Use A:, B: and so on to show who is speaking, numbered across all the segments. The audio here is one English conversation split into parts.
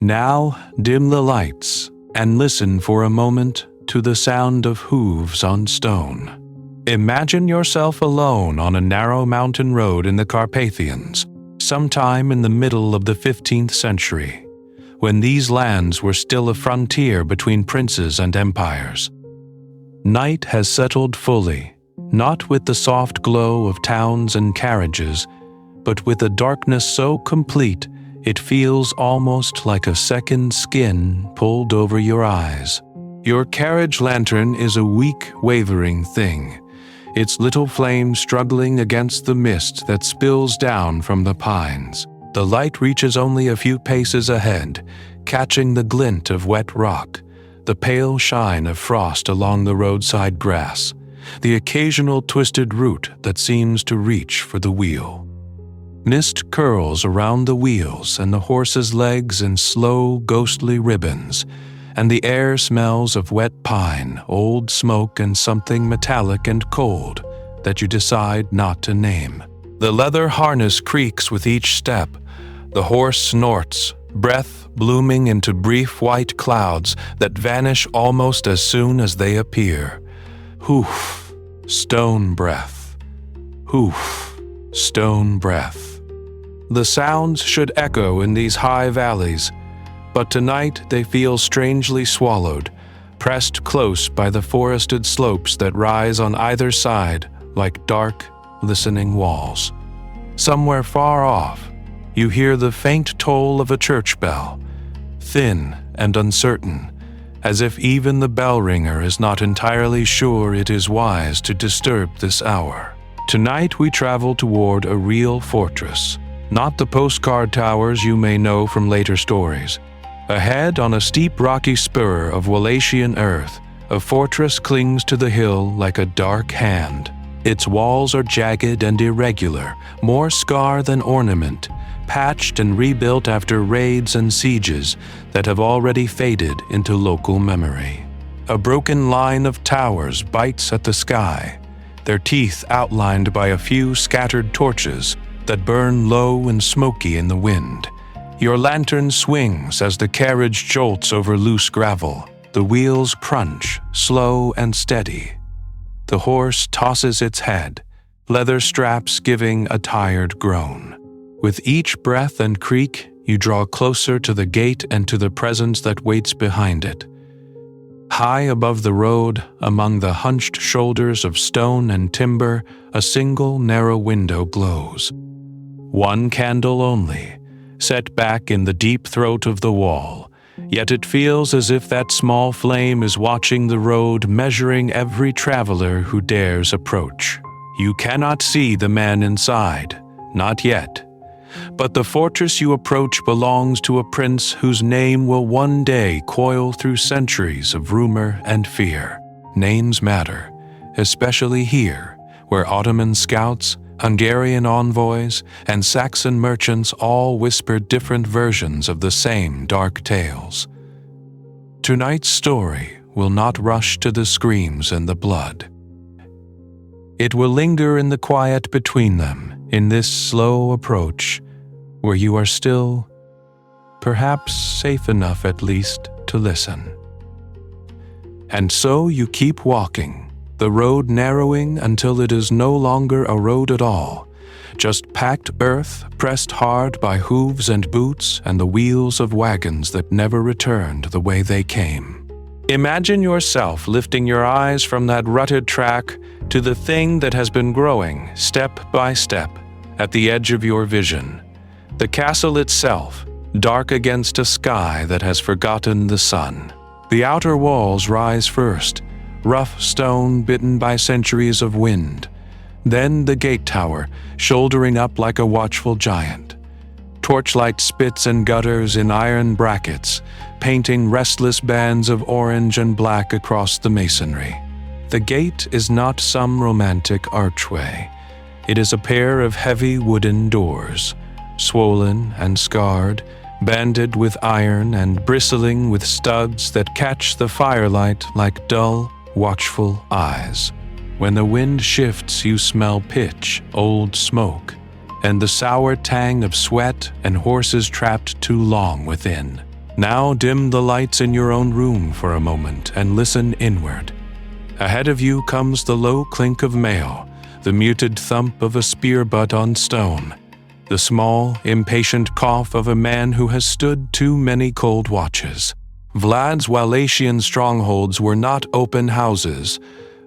A: Now dim the lights and listen for a moment to the sound of hooves on stone. Imagine yourself alone on a narrow mountain road in the Carpathians, sometime in the middle of the 15th century, when these lands were still a frontier between princes and empires. Night has settled fully, not with the soft glow of towns and carriages, but with a darkness so complete it feels almost like a second skin pulled over your eyes. Your carriage lantern is a weak, wavering thing, its little flame struggling against the mist that spills down from the pines. The light reaches only a few paces ahead, catching the glint of wet rock, the pale shine of frost along the roadside grass, the occasional twisted root that seems to reach for the wheel. Mist curls around the wheels and the horse's legs in slow, ghostly ribbons, and the air smells of wet pine, old smoke, and something metallic and cold that you decide not to name. The leather harness creaks with each step. The horse snorts, breath blooming into brief white clouds that vanish almost as soon as they appear. Hoof, stone breath. Hoof, stone breath. The sounds should echo in these high valleys, but tonight they feel strangely swallowed, pressed close by the forested slopes that rise on either side like dark, listening walls. Somewhere far off, you hear the faint toll of a church bell, thin and uncertain, as if even the bell ringer is not entirely sure it is wise to disturb this hour. Tonight we travel toward a real fortress, not the postcard towers you may know from later stories. Ahead, on a steep rocky spur of Wallachian earth, a fortress clings to the hill like a dark hand. Its walls are jagged and irregular, more scar than ornament, patched and rebuilt after raids and sieges that have already faded into local memory. A broken line of towers bites at the sky, their teeth outlined by a few scattered torches that burn low and smoky in the wind. Your lantern swings as the carriage jolts over loose gravel. The wheels crunch, slow and steady. The horse tosses its head, leather straps giving a tired groan. With each breath and creak, you draw closer to the gate and to the presence that waits behind it. High above the road, among the hunched shoulders of stone and timber, a single narrow window glows. One candle only, set back in the deep throat of the wall, yet it feels as if that small flame is watching the road, measuring every traveler who dares approach. You cannot see the man inside, not yet. But the fortress you approach belongs to a prince whose name will one day coil through centuries of rumor and fear. Names matter, especially here, where Ottoman scouts, Hungarian envoys, and Saxon merchants all whispered different versions of the same dark tales. Tonight's story will not rush to the screams and the blood. It will linger in the quiet between them, in this slow approach, where you are still, perhaps safe enough at least, to listen. And so you keep walking, the road narrowing until it is no longer a road at all, just packed earth pressed hard by hooves and boots and the wheels of wagons that never returned the way they came. Imagine yourself lifting your eyes from that rutted track to the thing that has been growing step by step at the edge of your vision. The castle itself, dark against a sky that has forgotten the sun. The outer walls rise first, rough stone bitten by centuries of wind. Then the gate tower, shouldering up like a watchful giant. Torchlight spits and gutters in iron brackets, painting restless bands of orange and black across the masonry. The gate is not some romantic archway. It is a pair of heavy wooden doors, swollen and scarred, banded with iron and bristling with studs that catch the firelight like dull, watchful eyes. When the wind shifts, you smell pitch, old smoke, and the sour tang of sweat and horses trapped too long within. Now dim the lights in your own room for a moment and listen inward. Ahead of you comes the low clink of mail, the muted thump of a spear butt on stone, the small, impatient cough of a man who has stood too many cold watches. Vlad's Wallachian strongholds were not open houses.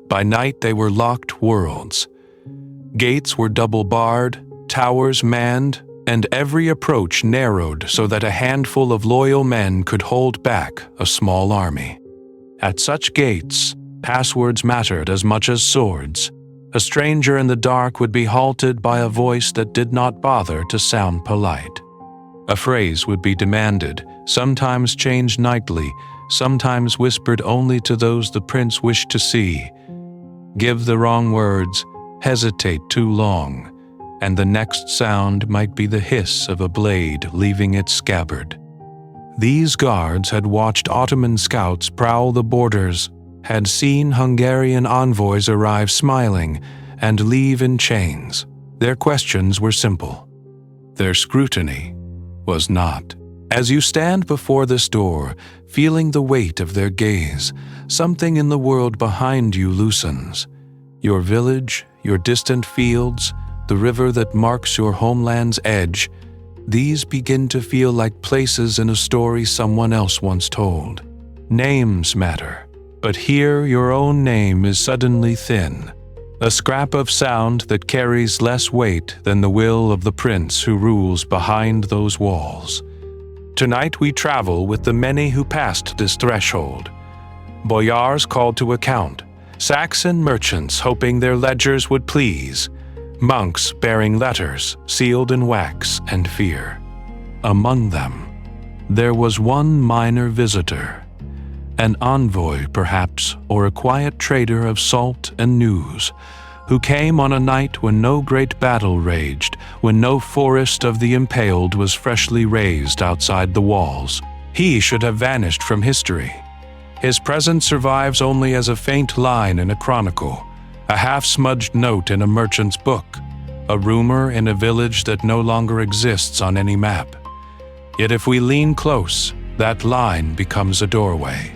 A: By night they were locked worlds. Gates were double-barred, towers manned, and every approach narrowed so that a handful of loyal men could hold back a small army. At such gates, passwords mattered as much as swords. A stranger in the dark would be halted by a voice that did not bother to sound polite. A phrase would be demanded, sometimes changed nightly, sometimes whispered only to those the prince wished to see. Give the wrong words, hesitate too long, and the next sound might be the hiss of a blade leaving its scabbard. These guards had watched Ottoman scouts prowl the borders, had seen Hungarian envoys arrive smiling and leave in chains. Their questions were simple. Their scrutiny was not. As you stand before this door, feeling the weight of their gaze, something in the world behind you loosens. Your village, your distant fields, the river that marks your homeland's edge, these begin to feel like places in a story someone else once told. Names matter, but here your own name is suddenly thin, a scrap of sound that carries less weight than the will of the prince who rules behind those walls. Tonight we travel with the many who passed this threshold. Boyars called to account, Saxon merchants hoping their ledgers would please, monks bearing letters sealed in wax and fear. Among them, there was one minor visitor, an envoy perhaps, or a quiet trader of salt and news, who came on a night when no great battle raged, when no forest of the impaled was freshly raised outside the walls. He should have vanished from history. His presence survives only as a faint line in a chronicle, a half-smudged note in a merchant's book, a rumor in a village that no longer exists on any map. Yet if we lean close, that line becomes a doorway.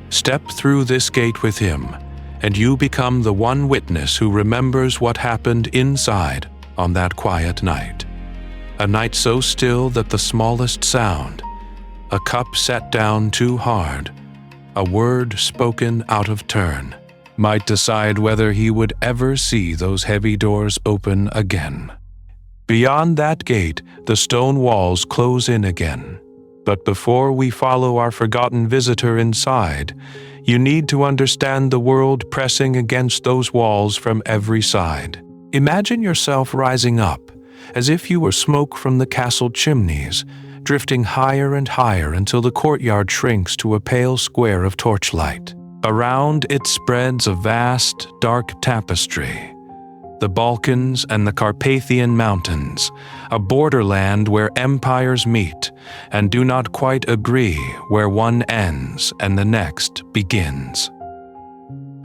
A: Step through this gate with him, and you become the one witness who remembers what happened inside on that quiet night. A night so still that the smallest sound, a cup set down too hard, a word spoken out of turn, might decide whether he would ever see those heavy doors open again. Beyond that gate, the stone walls close in again. But before we follow our forgotten visitor inside, you need to understand the world pressing against those walls from every side. Imagine yourself rising up, as if you were smoke from the castle chimneys, drifting higher and higher until the courtyard shrinks to a pale square of torchlight. Around it spreads a vast, dark tapestry. The Balkans and the Carpathian Mountains, a borderland where empires meet and do not quite agree, where one ends and the next begins.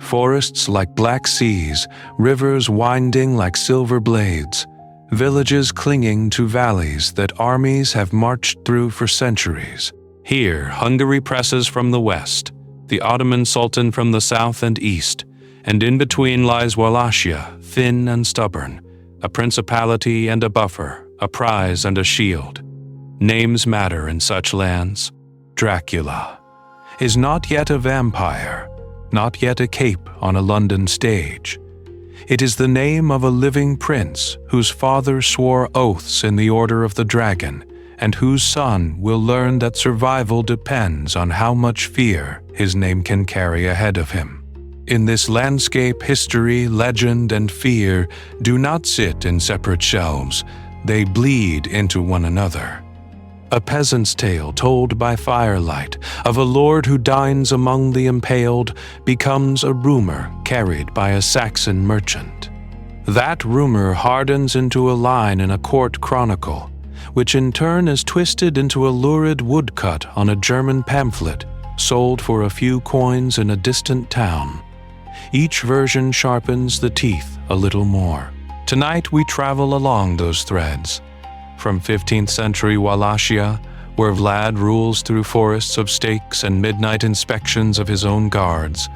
A: Forests like black seas, rivers winding like silver blades, villages clinging to valleys that armies have marched through for centuries. Here, Hungary presses from the west, the Ottoman Sultan from the south and east, and in between lies Wallachia, thin and stubborn, a principality and a buffer, a prize and a shield. Names matter in such lands. Dracula is not yet a vampire, not yet a cape on a London stage. It is the name of a living prince whose father swore oaths in the Order of the Dragon, and whose son will learn that survival depends on how much fear his name can carry ahead of him. In this landscape, history, legend, and fear do not sit in separate shelves. They bleed into one another. A peasant's tale told by firelight of a lord who dines among the impaled becomes a rumor carried by a Saxon merchant. That rumor hardens into a line in a court chronicle, which in turn is twisted into a lurid woodcut on a German pamphlet sold for a few coins in a distant town. Each version sharpens the teeth a little more. Tonight we travel along those threads. From 15th century Wallachia, where Vlad rules through forests of stakes and midnight inspections of his own guards,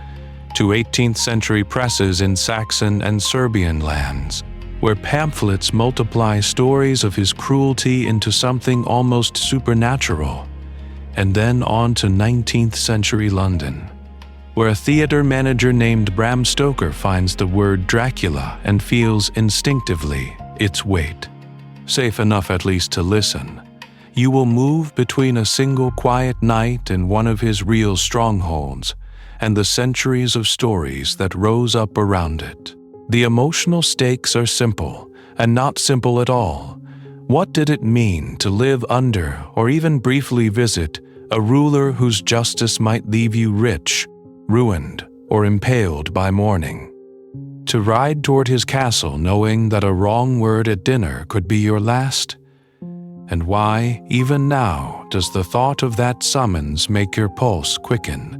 A: to 18th century presses in Saxon and Serbian lands, where pamphlets multiply stories of his cruelty into something almost supernatural, and then on to 19th century London, where a theater manager named Bram Stoker finds the word Dracula and feels instinctively its weight. Safe enough at least to listen, you will move between a single quiet night in one of his real strongholds and the centuries of stories that rose up around it. The emotional stakes are simple, and not simple at all. What did it mean to live under, or even briefly visit, a ruler whose justice might leave you rich, ruined, or impaled by morning? To ride toward his castle knowing that a wrong word at dinner could be your last? And why, even now, does the thought of that summons make your pulse quicken?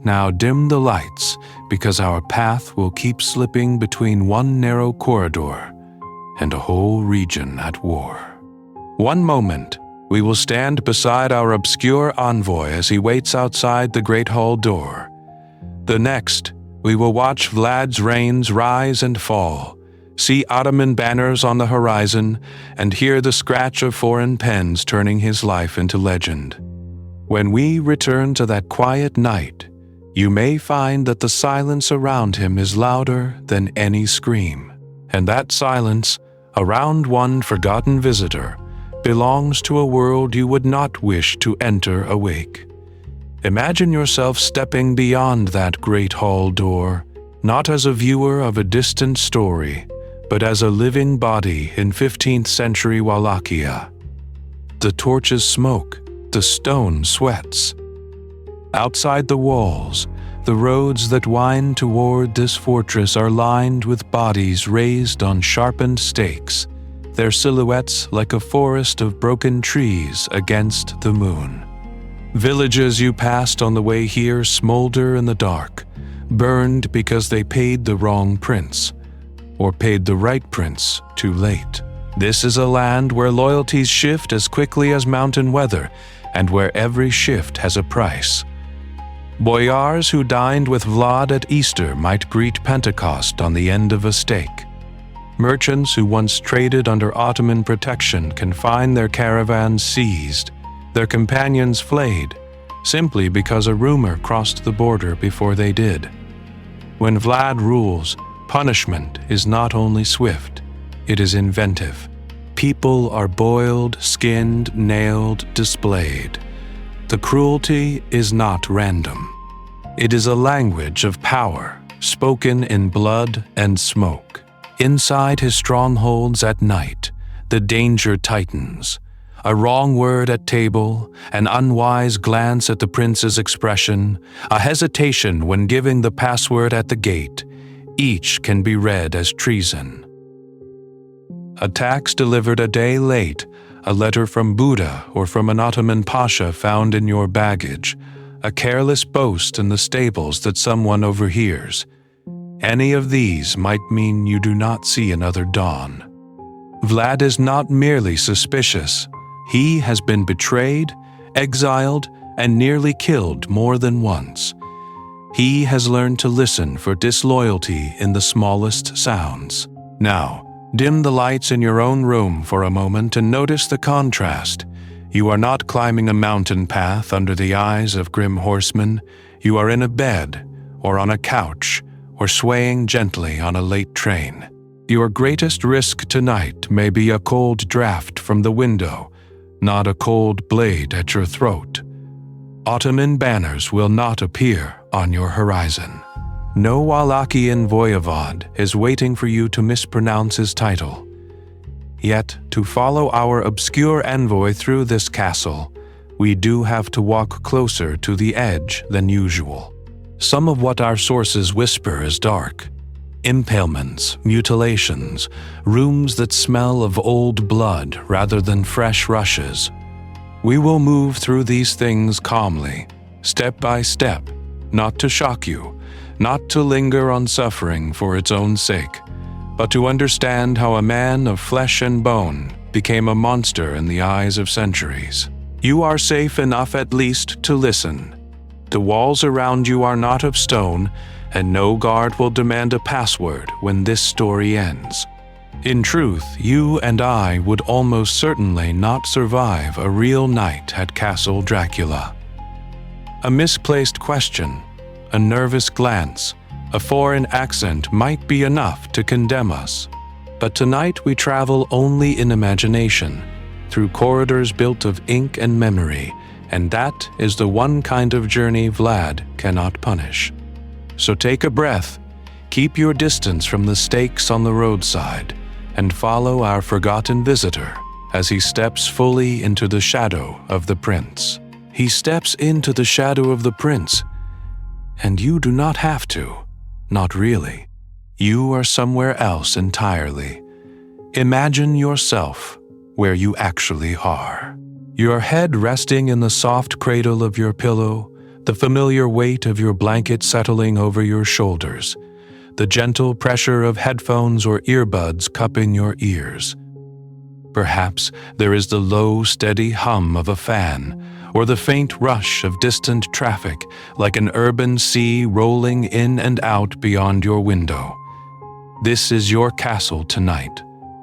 A: Now dim the lights, because our path will keep slipping between one narrow corridor and a whole region at war. One moment, we will stand beside our obscure envoy as he waits outside the great hall door. The next, we will watch Vlad's reigns rise and fall, see Ottoman banners on the horizon, and hear the scratch of foreign pens turning his life into legend. When we return to that quiet night, you may find that the silence around him is louder than any scream, and that silence, around one forgotten visitor, belongs to a world you would not wish to enter awake. Imagine yourself stepping beyond that great hall door, not as a viewer of a distant story, but as a living body in 15th century Wallachia. The torches smoke, the stone sweats. Outside the walls, the roads that wind toward this fortress are lined with bodies raised on sharpened stakes, their silhouettes like a forest of broken trees against the moon. Villages you passed on the way here smolder in the dark, burned because they paid the wrong prince, or paid the right prince too late. This is a land where loyalties shift as quickly as mountain weather, and where every shift has a price. Boyars who dined with Vlad at Easter might greet Pentecost on the end of a stake. Merchants who once traded under Ottoman protection can find their caravans seized, their companions flayed, simply because a rumor crossed the border before they did. When Vlad rules, punishment is not only swift, it is inventive. People are boiled, skinned, nailed, displayed. The cruelty is not random. It is a language of power, spoken in blood and smoke. Inside his strongholds at night, the danger tightens. A wrong word at table, an unwise glance at the prince's expression, a hesitation when giving the password at the gate, each can be read as treason. A tax delivered a day late, a letter from Buddha or from an Ottoman pasha found in your baggage, a careless boast in the stables that someone overhears. Any of these might mean you do not see another dawn. Vlad is not merely suspicious. He has been betrayed, exiled, and nearly killed more than once. He has learned to listen for disloyalty in the smallest sounds. Now, dim the lights in your own room for a moment and notice the contrast. You are not climbing a mountain path under the eyes of grim horsemen. You are in a bed, or on a couch, or swaying gently on a late train. Your greatest risk tonight may be a cold draft from the window, not a cold blade at your throat. Ottoman banners will not appear on your horizon. No Wallachian voivode is waiting for you to mispronounce his title. Yet, to follow our obscure envoy through this castle, we do have to walk closer to the edge than usual. Some of what our sources whisper is dark. Impalements, mutilations, rooms that smell of old blood rather than fresh rushes. We will move through these things calmly, step by step, not to shock you, not to linger on suffering for its own sake, but to understand how a man of flesh and bone became a monster in the eyes of centuries. You are safe enough at least to listen. The walls around you are not of stone, and no guard will demand a password when this story ends. In truth, you and I would almost certainly not survive a real night at Castle Dracula. A misplaced question, a nervous glance, a foreign accent might be enough to condemn us. But tonight we travel only in imagination, through corridors built of ink and memory, and that is the one kind of journey Vlad cannot punish. So take a breath, keep your distance from the stakes on the roadside, and follow our forgotten visitor as he steps fully into the shadow of the prince. He steps into the shadow of the prince, and you do not have to, not really. You are somewhere else entirely. Imagine yourself where you actually are. Your head resting in the soft cradle of your pillow, the familiar weight of your blanket settling over your shoulders, the gentle pressure of headphones or earbuds cupping your ears. Perhaps there is the low, steady hum of a fan, or the faint rush of distant traffic like an urban sea rolling in and out beyond your window. This is your castle tonight.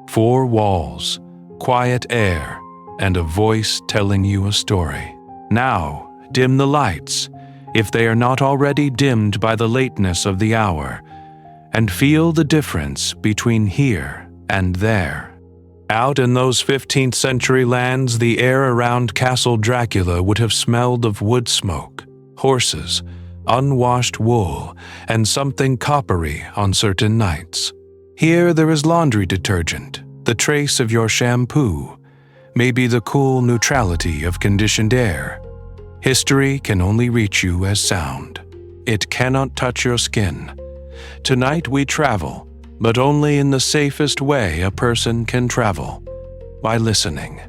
A: 4 walls, quiet air, and a voice telling you a story. Now, dim the lights, if they are not already dimmed by the lateness of the hour, and feel the difference between here and there. Out in those 15th century lands, the air around Castle Dracula would have smelled of wood smoke, horses, unwashed wool, and something coppery on certain nights. Here there is laundry detergent, the trace of your shampoo, maybe the cool neutrality of conditioned air. History can only reach you as sound. It cannot touch your skin. Tonight we travel, but only in the safest way a person can travel, by listening.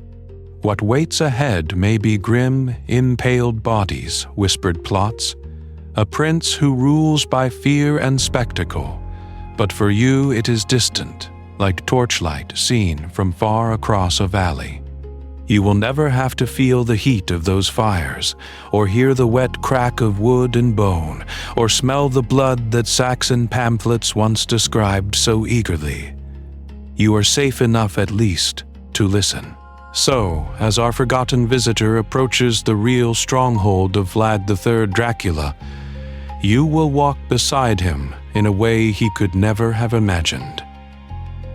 A: What waits ahead may be grim, impaled bodies, whispered plots, a prince who rules by fear and spectacle, but for you it is distant, like torchlight seen from far across a valley. You will never have to feel the heat of those fires, or hear the wet crack of wood and bone, or smell the blood that Saxon pamphlets once described so eagerly. You are safe enough at least to listen. So, as our forgotten visitor approaches the real stronghold of Vlad III Dracula, you will walk beside him in a way he could never have imagined.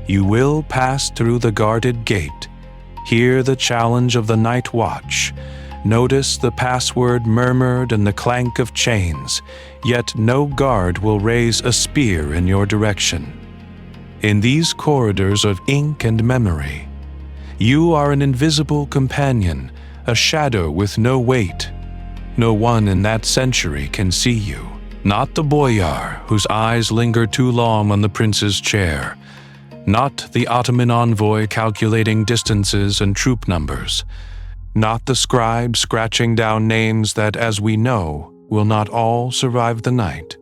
A: You will pass through the guarded gate, hear the challenge of the night watch, notice the password murmured and the clank of chains, yet no guard will raise a spear in your direction. In these corridors of ink and memory, you are an invisible companion, a shadow with no weight. No one in that century can see you. Not the boyar whose eyes linger too long on the prince's chair. Not the Ottoman envoy calculating distances and troop numbers. Not the scribe scratching down names that, as we know, will not all survive the night.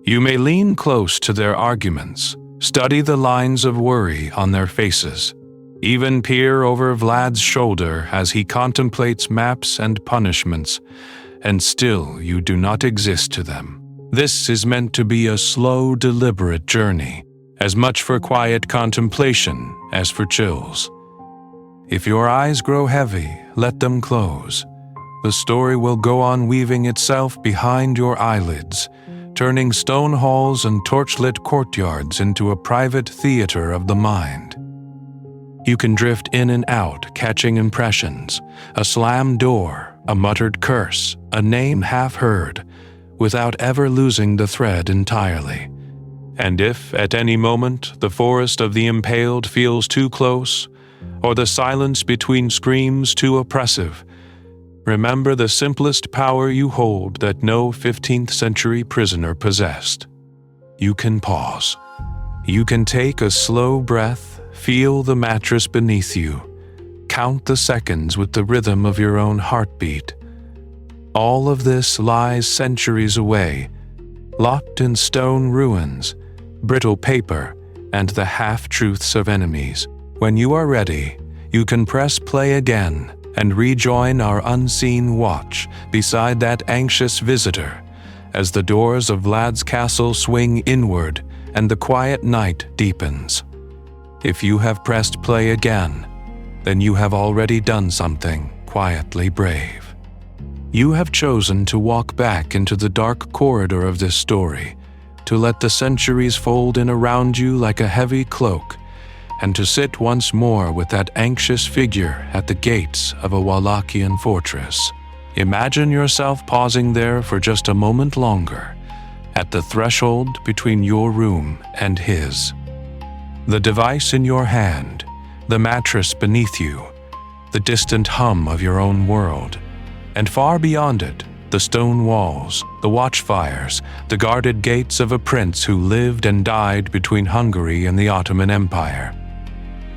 A: You may lean close to their arguments, study the lines of worry on their faces, even peer over Vlad's shoulder as he contemplates maps and punishments, and still you do not exist to them. This is meant to be a slow, deliberate journey, as much for quiet contemplation as for chills. If your eyes grow heavy, let them close. The story will go on weaving itself behind your eyelids, turning stone halls and torchlit courtyards into a private theater of the mind. You can drift in and out, catching impressions, a slammed door, a muttered curse, a name half heard, without ever losing the thread entirely. And if, at any moment, the forest of the impaled feels too close, or the silence between screams too oppressive, remember the simplest power you hold that no 15th century prisoner possessed. You can pause. You can take a slow breath, feel the mattress beneath you, count the seconds with the rhythm of your own heartbeat. All of this lies centuries away, locked in stone ruins, brittle paper, and the half-truths of enemies. When you are ready, you can press play again, and rejoin our unseen watch beside that anxious visitor as the doors of Vlad's castle swing inward and the quiet night deepens. If you have pressed play again, then you have already done something quietly brave. You have chosen to walk back into the dark corridor of this story, to let the centuries fold in around you like a heavy cloak, and to sit once more with that anxious figure at the gates of a Wallachian fortress. Imagine yourself pausing there for just a moment longer, at the threshold between your room and his. The device in your hand, the mattress beneath you, the distant hum of your own world, and far beyond it, the stone walls, the watchfires, the guarded gates of a prince who lived and died between Hungary and the Ottoman Empire.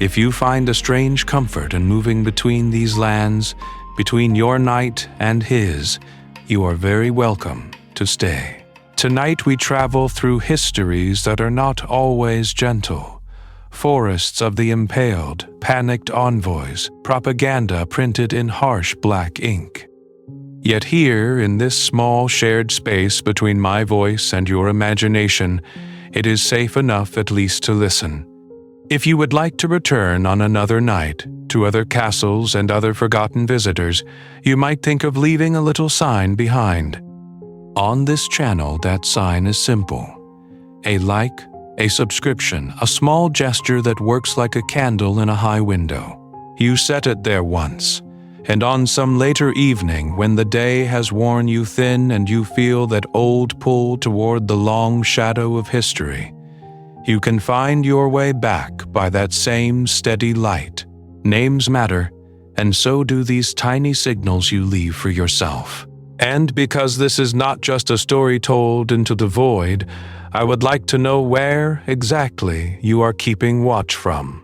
A: If you find a strange comfort in moving between these lands, between your night and his, you are very welcome to stay. Tonight we travel through histories that are not always gentle. Forests of the impaled, panicked envoys, propaganda printed in harsh black ink. Yet here, in this small shared space between my voice and your imagination, it is safe enough at least to listen. If you would like to return on another night to other castles and other forgotten visitors, you might think of leaving a little sign behind. On this channel, that sign is simple. A like, a subscription, a small gesture that works like a candle in a high window. You set it there once, and on some later evening when the day has worn you thin and you feel that old pull toward the long shadow of history, you can find your way back by that same steady light. Names matter, and so do these tiny signals you leave for yourself. And because this is not just a story told into the void, I would like to know where exactly you are keeping watch from.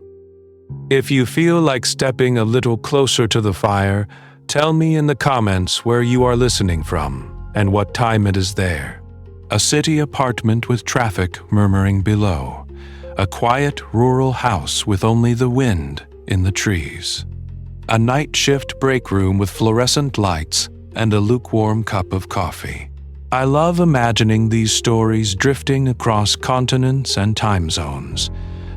A: If you feel like stepping a little closer to the fire, tell me in the comments where you are listening from and what time it is there. A city apartment with traffic murmuring below. A quiet rural house with only the wind in the trees. A night shift break room with fluorescent lights and a lukewarm cup of coffee. I love imagining these stories drifting across continents and time zones,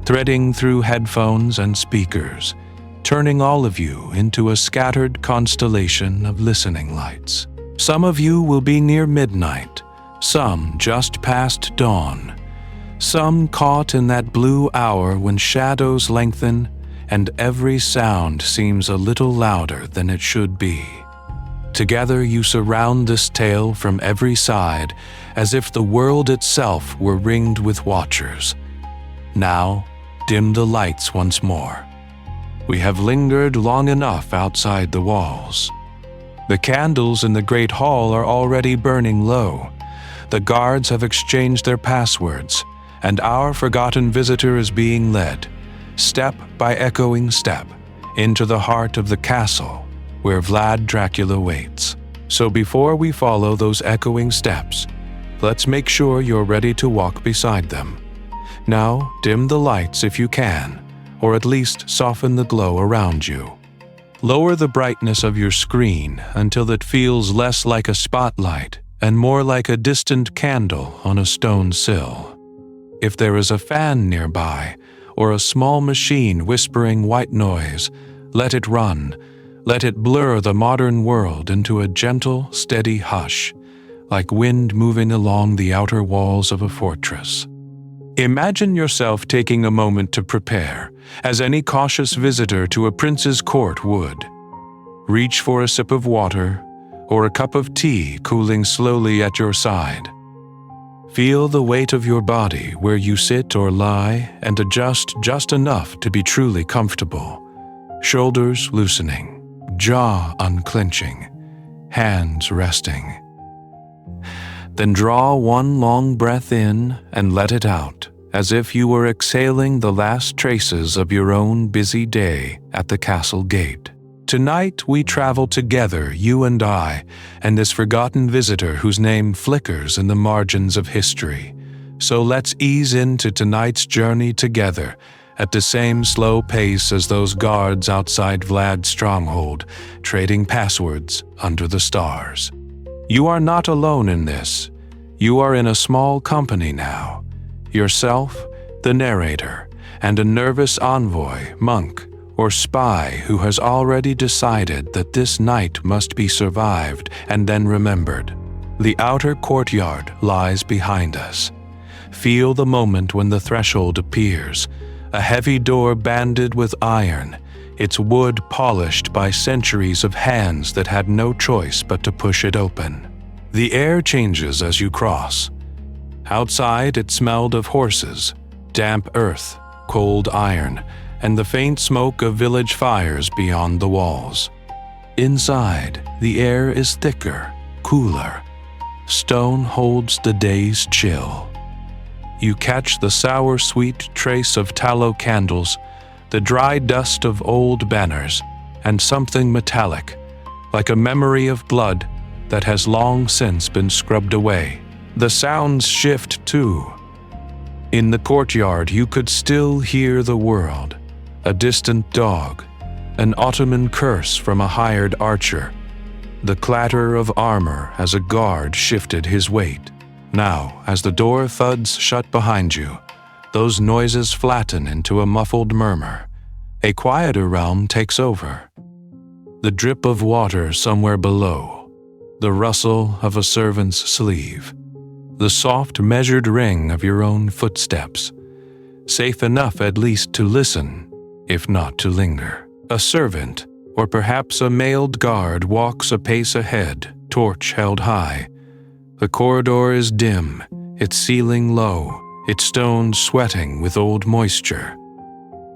A: threading through headphones and speakers, turning all of you into a scattered constellation of listening lights. Some of you will be near midnight, some just past dawn, some caught in that blue hour when shadows lengthen and every sound seems a little louder than it should be. Together you surround this tale from every side as if the world itself were ringed with watchers. Now, dim the lights once more. We have lingered long enough outside the walls. The candles in the great hall are already burning low. The guards have exchanged their passwords, and our forgotten visitor is being led, step by echoing step, into the heart of the castle where Vlad Dracula waits. So before we follow those echoing steps, let's make sure you're ready to walk beside them. Now, dim the lights if you can, or at least soften the glow around you. Lower the brightness of your screen until it feels less like a spotlight and more like a distant candle on a stone sill. If there is a fan nearby, or a small machine whispering white noise, let it run. Let it blur the modern world into a gentle, steady hush, like wind moving along the outer walls of a fortress. Imagine yourself taking a moment to prepare, as any cautious visitor to a prince's court would. Reach for a sip of water, or a cup of tea cooling slowly at your side. Feel the weight of your body where you sit or lie and adjust just enough to be truly comfortable. Shoulders loosening, jaw unclenching, hands resting. Then draw one long breath in and let it out, as if you were exhaling the last traces of your own busy day at the castle gate. Tonight we travel together, you and I, and this forgotten visitor whose name flickers in the margins of history. So let's ease into tonight's journey together at the same slow pace as those guards outside Vlad's stronghold, trading passwords under the stars. You are not alone in this. You are in a small company now. Yourself, the narrator, and a nervous envoy, monk, or spy who has already decided that this night must be survived and then remembered. The outer courtyard lies behind us. Feel the moment when the threshold appears, a heavy door banded with iron, its wood polished by centuries of hands that had no choice but to push it open. The air changes as you cross. Outside it smelled of horses, damp earth, cold iron, and the faint smoke of village fires beyond the walls. Inside, the air is thicker, cooler. Stone holds the day's chill. You catch the sour-sweet trace of tallow candles, the dry dust of old banners, and something metallic, like a memory of blood that has long since been scrubbed away. The sounds shift too. In the courtyard you could still hear the world, a distant dog, an Ottoman curse from a hired archer, the clatter of armor as a guard shifted his weight. Now, as the door thuds shut behind you, those noises flatten into a muffled murmur. A quieter realm takes over. The drip of water somewhere below, the rustle of a servant's sleeve, the soft measured ring of your own footsteps, safe enough at least to listen, if not to linger. A servant, or perhaps a mailed guard, walks a pace ahead, torch held high. The corridor is dim, its ceiling low, its stones sweating with old moisture.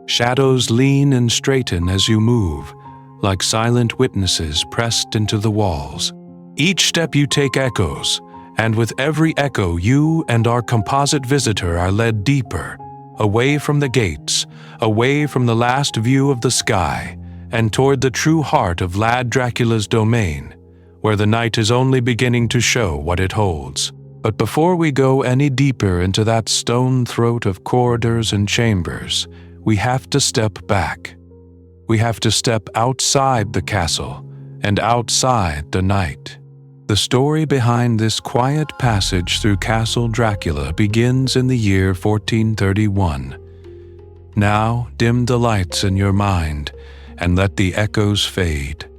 A: Shadows lean and straighten as you move, like silent witnesses pressed into the walls. Each step you take echoes, and with every echo you and our composite visitor are led deeper, away from the gates, away from the last view of the sky, and toward the true heart of Vlad Dracula's domain, where the night is only beginning to show what it holds. But before we go any deeper into that stone throat of corridors and chambers, we have to step back. We have to step outside the castle and outside the night. The story behind this quiet passage through Castle Dracula begins in the year 1431. Now dim the lights in your mind and let the echoes fade.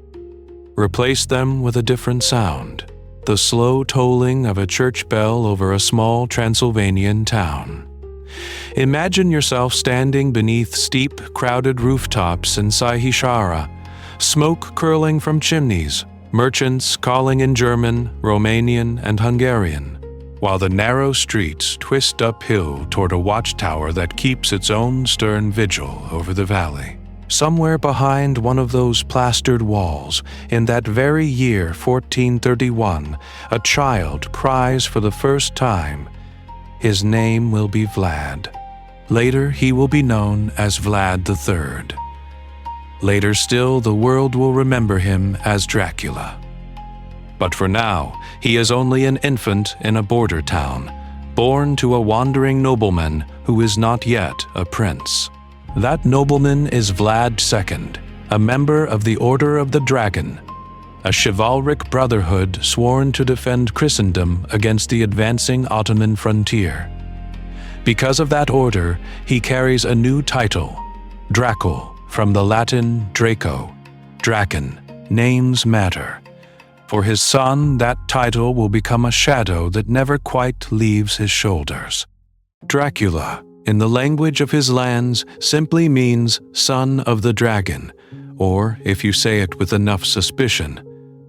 A: Replace them with a different sound, the slow tolling of a church bell over a small Transylvanian town. Imagine yourself standing beneath steep, crowded rooftops in Sighișoara, smoke curling from chimneys, merchants calling in German, Romanian, and Hungarian, while the narrow streets twist uphill toward a watchtower that keeps its own stern vigil over the valley. Somewhere behind one of those plastered walls, in that very year 1431, a child cries for the first time. His name will be Vlad. Later he will be known as Vlad III. Later still, the world will remember him as Dracula. But for now, he is only an infant in a border town, born to a wandering nobleman who is not yet a prince. That nobleman is Vlad II, a member of the Order of the Dragon, a chivalric brotherhood sworn to defend Christendom against the advancing Ottoman frontier. Because of that order, he carries a new title, Dracul, from the Latin Draco, Draken. Names matter. For his son, that title will become a shadow that never quite leaves his shoulders. Dracula, in the language of his lands, simply means son of the dragon, or, if you say it with enough suspicion,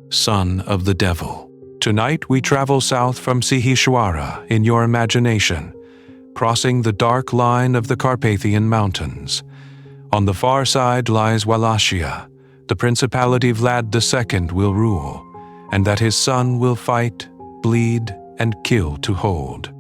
A: son of the devil. Tonight we travel south from Sighișoara in your imagination, crossing the dark line of the Carpathian Mountains. On the far side lies Wallachia, the principality Vlad II will rule, and that his son will fight, bleed, and kill to hold.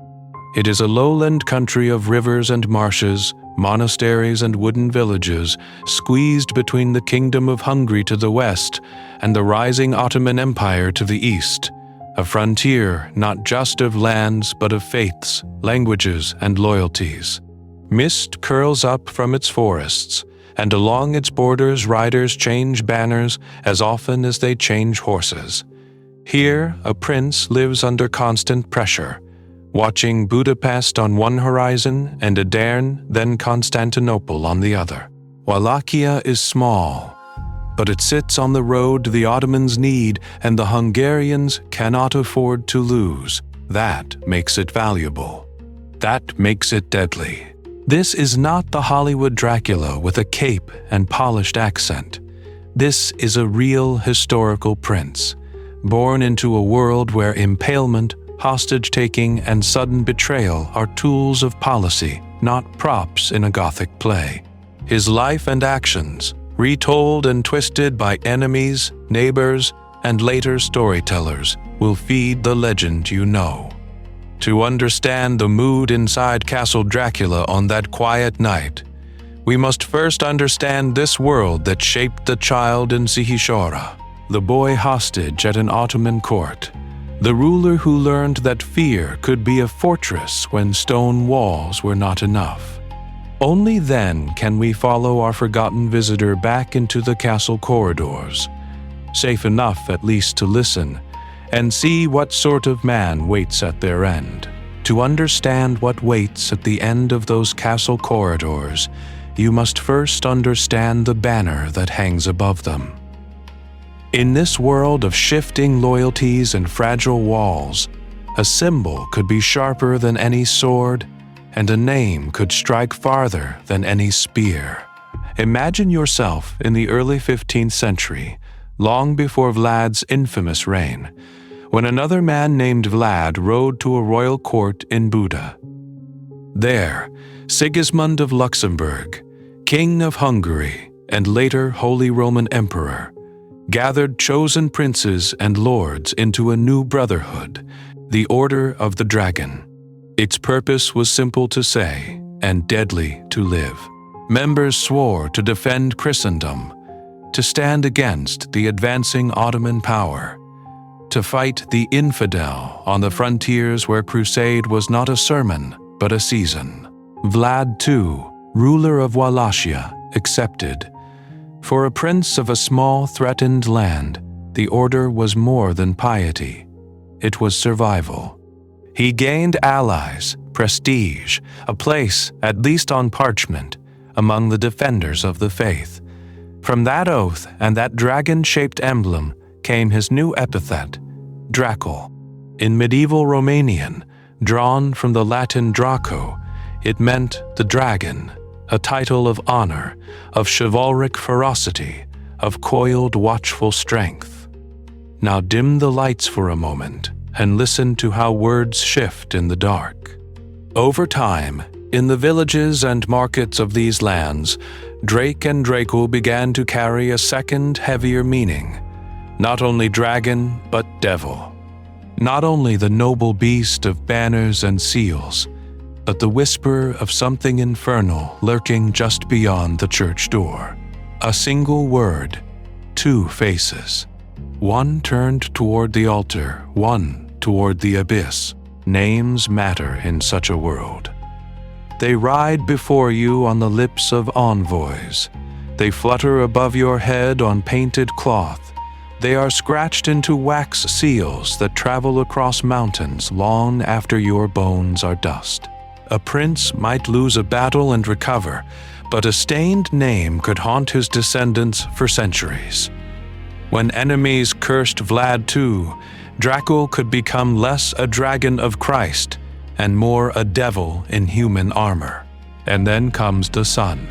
A: It is a lowland country of rivers and marshes, monasteries and wooden villages, squeezed between the Kingdom of Hungary to the west and the rising Ottoman Empire to the east, a frontier not just of lands but of faiths, languages, and loyalties. Mist curls up from its forests, and along its borders riders change banners as often as they change horses. Here, a prince lives under constant pressure, watching Budapest on one horizon and Edirne, then Constantinople on the other. Wallachia is small, but it sits on the road the Ottomans need and the Hungarians cannot afford to lose. That makes it valuable. That makes it deadly. This is not the Hollywood Dracula with a cape and polished accent. This is a real historical prince, born into a world where impalement, hostage-taking, and sudden betrayal are tools of policy, not props in a Gothic play. His life and actions, retold and twisted by enemies, neighbors, and later storytellers, will feed the legend you know. To understand the mood inside Castle Dracula on that quiet night, we must first understand this world that shaped the child in Sihishora, the boy hostage at an Ottoman court, the ruler who learned that fear could be a fortress when stone walls were not enough. Only then can we follow our forgotten visitor back into the castle corridors, safe enough at least to listen, and see what sort of man waits at their end. To understand what waits at the end of those castle corridors, you must first understand the banner that hangs above them. In this world of shifting loyalties and fragile walls, a symbol could be sharper than any sword, and a name could strike farther than any spear. Imagine yourself in the early 15th century, long before Vlad's infamous reign, when another man named Vlad rode to a royal court in Buda. There, Sigismund of Luxembourg, King of Hungary and later Holy Roman Emperor, gathered chosen princes and lords into a new brotherhood, the Order of the Dragon. Its purpose was simple to say and deadly to live. Members swore to defend Christendom, to stand against the advancing Ottoman power, to fight the infidel on the frontiers where crusade was not a sermon but a season. Vlad II, ruler of Wallachia, accepted. For a prince of a small threatened land, the order was more than piety. It was survival. He gained allies, prestige, a place, at least on parchment, among the defenders of the faith. From that oath and that dragon-shaped emblem came his new epithet, Dracul. In medieval Romanian, drawn from the Latin Draco, it meant the dragon, a title of honor, of chivalric ferocity, of coiled watchful strength. Now dim the lights for a moment and listen to how words shift in the dark. Over time, in the villages and markets of these lands, Drake and Dracul began to carry a second, heavier meaning. Not only dragon, but devil. Not only the noble beast of banners and seals, but the whisper of something infernal lurking just beyond the church door. A single word, two faces. One turned toward the altar, one toward the abyss. Names matter in such a world. They ride before you on the lips of envoys. They flutter above your head on painted cloth. They are scratched into wax seals that travel across mountains long after your bones are dust. A prince might lose a battle and recover, but a stained name could haunt his descendants for centuries. When enemies cursed Vlad II, Dracul could become less a dragon of Christ and more a devil in human armor. And then comes the son.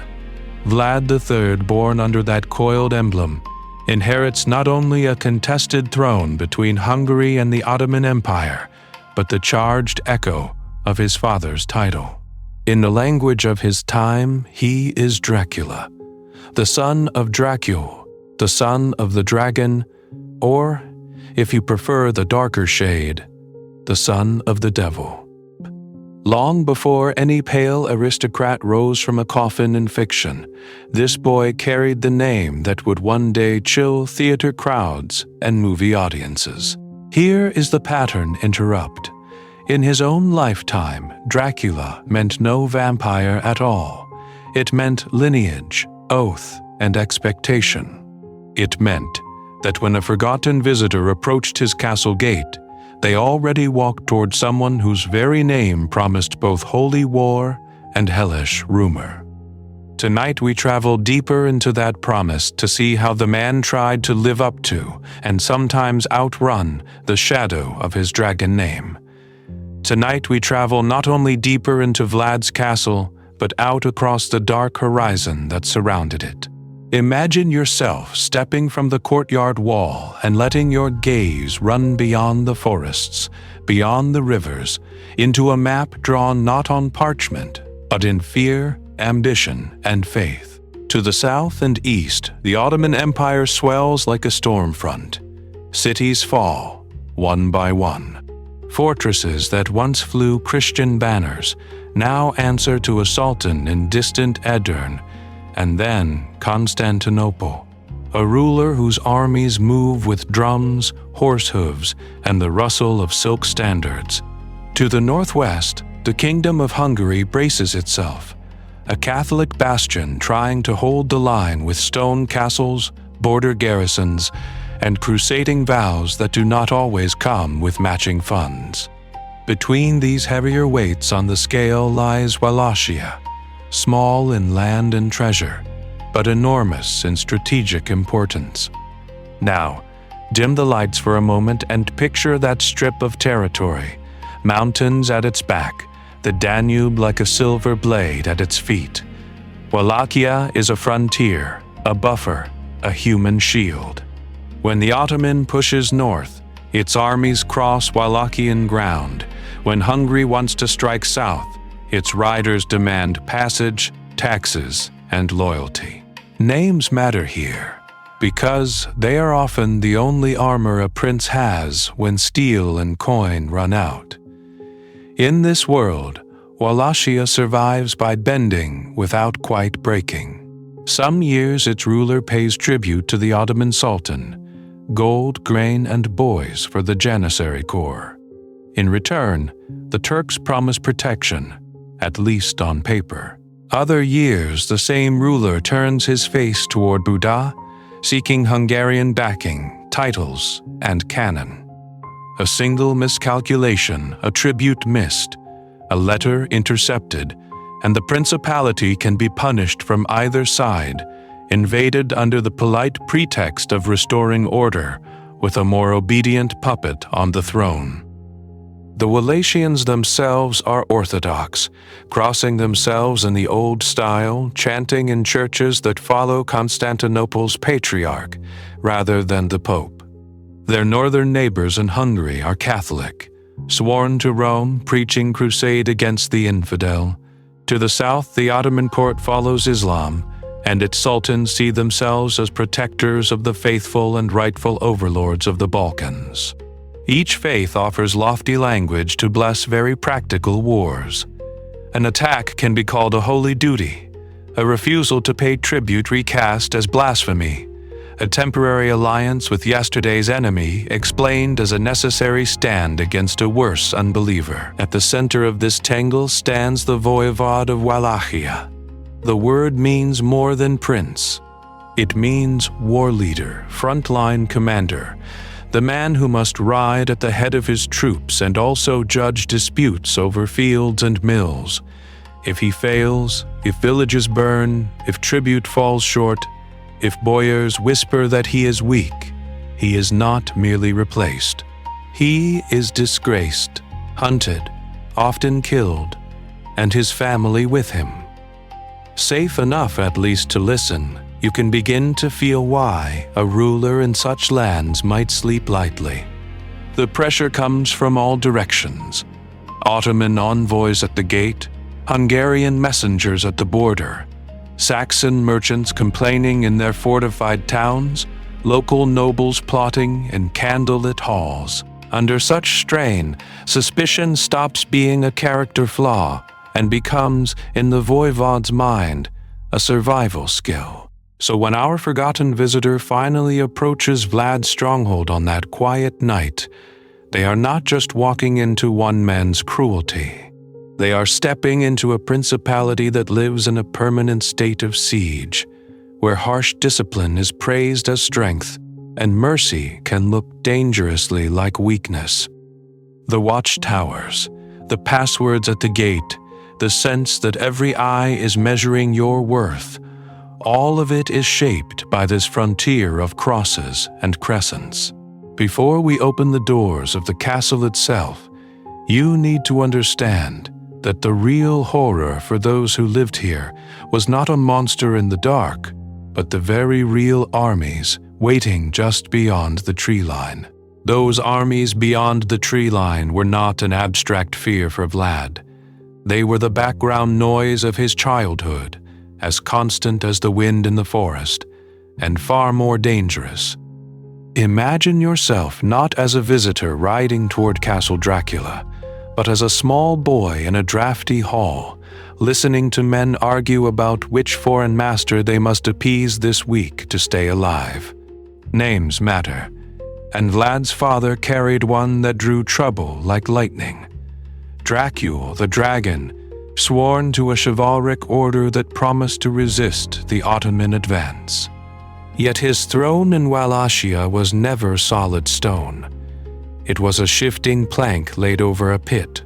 A: Vlad III, born under that coiled emblem, inherits not only a contested throne between Hungary and the Ottoman Empire, but the charged echo of his father's title. In the language of his time, he is Dracula, the son of Dracul, the son of the dragon, or, if you prefer the darker shade, the son of the devil. Long before any pale aristocrat rose from a coffin in fiction, this boy carried the name that would one day chill theater crowds and movie audiences. Here is the pattern interrupt. In his own lifetime, Dracula meant no vampire at all. It meant lineage, oath, and expectation. It meant that when a forgotten visitor approached his castle gate, they already walked toward someone whose very name promised both holy war and hellish rumor. Tonight we travel deeper into that promise to see how the man tried to live up to, and sometimes outrun, the shadow of his dragon name. Tonight we travel not only deeper into Vlad's castle, but out across the dark horizon that surrounded it. Imagine yourself stepping from the courtyard wall and letting your gaze run beyond the forests, beyond the rivers, into a map drawn not on parchment, but in fear, ambition, and faith. To the south and east, the Ottoman Empire swells like a storm front. Cities fall, one by one. Fortresses that once flew Christian banners now answer to a sultan in distant Edirne, and then Constantinople, a ruler whose armies move with drums, horse hooves, and the rustle of silk standards. To the northwest, the Kingdom of Hungary braces itself, a Catholic bastion trying to hold the line with stone castles, border garrisons, and crusading vows that do not always come with matching funds. Between these heavier weights on the scale lies Wallachia, small in land and treasure, but enormous in strategic importance. Now, dim the lights for a moment and picture that strip of territory, mountains at its back, the Danube like a silver blade at its feet. Wallachia is a frontier, a buffer, a human shield. When the Ottoman pushes north, its armies cross Wallachian ground. When Hungary wants to strike south, its riders demand passage, taxes, and loyalty. Names matter here, because they are often the only armor a prince has when steel and coin run out. In this world, Wallachia survives by bending without quite breaking. Some years its ruler pays tribute to the Ottoman Sultan, gold, grain, and boys for the Janissary Corps. In return, the Turks promise protection, at least on paper. Other years, the same ruler turns his face toward Buda, seeking Hungarian backing, titles, and cannon. A single miscalculation, a tribute missed, a letter intercepted, and the principality can be punished from either side, invaded under the polite pretext of restoring order, with a more obedient puppet on the throne. The Wallachians themselves are Orthodox, crossing themselves in the old style, chanting in churches that follow Constantinople's patriarch rather than the Pope. Their northern neighbors in Hungary are Catholic, sworn to Rome, preaching crusade against the infidel. To the south, the Ottoman court follows Islam, and its sultans see themselves as protectors of the faithful and rightful overlords of the Balkans. Each faith offers lofty language to bless very practical wars. An attack can be called a holy duty, a refusal to pay tribute recast as blasphemy, a temporary alliance with yesterday's enemy explained as a necessary stand against a worse unbeliever. At the center of this tangle stands the voivode of Wallachia. The word means more than prince. It means war leader, frontline commander, the man who must ride at the head of his troops and also judge disputes over fields and mills. If he fails, if villages burn, if tribute falls short, if boyars whisper that he is weak, he is not merely replaced. He is disgraced, hunted, often killed, and his family with him. Safe enough at least to listen, you can begin to feel why a ruler in such lands might sleep lightly. The pressure comes from all directions. Ottoman envoys at the gate, Hungarian messengers at the border, Saxon merchants complaining in their fortified towns, local nobles plotting in candlelit halls. Under such strain, suspicion stops being a character flaw and becomes, in the voivode's mind, a survival skill. So when our forgotten visitor finally approaches Vlad's stronghold on that quiet night, They are not just walking into one man's cruelty. They are stepping into a principality that lives in a permanent state of siege, where harsh discipline is praised as strength and mercy can look dangerously like weakness. The watchtowers, the passwords at the gate, the sense that every eye is measuring your worth, all of it is shaped by this frontier of crosses and crescents. Before we open the doors of the castle itself, you need to understand that the real horror for those who lived here was not a monster in the dark, but the very real armies waiting just beyond the tree line. Those armies beyond the tree line were not an abstract fear for Vlad. They were the background noise of his childhood, as constant as the wind in the forest, and far more dangerous. Imagine yourself not as a visitor riding toward Castle Dracula, but as a small boy in a drafty hall, listening to men argue about which foreign master they must appease this week to stay alive. Names matter, and Vlad's father carried one that drew trouble like lightning. Dracula, the dragon, sworn to a chivalric order that promised to resist the Ottoman advance. Yet his throne in Wallachia was never solid stone. It was a shifting plank laid over a pit.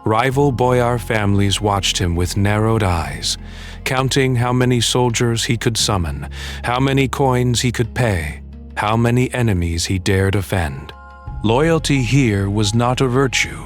A: Rival boyar families watched him with narrowed eyes, counting how many soldiers he could summon, how many coins he could pay, how many enemies he dared offend. Loyalty here was not a virtue,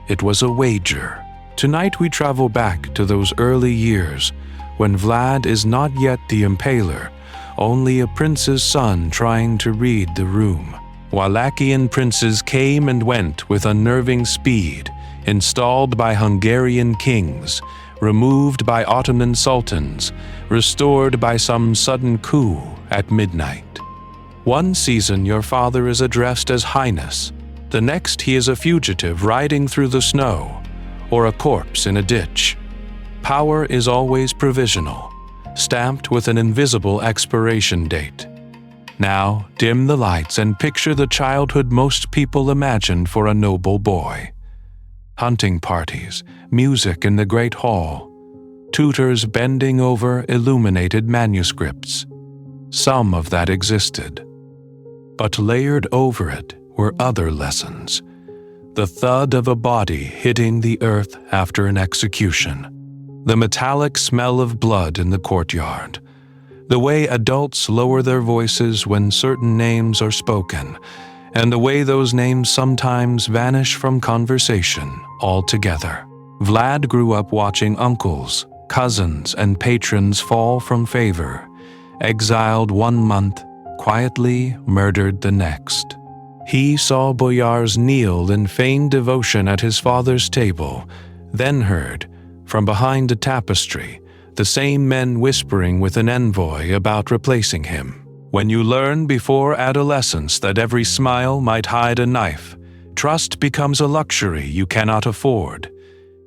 A: it was a wager. Tonight we travel back to those early years when Vlad is not yet the impaler, only a prince's son trying to read the room. Wallachian princes came and went with unnerving speed, installed by Hungarian kings, removed by Ottoman sultans, restored by some sudden coup at midnight. One season your father is addressed as Highness, the next he is a fugitive riding through the snow, or a corpse in a ditch. Power is always provisional, stamped with an invisible expiration date. Now, dim the lights and picture the childhood most people imagined for a noble boy. Hunting parties, music in the great hall, tutors bending over illuminated manuscripts. Some of that existed. But layered over it were other lessons. The thud of a body hitting the earth after an execution. The metallic smell of blood in the courtyard. The way adults lower their voices when certain names are spoken, and the way those names sometimes vanish from conversation altogether. Vlad grew up watching uncles, cousins, and patrons fall from favor, exiled 1 month, quietly murdered the next. He saw boyars kneel in feigned devotion at his father's table, then heard, from behind a tapestry, the same men whispering with an envoy about replacing him. When you learn before adolescence that every smile might hide a knife, trust becomes a luxury you cannot afford.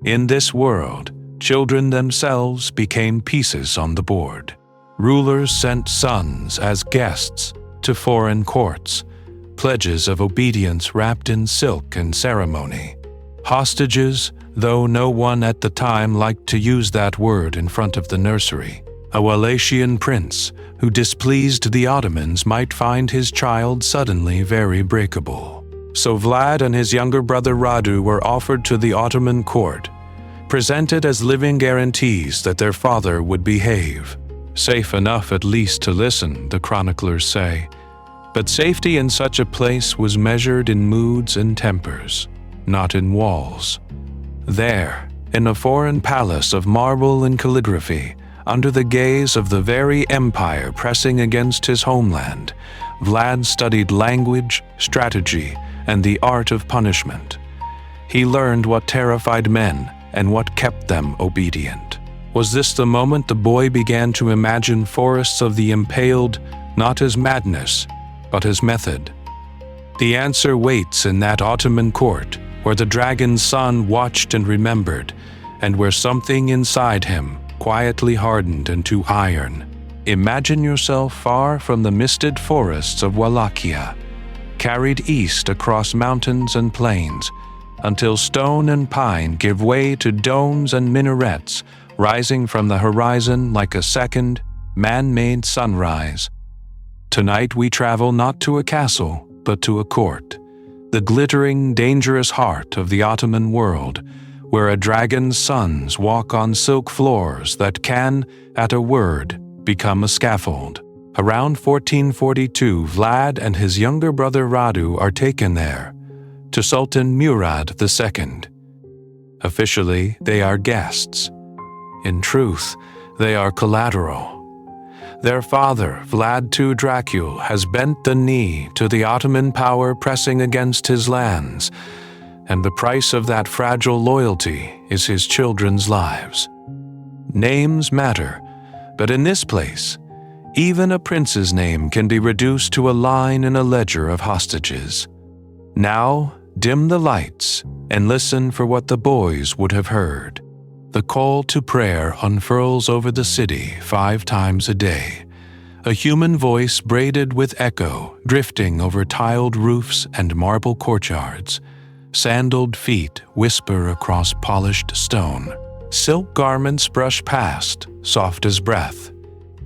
A: In this world, children themselves became pieces on the board. Rulers sent sons as guests to foreign courts, pledges of obedience wrapped in silk and ceremony. Hostages, though no one at the time liked to use that word in front of the nursery. A Wallachian prince who displeased the Ottomans might find his child suddenly very breakable. So Vlad and his younger brother Radu were offered to the Ottoman court, presented as living guarantees that their father would behave. Safe enough at least to listen, the chroniclers say. But safety in such a place was measured in moods and tempers, not in walls. There, in a foreign palace of marble and calligraphy, under the gaze of the very empire pressing against his homeland, Vlad studied language, strategy, and the art of punishment. He learned what terrified men and what kept them obedient. Was this the moment the boy began to imagine forests of the impaled, not as madness, but as method? The answer waits in that Ottoman court, where the dragon's son watched and remembered, and where something inside him quietly hardened into iron. Imagine yourself far from the misted forests of Wallachia, carried east across mountains and plains, until stone and pine give way to domes and minarets rising from the horizon like a second, man-made sunrise. Tonight we travel not to a castle, but to a court, the glittering, dangerous heart of the Ottoman world, where a dragon's sons walk on silk floors that can, at a word, become a scaffold. Around 1442, Vlad and his younger brother Radu are taken there, to Sultan Murad II. Officially, they are guests. In truth, they are collateral. Their father, Vlad II Dracula, has bent the knee to the Ottoman power pressing against his lands, and the price of that fragile loyalty is his children's lives. Names matter, but in this place, even a prince's name can be reduced to a line in a ledger of hostages. Now, dim the lights and listen for what the boys would have heard. The call to prayer unfurls over the city 5 times a day, a human voice braided with echo drifting over tiled roofs and marble courtyards. Sandaled feet whisper across polished stone. Silk garments brush past, soft as breath.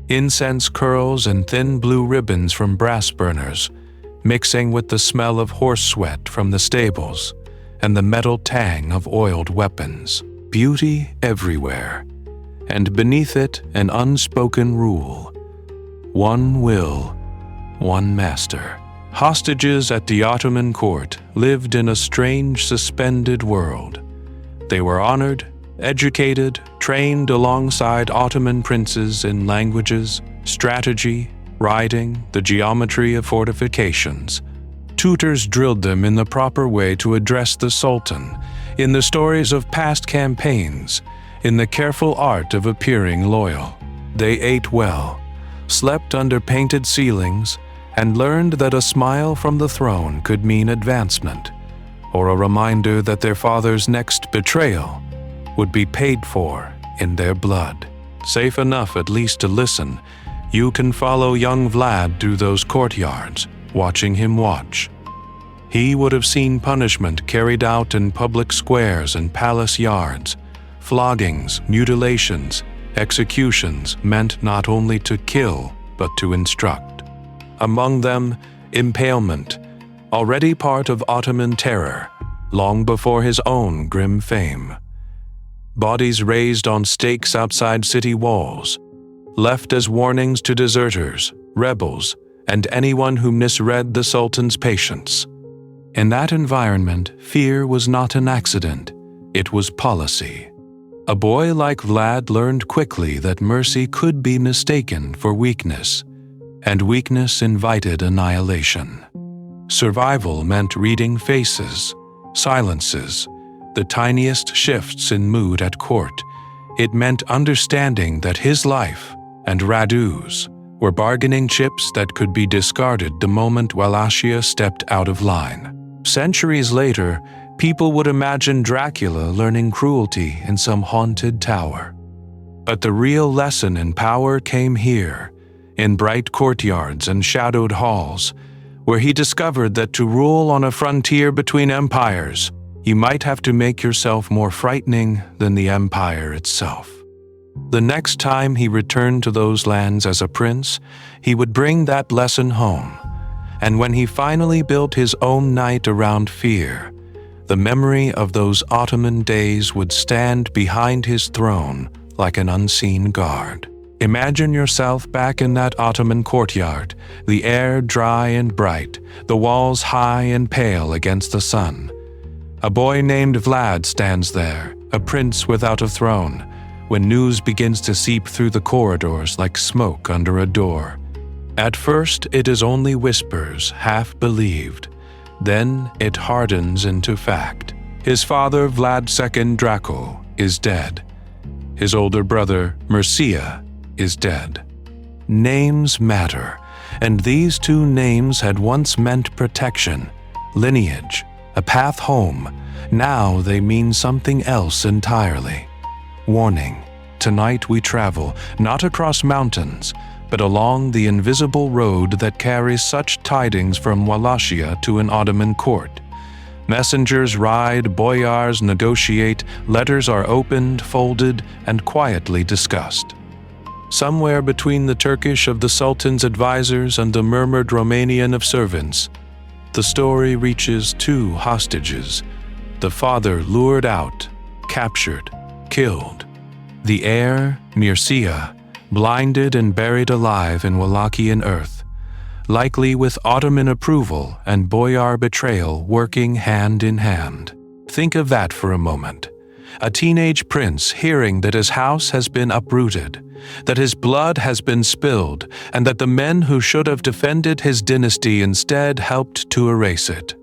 A: Incense curls and thin blue ribbons from brass burners, mixing with the smell of horse sweat from the stables and the metal tang of oiled weapons. Beauty everywhere, and beneath it an unspoken rule. One will, one master. Hostages at the Ottoman court lived in a strange, suspended world. They were honored, educated, trained alongside Ottoman princes in languages, strategy, riding, the geometry of fortifications. Tutors drilled them in the proper way to address the Sultan, in the stories of past campaigns, in the careful art of appearing loyal. They ate well, slept under painted ceilings, and learned that a smile from the throne could mean advancement, or a reminder that their father's next betrayal would be paid for in their blood. Safe enough at least to listen, you can follow young Vlad through those courtyards, watching him watch. He would have seen punishment carried out in public squares and palace yards, floggings, mutilations, executions meant not only to kill, but to instruct. Among them, impalement, already part of Ottoman terror, long before his own grim fame. Bodies raised on stakes outside city walls, left as warnings to deserters, rebels, and anyone who misread the Sultan's patience. In that environment, fear was not an accident, it was policy. A boy like Vlad learned quickly that mercy could be mistaken for weakness, and weakness invited annihilation. Survival meant reading faces, silences, the tiniest shifts in mood at court. It meant understanding that his life and Radu's were bargaining chips that could be discarded the moment Wallachia stepped out of line. Centuries later, people would imagine Dracula learning cruelty in some haunted tower. But the real lesson in power came here, in bright courtyards and shadowed halls, where he discovered that to rule on a frontier between empires, you might have to make yourself more frightening than the empire itself. The next time he returned to those lands as a prince, he would bring that lesson home. And when he finally built his own knight around fear, the memory of those Ottoman days would stand behind his throne like an unseen guard. Imagine yourself back in that Ottoman courtyard, the air dry and bright, the walls high and pale against the sun. A boy named Vlad stands there, a prince without a throne, when news begins to seep through the corridors like smoke under a door. At first, it is only whispers, half believed. Then it hardens into fact. His father, Vlad II Dracula, is dead. His older brother, Mircea, is dead. Names matter, and these two names had once meant protection, lineage, a path home. Now they mean something else entirely. Warning, tonight we travel, not across mountains, but along the invisible road that carries such tidings from Wallachia to an Ottoman court. Messengers ride, boyars negotiate, letters are opened, folded, and quietly discussed. Somewhere between the Turkish of the Sultan's advisors and the murmured Romanian of servants, the story reaches two hostages, the father lured out, captured, killed, the heir, Mircea, blinded and buried alive in Wallachian earth, likely with Ottoman approval and boyar betrayal working hand in hand. Think of that for a moment. A teenage prince hearing that his house has been uprooted, that his blood has been spilled, and that the men who should have defended his dynasty instead helped to erase it.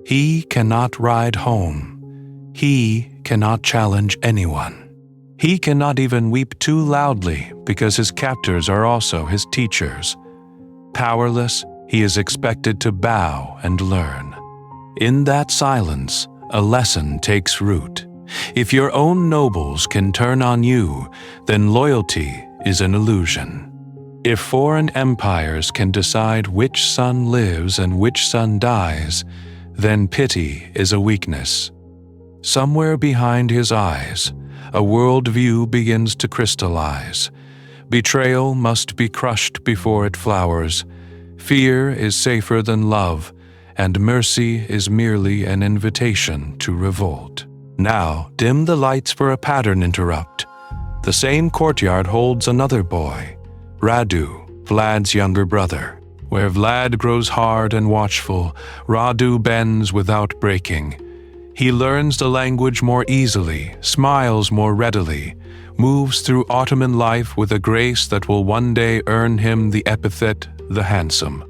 A: He cannot ride home. He cannot challenge anyone. He cannot even weep too loudly because his captors are also his teachers. Powerless, he is expected to bow and learn. In that silence, a lesson takes root. If your own nobles can turn on you, then loyalty is an illusion. If foreign empires can decide which son lives and which son dies, then pity is a weakness. Somewhere behind his eyes, a worldview begins to crystallize. Betrayal must be crushed before it flowers. Fear is safer than love, and mercy is merely an invitation to revolt. Now, dim the lights for a pattern interrupt. The same courtyard holds another boy, Radu, Vlad's younger brother. Where Vlad grows hard and watchful, Radu bends without breaking. He learns the language more easily, smiles more readily, moves through Ottoman life with a grace that will one day earn him the epithet the handsome.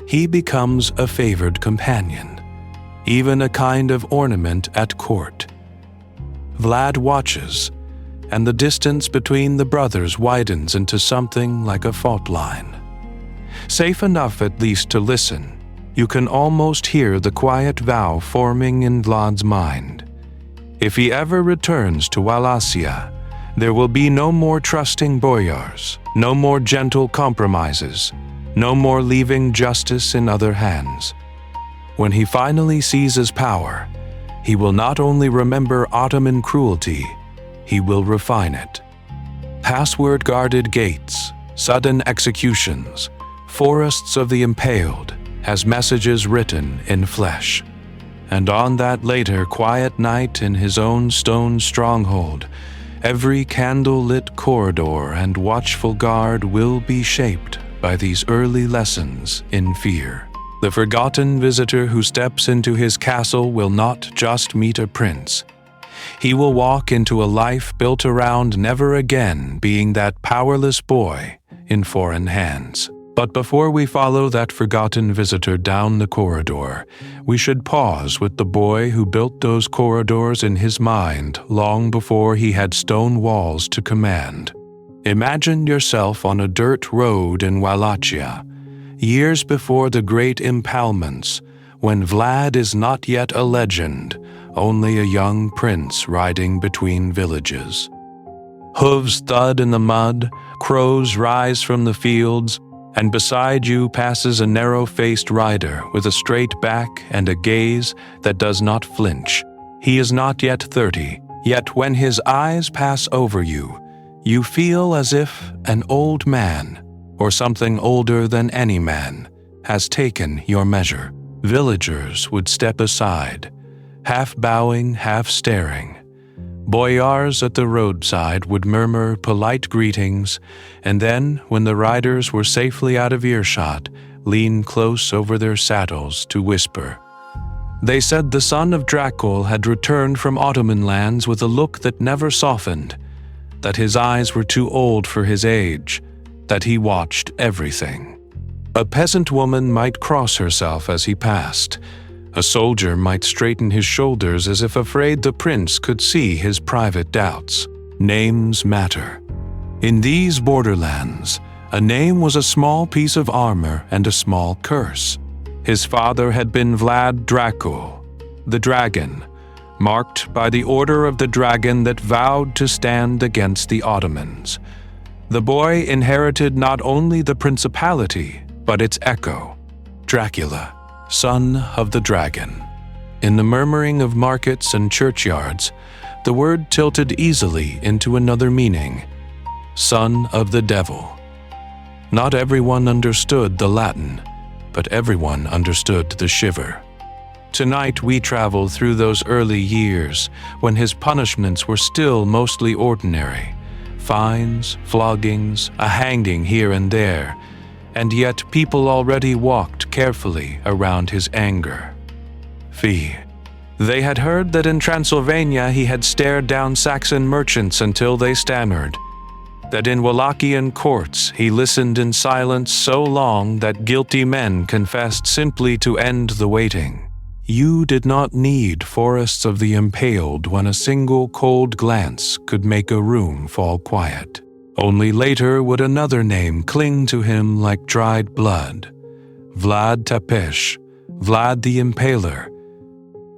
A: He becomes a favored companion, even a kind of ornament at court. Vlad watches, and the distance between the brothers widens into something like a fault line. Safe enough at least to listen, you can almost hear the quiet vow forming in Vlad's mind. If he ever returns to Wallachia, there will be no more trusting boyars, no more gentle compromises, no more leaving justice in other hands. When he finally seizes power, he will not only remember Ottoman cruelty, he will refine it. Password-guarded gates, sudden executions, forests of the impaled, has messages written in flesh. And on that later quiet night in his own stone stronghold, every candle-lit corridor and watchful guard will be shaped by these early lessons in fear. The forgotten visitor who steps into his castle will not just meet a prince. He will walk into a life built around never again being that powerless boy in foreign hands. But before we follow that forgotten visitor down the corridor, we should pause with the boy who built those corridors in his mind long before he had stone walls to command. Imagine yourself on a dirt road in Wallachia, years before the great impalements, when Vlad is not yet a legend, only a young prince riding between villages. Hooves thud in the mud, crows rise from the fields, and beside you passes a narrow-faced rider with a straight back and a gaze that does not flinch. He is not yet 30, yet when his eyes pass over you, you feel as if an old man, or something older than any man, has taken your measure. Villagers would step aside, half bowing, half staring. Boyars at the roadside would murmur polite greetings, and then, when the riders were safely out of earshot, lean close over their saddles to whisper. They said the son of Dracula had returned from Ottoman lands with a look that never softened, that his eyes were too old for his age, that he watched everything. A peasant woman might cross herself as he passed. A soldier might straighten his shoulders as if afraid the prince could see his private doubts. Names matter. In these borderlands, a name was a small piece of armor and a small curse. His father had been Vlad Dracula, the dragon, marked by the order of the dragon that vowed to stand against the Ottomans. The boy inherited not only the principality, but its echo, Dracula, son of the dragon. In the murmuring of markets and churchyards, the word tilted easily into another meaning, son of the devil. Not everyone understood the Latin, but everyone understood the shiver. Tonight we travel through those early years when his punishments were still mostly ordinary. Fines, floggings, a hanging here and there, and yet people already walked carefully around his anger. Fie. They had heard that in Transylvania he had stared down Saxon merchants until they stammered, that in Wallachian courts he listened in silence so long that guilty men confessed simply to end the waiting. You did not need forests of the impaled when a single cold glance could make a room fall quiet. Only later would another name cling to him like dried blood. Vlad Tepes, Vlad the Impaler.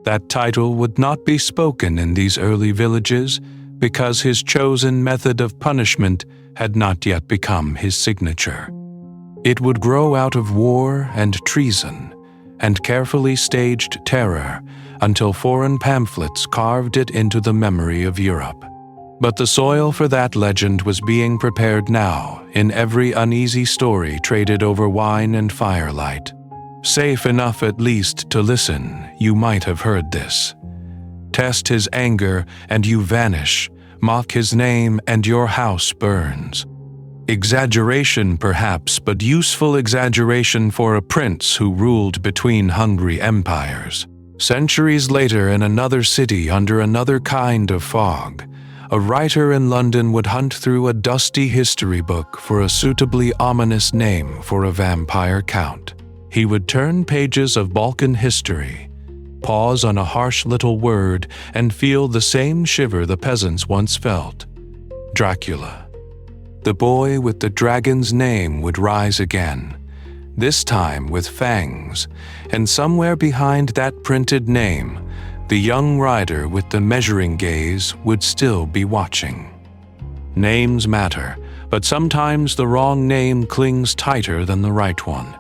A: That title would not be spoken in these early villages because his chosen method of punishment had not yet become his signature. It would grow out of war and treason and carefully staged terror until foreign pamphlets carved it into the memory of Europe. But the soil for that legend was being prepared now in every uneasy story traded over wine and firelight. Safe enough at least to listen, you might have heard this. Test his anger and you vanish, mock his name and your house burns. Exaggeration perhaps, but useful exaggeration for a prince who ruled between hungry empires. Centuries later, in another city under another kind of fog, a writer in London would hunt through a dusty history book for a suitably ominous name for a vampire count. He would turn pages of Balkan history, pause on a harsh little word, and feel the same shiver the peasants once felt. Dracula. The boy with the dragon's name would rise again, this time with fangs, and somewhere behind that printed name, the young rider with the measuring gaze would still be watching. Names matter, but sometimes the wrong name clings tighter than the right one.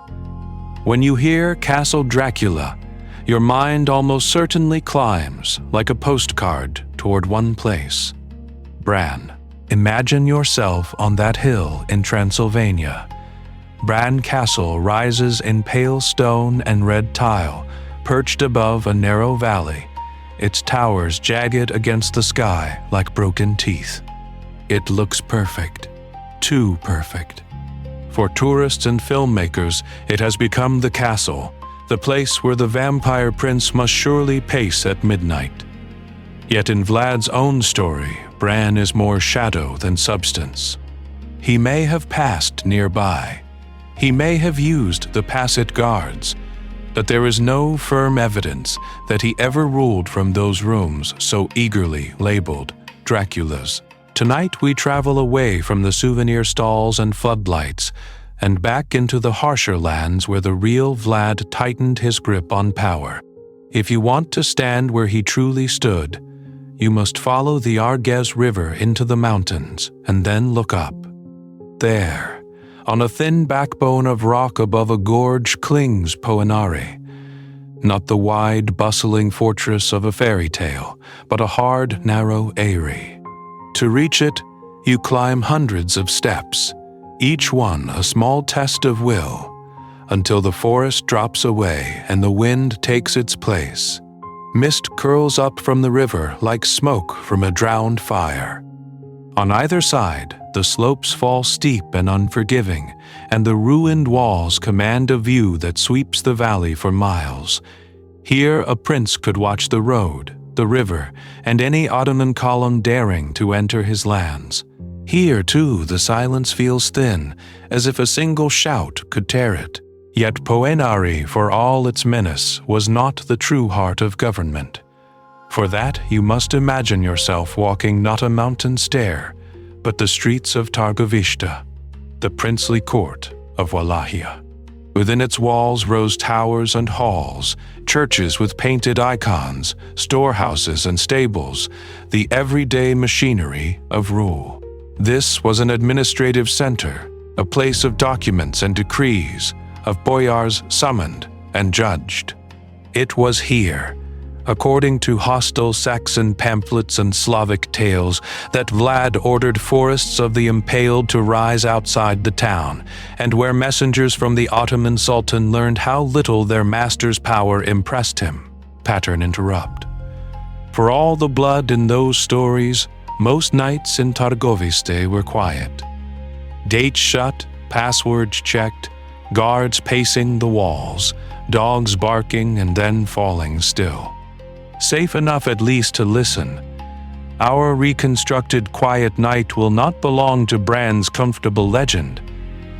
A: When you hear Castle Dracula, your mind almost certainly climbs, like a postcard, toward one place. Bran. Imagine yourself on that hill in Transylvania. Bran Castle rises in pale stone and red tile, perched above a narrow valley, its towers jagged against the sky like broken teeth. It looks perfect, too perfect. For tourists and filmmakers, it has become the castle, the place where the vampire prince must surely pace at midnight. Yet in Vlad's own story, Bran is more shadow than substance. He may have passed nearby. He may have used the passage guards, but there is no firm evidence that he ever ruled from those rooms so eagerly labeled Dracula's. Tonight we travel away from the souvenir stalls and floodlights and back into the harsher lands where the real Vlad tightened his grip on power. If you want to stand where he truly stood, you must follow the Arges River into the mountains and then look up. There, on a thin backbone of rock above a gorge clings Poenari. Not the wide, bustling fortress of a fairy tale, but a hard, narrow eyrie. To reach it, you climb hundreds of steps, each one a small test of will, until the forest drops away and the wind takes its place. Mist curls up from the river like smoke from a drowned fire. On either side, the slopes fall steep and unforgiving, and the ruined walls command a view that sweeps the valley for miles. Here a prince could watch the road, the river, and any Ottoman column daring to enter his lands. Here, too, the silence feels thin, as if a single shout could tear it. Yet Poenari, for all its menace, was not the true heart of government. For that, you must imagine yourself walking not a mountain stair, but the streets of Targovishta, the princely court of Wallachia. Within its walls rose towers and halls, churches with painted icons, storehouses and stables, the everyday machinery of rule. This was an administrative center, a place of documents and decrees, of boyars summoned and judged. It was here, according to hostile Saxon pamphlets and Slavic tales, that Vlad ordered forests of the impaled to rise outside the town, and where messengers from the Ottoman Sultan learned how little their master's power impressed him. Pattern interrupt. For all the blood in those stories, most nights in Targoviste were quiet. Dates shut, passwords checked, guards pacing the walls, dogs barking and then falling still. Safe enough at least to listen. Our reconstructed quiet night will not belong to Bran's comfortable legend,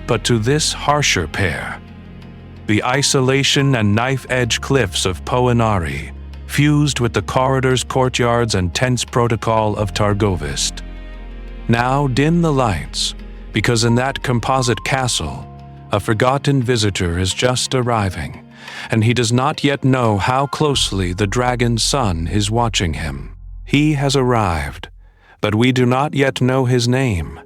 A: but to this harsher pair. The isolation and knife-edge cliffs of Poenari, fused with the corridors, courtyards, and tense protocol of Targovist. Now dim the lights, because in that composite castle, a forgotten visitor is just arriving, and he does not yet know how closely the dragon's son is watching him. He has arrived, but we do not yet know his name.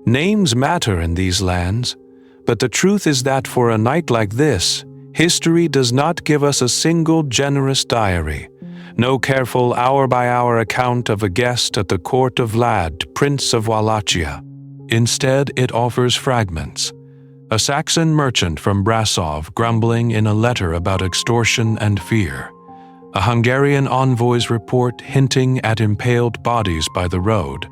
A: Names matter in these lands, but the truth is that for a night like this, history does not give us a single generous diary, no careful hour-by-hour account of a guest at the court of Vlad, Prince of Wallachia. Instead, it offers fragments. A Saxon merchant from Brasov grumbling in a letter about extortion and fear. A Hungarian envoy's report hinting at impaled bodies by the road.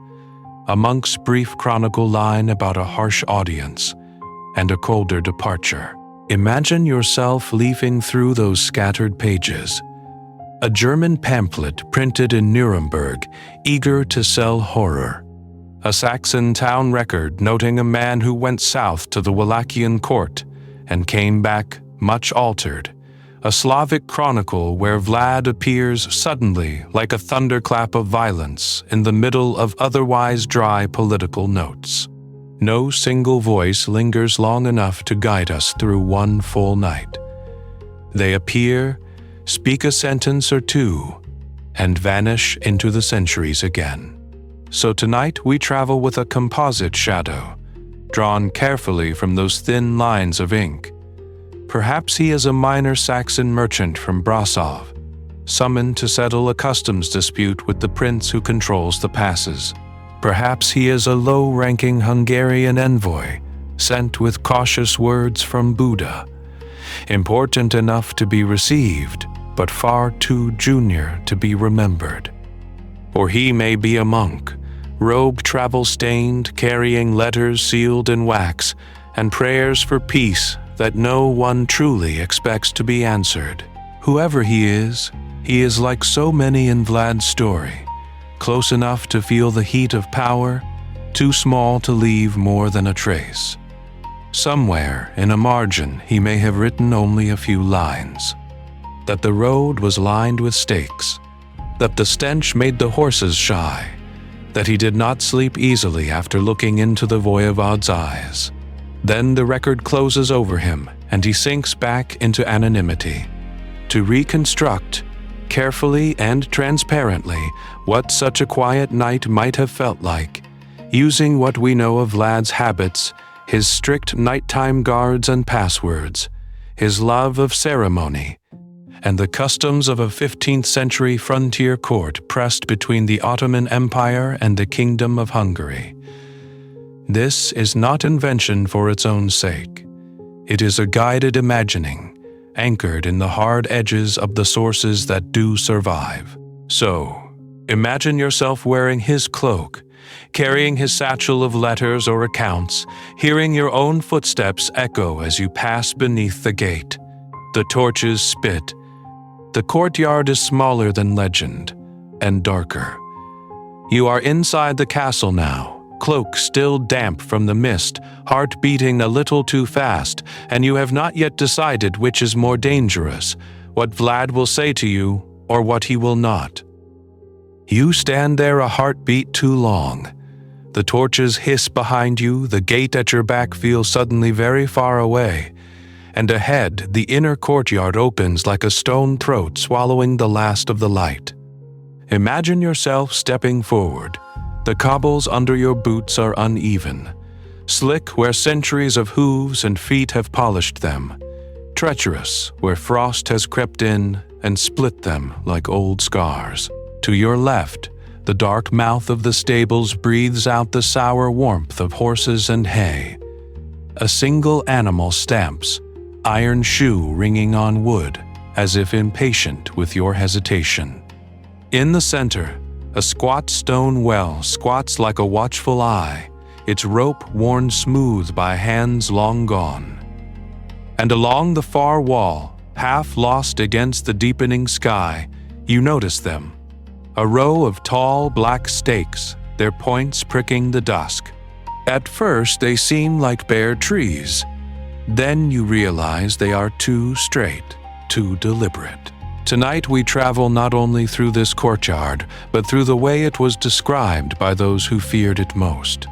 A: A monk's brief chronicle line about a harsh audience. And a colder departure. Imagine yourself leafing through those scattered pages. A German pamphlet printed in Nuremberg, eager to sell horror. A Saxon town record noting a man who went south to the Wallachian court and came back much altered. A Slavic chronicle where Vlad appears suddenly like a thunderclap of violence in the middle of otherwise dry political notes. No single voice lingers long enough to guide us through one full night. They appear, speak a sentence or two, and vanish into the centuries again. So tonight we travel with a composite shadow, drawn carefully from those thin lines of ink. Perhaps he is a minor Saxon merchant from Brasov, summoned to settle a customs dispute with the prince who controls the passes. Perhaps he is a low-ranking Hungarian envoy, sent with cautious words from Buda, important enough to be received, but far too junior to be remembered. Or he may be a monk, robe travel-stained, carrying letters sealed in wax, and prayers for peace that no one truly expects to be answered. Whoever he is like so many in Vlad's story, close enough to feel the heat of power, too small to leave more than a trace. Somewhere in a margin he may have written only a few lines. That the road was lined with stakes, that the stench made the horses shy, that he did not sleep easily after looking into the voivod's eyes. Then the record closes over him, and he sinks back into anonymity, to reconstruct, carefully and transparently, what such a quiet night might have felt like, using what we know of Vlad's habits, his strict nighttime guards and passwords, his love of ceremony, and the customs of a 15th century frontier court pressed between the Ottoman Empire and the Kingdom of Hungary. This is not invention for its own sake. It is a guided imagining, anchored in the hard edges of the sources that do survive. So, imagine yourself wearing his cloak, carrying his satchel of letters or accounts, hearing your own footsteps echo as you pass beneath the gate. The torches spit. The courtyard is smaller than legend, and darker. You are inside the castle now, cloak still damp from the mist, heart beating a little too fast, and you have not yet decided which is more dangerous, what Vlad will say to you or what he will not. You stand there a heartbeat too long. The torches hiss behind you, the gate at your back feels suddenly very far away, and ahead the inner courtyard opens like a stone throat swallowing the last of the light. Imagine yourself stepping forward. The cobbles under your boots are uneven, slick where centuries of hooves and feet have polished them, treacherous where frost has crept in and split them like old scars. To your left, the dark mouth of the stables breathes out the sour warmth of horses and hay. A single animal stamps, iron shoe ringing on wood, as if impatient with your hesitation. In the center, a squat stone well squats like a watchful eye, its rope worn smooth by hands long gone. And along the far wall, half lost against the deepening sky, you notice them. A row of tall black stakes, their points pricking the dusk. At first they seem like bare trees. Then you realize they are too straight, too deliberate. Tonight we travel not only through this courtyard, but through the way it was described by those who feared it most.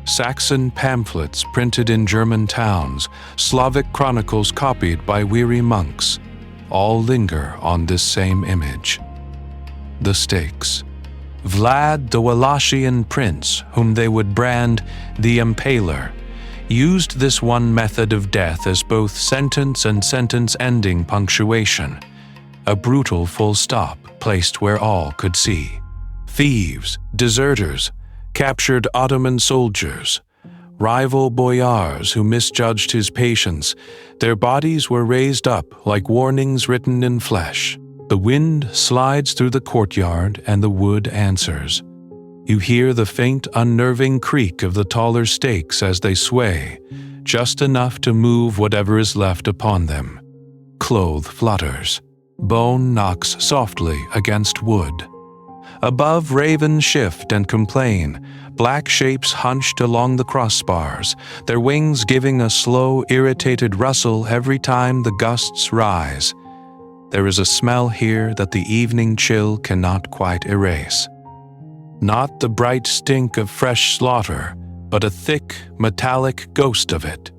A: Saxon pamphlets printed in German towns, Slavic chronicles copied by weary monks, all linger on this same image. The stakes. Vlad, the Wallachian prince, whom they would brand the Impaler, used this one method of death as both sentence and sentence-ending punctuation, a brutal full stop placed where all could see. Thieves, deserters, captured Ottoman soldiers, rival boyars who misjudged his patience, their bodies were raised up like warnings written in flesh. The wind slides through the courtyard and the wood answers. You hear the faint, unnerving creak of the taller stakes as they sway, just enough to move whatever is left upon them. Cloth flutters. Bone knocks softly against wood. Above, ravens shift and complain, black shapes hunched along the crossbars, their wings giving a slow, irritated rustle every time the gusts rise. There is a smell here that the evening chill cannot quite erase. Not the bright stink of fresh slaughter, but a thick, metallic ghost of it,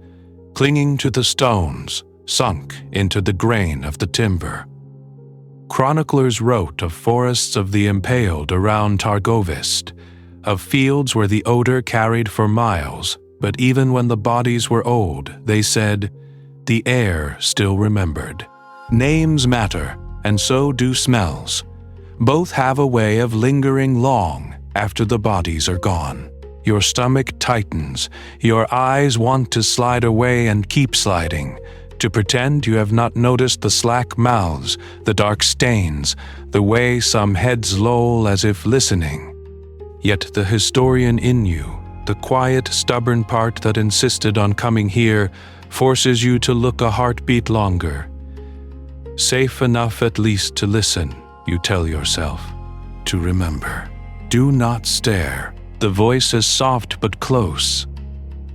A: clinging to the stones, sunk into the grain of the timber. Chroniclers wrote of forests of the impaled around Targovist, of fields where the odor carried for miles, but even when the bodies were old, they said, the air still remembered. Names matter, and so do smells. Both have a way of lingering long after the bodies are gone. Your stomach tightens, your eyes want to slide away and keep sliding, to pretend you have not noticed the slack mouths, the dark stains, the way some heads loll as if listening. Yet the historian in you, the quiet, stubborn part that insisted on coming here, forces you to look a heartbeat longer. Safe enough at least to listen, you tell yourself, to remember. Do not stare. The voice is soft but close.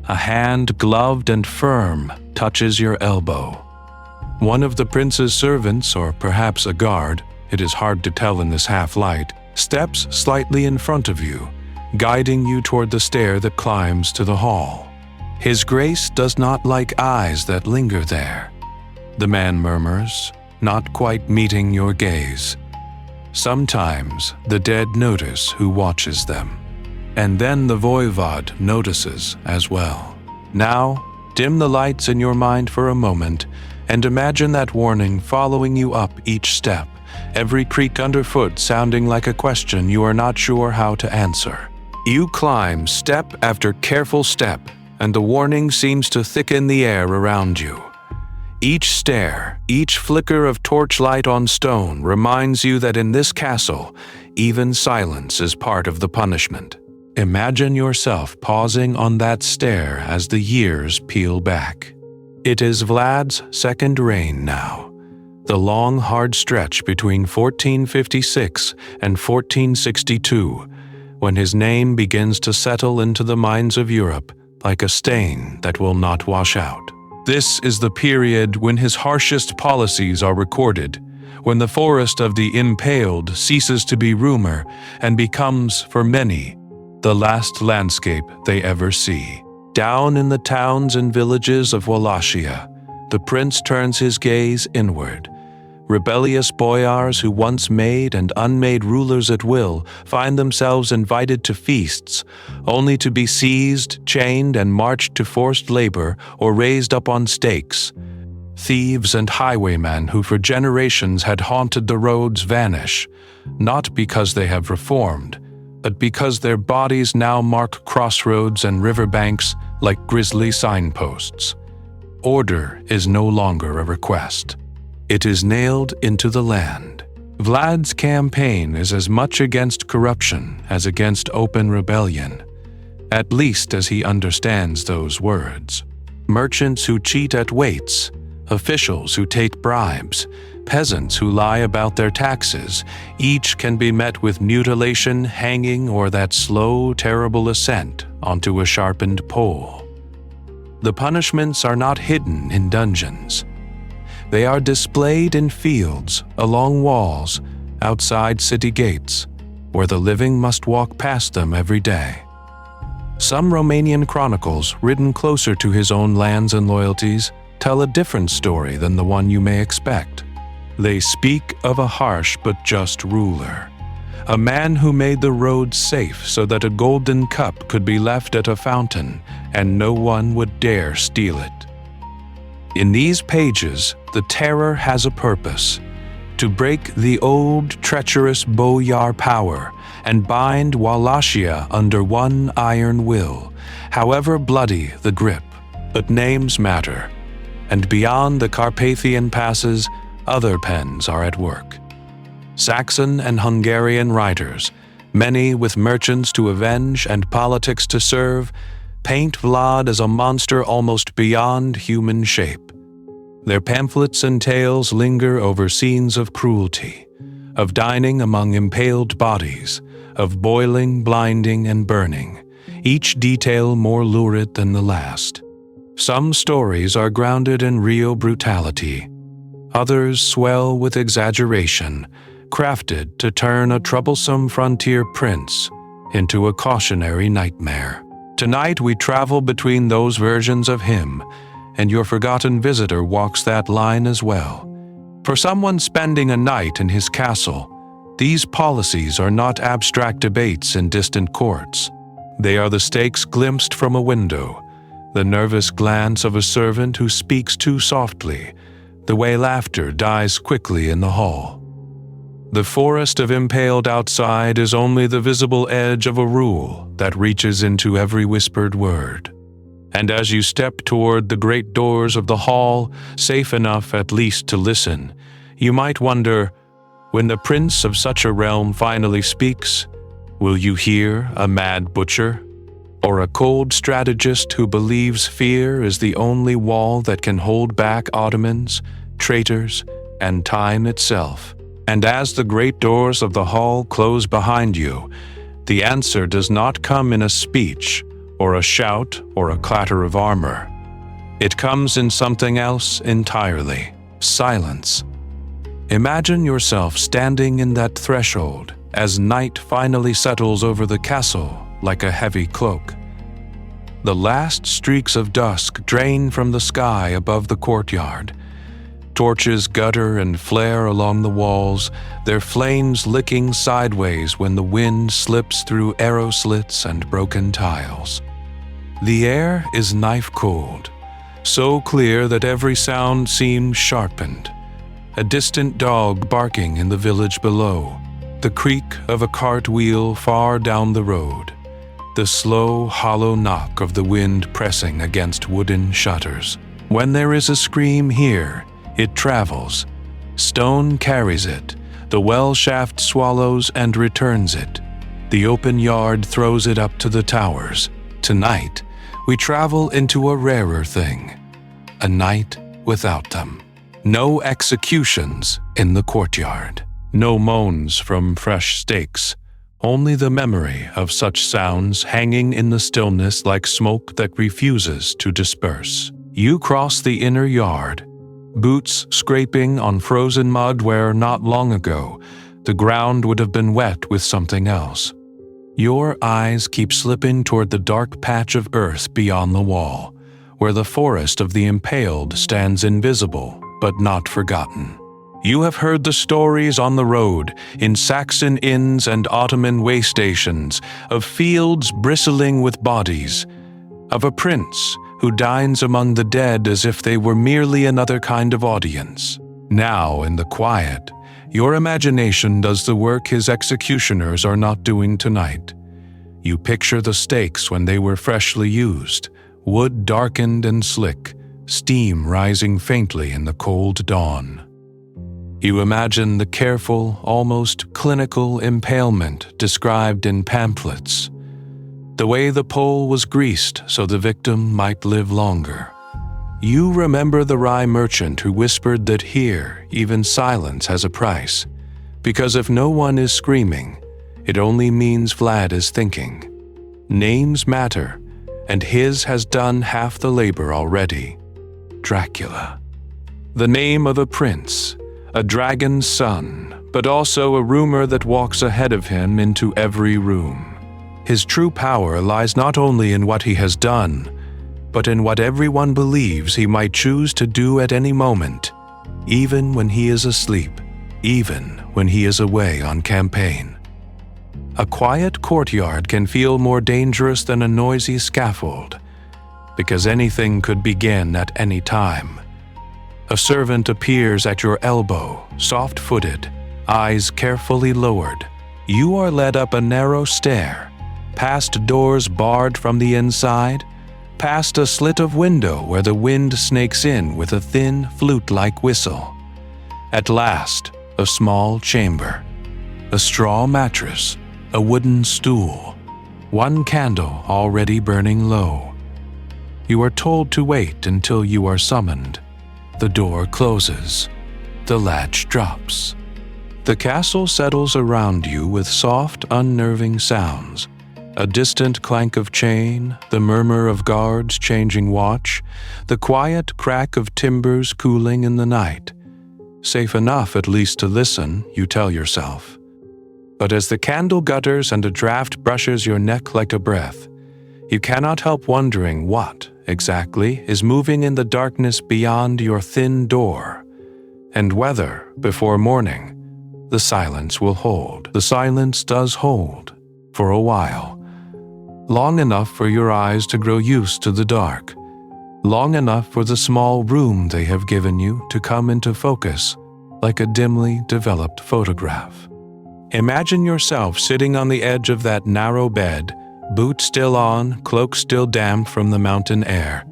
A: A hand, gloved and firm, touches your elbow. One of the prince's servants, or perhaps a guard, it is hard to tell in this half-light, steps slightly in front of you, guiding you toward the stair that climbs to the hall. His grace does not like eyes that linger there. The man murmurs, not quite meeting your gaze. Sometimes the dead notice who watches them. And then the voivod notices as well. Now, dim the lights in your mind for a moment and imagine that warning following you up each step, every creak underfoot sounding like a question you are not sure how to answer. You climb step after careful step, and the warning seems to thicken the air around you. Each stair, each flicker of torchlight on stone reminds you that in this castle, even silence is part of the punishment. Imagine yourself pausing on that stair as the years peel back. It is Vlad's second reign now, the long, hard stretch between 1456 and 1462, when his name begins to settle into the minds of Europe like a stain that will not wash out. This is the period when his harshest policies are recorded, when the forest of the impaled ceases to be rumor and becomes, for many, the last landscape they ever see. Down in the towns and villages of Wallachia, the prince turns his gaze inward. Rebellious boyars who once made and unmade rulers at will find themselves invited to feasts, only to be seized, chained, and marched to forced labor or raised up on stakes. Thieves and highwaymen who for generations had haunted the roads vanish, not because they have reformed, but because their bodies now mark crossroads and riverbanks like grisly signposts. Order is no longer a request. It is nailed into the land. Vlad's campaign is as much against corruption as against open rebellion, at least as he understands those words. Merchants who cheat at weights, officials who take bribes, peasants who lie about their taxes, each can be met with mutilation, hanging, or that slow, terrible ascent onto a sharpened pole. The punishments are not hidden in dungeons. They are displayed in fields, along walls, outside city gates, where the living must walk past them every day. Some Romanian chronicles, written closer to his own lands and loyalties, tell a different story than the one you may expect. They speak of a harsh but just ruler, a man who made the roads safe so that a golden cup could be left at a fountain and no one would dare steal it. In these pages, the terror has a purpose: to break the old, treacherous boyar power and bind Wallachia under one iron will, however bloody the grip. But names matter, and beyond the Carpathian passes, other pens are at work. Saxon and Hungarian writers, many with merchants to avenge and politics to serve, paint Vlad as a monster almost beyond human shape. Their pamphlets and tales linger over scenes of cruelty, of dining among impaled bodies, of boiling, blinding, and burning, each detail more lurid than the last. Some stories are grounded in real brutality. Others swell with exaggeration, crafted to turn a troublesome frontier prince into a cautionary nightmare. Tonight we travel between those versions of him, and your forgotten visitor walks that line as well. For someone spending a night in his castle, these policies are not abstract debates in distant courts. They are the stakes glimpsed from a window, the nervous glance of a servant who speaks too softly, the way laughter dies quickly in the hall. The forest of impaled outside is only the visible edge of a rule that reaches into every whispered word. And as you step toward the great doors of the hall, safe enough at least to listen, you might wonder, when the prince of such a realm finally speaks, will you hear a mad butcher? Or a cold strategist who believes fear is the only wall that can hold back Ottomans, traitors, and time itself? And as the great doors of the hall close behind you, the answer does not come in a speech, or a shout, or a clatter of armor. It comes in something else entirely: silence. Imagine yourself standing in that threshold as night finally settles over the castle like a heavy cloak. The last streaks of dusk drain from the sky above the courtyard. Torches gutter and flare along the walls, their flames licking sideways when the wind slips through arrow slits and broken tiles. The air is knife-cold, so clear that every sound seems sharpened. A distant dog barking in the village below, the creak of a cart wheel far down the road, the slow, hollow knock of the wind pressing against wooden shutters. When there is a scream here, it travels. Stone carries it, the well shaft swallows and returns it. The open yard throws it up to the towers. Tonight, we travel into a rarer thing, a night without them. No executions in the courtyard, no moans from fresh stakes, only the memory of such sounds hanging in the stillness like smoke that refuses to disperse. You cross the inner yard, boots scraping on frozen mud where not long ago the ground would have been wet with something else. Your eyes keep slipping toward the dark patch of earth beyond the wall, where the forest of the impaled stands invisible but not forgotten. You have heard the stories on the road, in Saxon inns and Ottoman waystations, of fields bristling with bodies, of a prince who dines among the dead as if they were merely another kind of audience. Now, in the quiet, your imagination does the work his executioners are not doing tonight. You picture the stakes when they were freshly used, wood darkened and slick, steam rising faintly in the cold dawn. You imagine the careful, almost clinical impalement described in pamphlets, the way the pole was greased so the victim might live longer. You remember the wry merchant who whispered that here even silence has a price, because if no one is screaming, it only means Vlad is thinking. Names matter, and his has done half the labor already. Dracula. The name of a prince, a dragon's son, but also a rumor that walks ahead of him into every room. His true power lies not only in what he has done, but in what everyone believes he might choose to do at any moment, even when he is asleep, even when he is away on campaign. A quiet courtyard can feel more dangerous than a noisy scaffold, because anything could begin at any time. A servant appears at your elbow, soft-footed, eyes carefully lowered. You are led up a narrow stair, past doors barred from the inside, past a slit of window where the wind snakes in with a thin, flute-like whistle. At last, a small chamber, a straw mattress, a wooden stool, one candle already burning low. You are told to wait until you are summoned. The door closes. The latch drops. The castle settles around you with soft, unnerving sounds. A distant clank of chain, the murmur of guards changing watch, the quiet crack of timbers cooling in the night. Safe enough at least to listen, you tell yourself. But as the candle gutters and a draft brushes your neck like a breath, you cannot help wondering what, exactly, is moving in the darkness beyond your thin door, and whether, before morning, the silence will hold. The silence does hold, for a while. Long enough for your eyes to grow used to the dark, long enough for the small room they have given you to come into focus like a dimly developed photograph. Imagine yourself sitting on the edge of that narrow bed, boots still on, cloak still damp from the mountain air.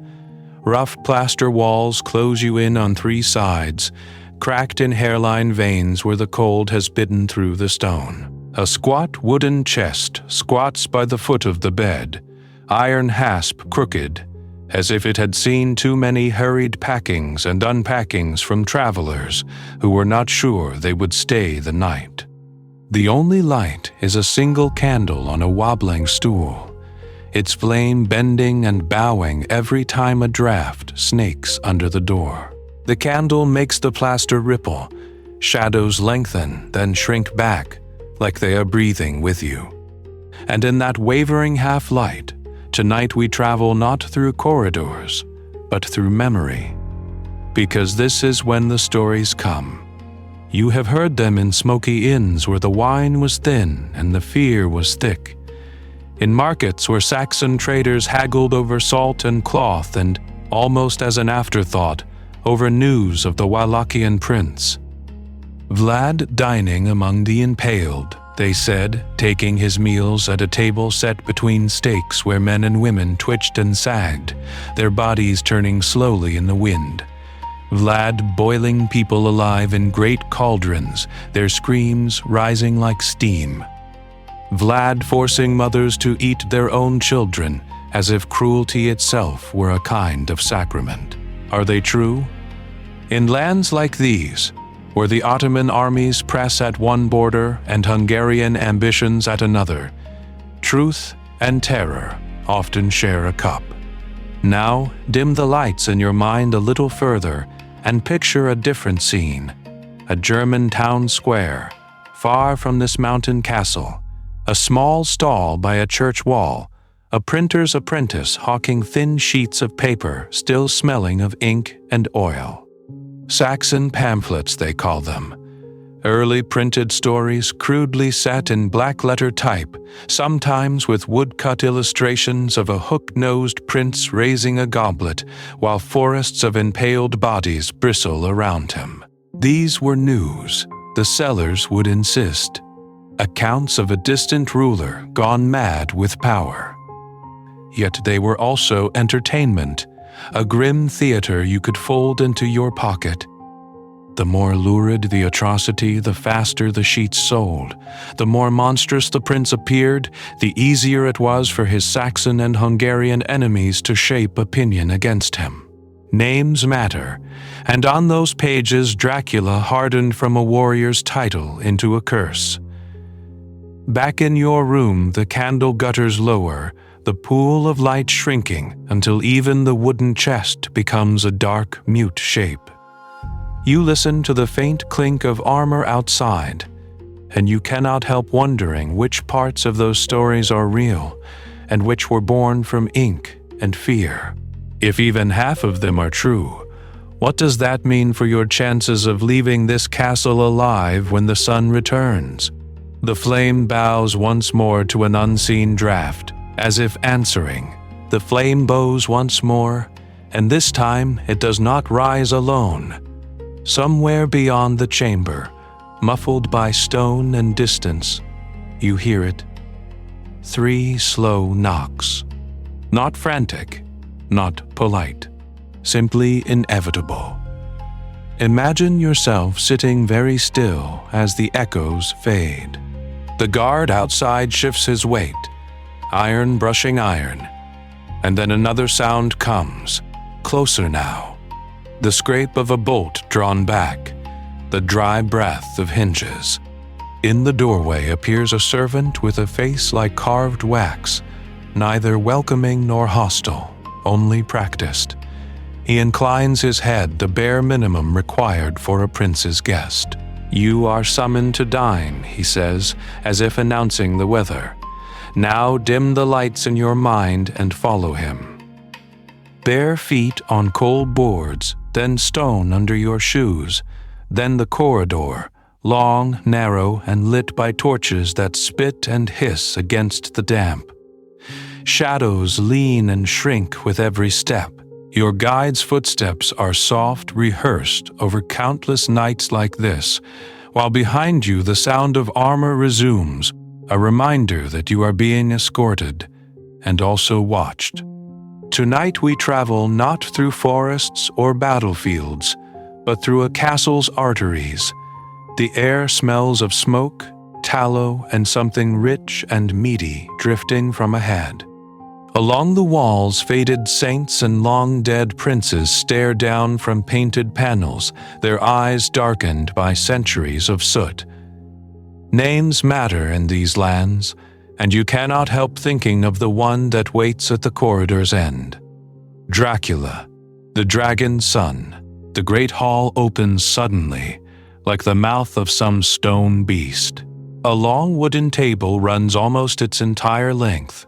A: Rough plaster walls close you in on three sides, cracked in hairline veins where the cold has bitten through the stone. A squat wooden chest squats by the foot of the bed, iron hasp crooked, as if it had seen too many hurried packings and unpackings from travelers who were not sure they would stay the night. The only light is a single candle on a wobbling stool, its flame bending and bowing every time a draft snakes under the door. The candle makes the plaster ripple, shadows lengthen, then shrink back, like they are breathing with you. And in that wavering half-light, tonight we travel not through corridors, but through memory. Because this is when the stories come. You have heard them in smoky inns where the wine was thin and the fear was thick. In markets where Saxon traders haggled over salt and cloth and, almost as an afterthought, over news of the Wallachian prince. Vlad dining among the impaled, they said, taking his meals at a table set between stakes where men and women twitched and sagged, their bodies turning slowly in the wind. Vlad boiling people alive in great cauldrons, their screams rising like steam. Vlad forcing mothers to eat their own children as if cruelty itself were a kind of sacrament. Are they true? In lands like these, where the Ottoman armies press at one border and Hungarian ambitions at another, truth and terror often share a cup. Now, dim the lights in your mind a little further and picture a different scene, a German town square, far from this mountain castle, a small stall by a church wall, a printer's apprentice hawking thin sheets of paper still smelling of ink and oil. Saxon pamphlets, they call them. Early printed stories crudely set in black-letter type, sometimes with woodcut illustrations of a hook-nosed prince raising a goblet while forests of impaled bodies bristle around him. These were news, the sellers would insist. Accounts of a distant ruler gone mad with power. Yet they were also entertainment, a grim theater you could fold into your pocket. The more lurid the atrocity, the faster the sheets sold. The more monstrous the prince appeared, the easier it was for his Saxon and Hungarian enemies to shape opinion against him. Names matter, and on those pages Dracula hardened from a warrior's title into a curse. Back in your room, the candle gutters lower, the pool of light shrinking until even the wooden chest becomes a dark, mute shape. You listen to the faint clink of armor outside, and you cannot help wondering which parts of those stories are real and which were born from ink and fear. If even half of them are true, what does that mean for your chances of leaving this castle alive when the sun returns? The flame bows once more to an unseen draft, as if answering. The flame bows once more, and this time it does not rise alone. Somewhere beyond the chamber, muffled by stone and distance, you hear it. 3 slow knocks. Not frantic, not polite, simply inevitable. Imagine yourself sitting very still as the echoes fade. The guard outside shifts his weight, iron brushing iron, and then another sound comes, closer now. The scrape of a bolt drawn back, the dry breath of hinges. In the doorway appears a servant with a face like carved wax, neither welcoming nor hostile, only practiced. He inclines his head, the bare minimum required for a prince's guest. "You are summoned to dine," he says, as if announcing the weather. "Now dim the lights in your mind and follow him." Bare feet on cold boards, then stone under your shoes, then the corridor, long, narrow, and lit by torches that spit and hiss against the damp. Shadows lean and shrink with every step. Your guide's footsteps are soft, rehearsed over countless nights like this, while behind you the sound of armor resumes, a reminder that you are being escorted and also watched. Tonight we travel not through forests or battlefields, but through a castle's arteries. The air smells of smoke, tallow, and something rich and meaty drifting from ahead. Along the walls, faded saints and long-dead princes stare down from painted panels, their eyes darkened by centuries of soot. Names matter in these lands, and you cannot help thinking of the one that waits at the corridor's end. Dracula, the dragon's son. The great hall opens suddenly, like the mouth of some stone beast. A long wooden table runs almost its entire length,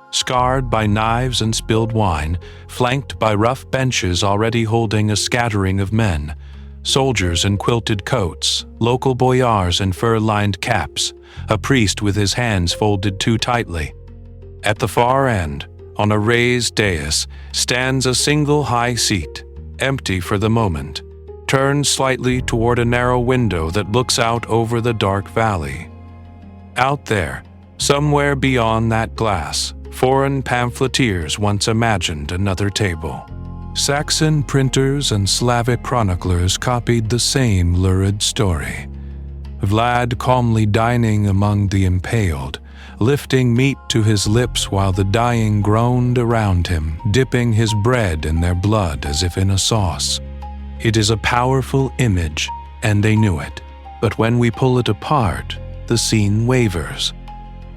A: scarred by knives and spilled wine, flanked by rough benches already holding a scattering of men, soldiers in quilted coats, local boyars in fur-lined caps, a priest with his hands folded too tightly. At the far end, on a raised dais, stands a single high seat, empty for the moment, turned slightly toward a narrow window that looks out over the dark valley. Out there, somewhere beyond that glass, foreign pamphleteers once imagined another table. Saxon printers and Slavic chroniclers copied the same lurid story. Vlad calmly dining among the impaled, lifting meat to his lips while the dying groaned around him, dipping his bread in their blood as if in a sauce. It is a powerful image, and they knew it. But when we pull it apart, the scene wavers.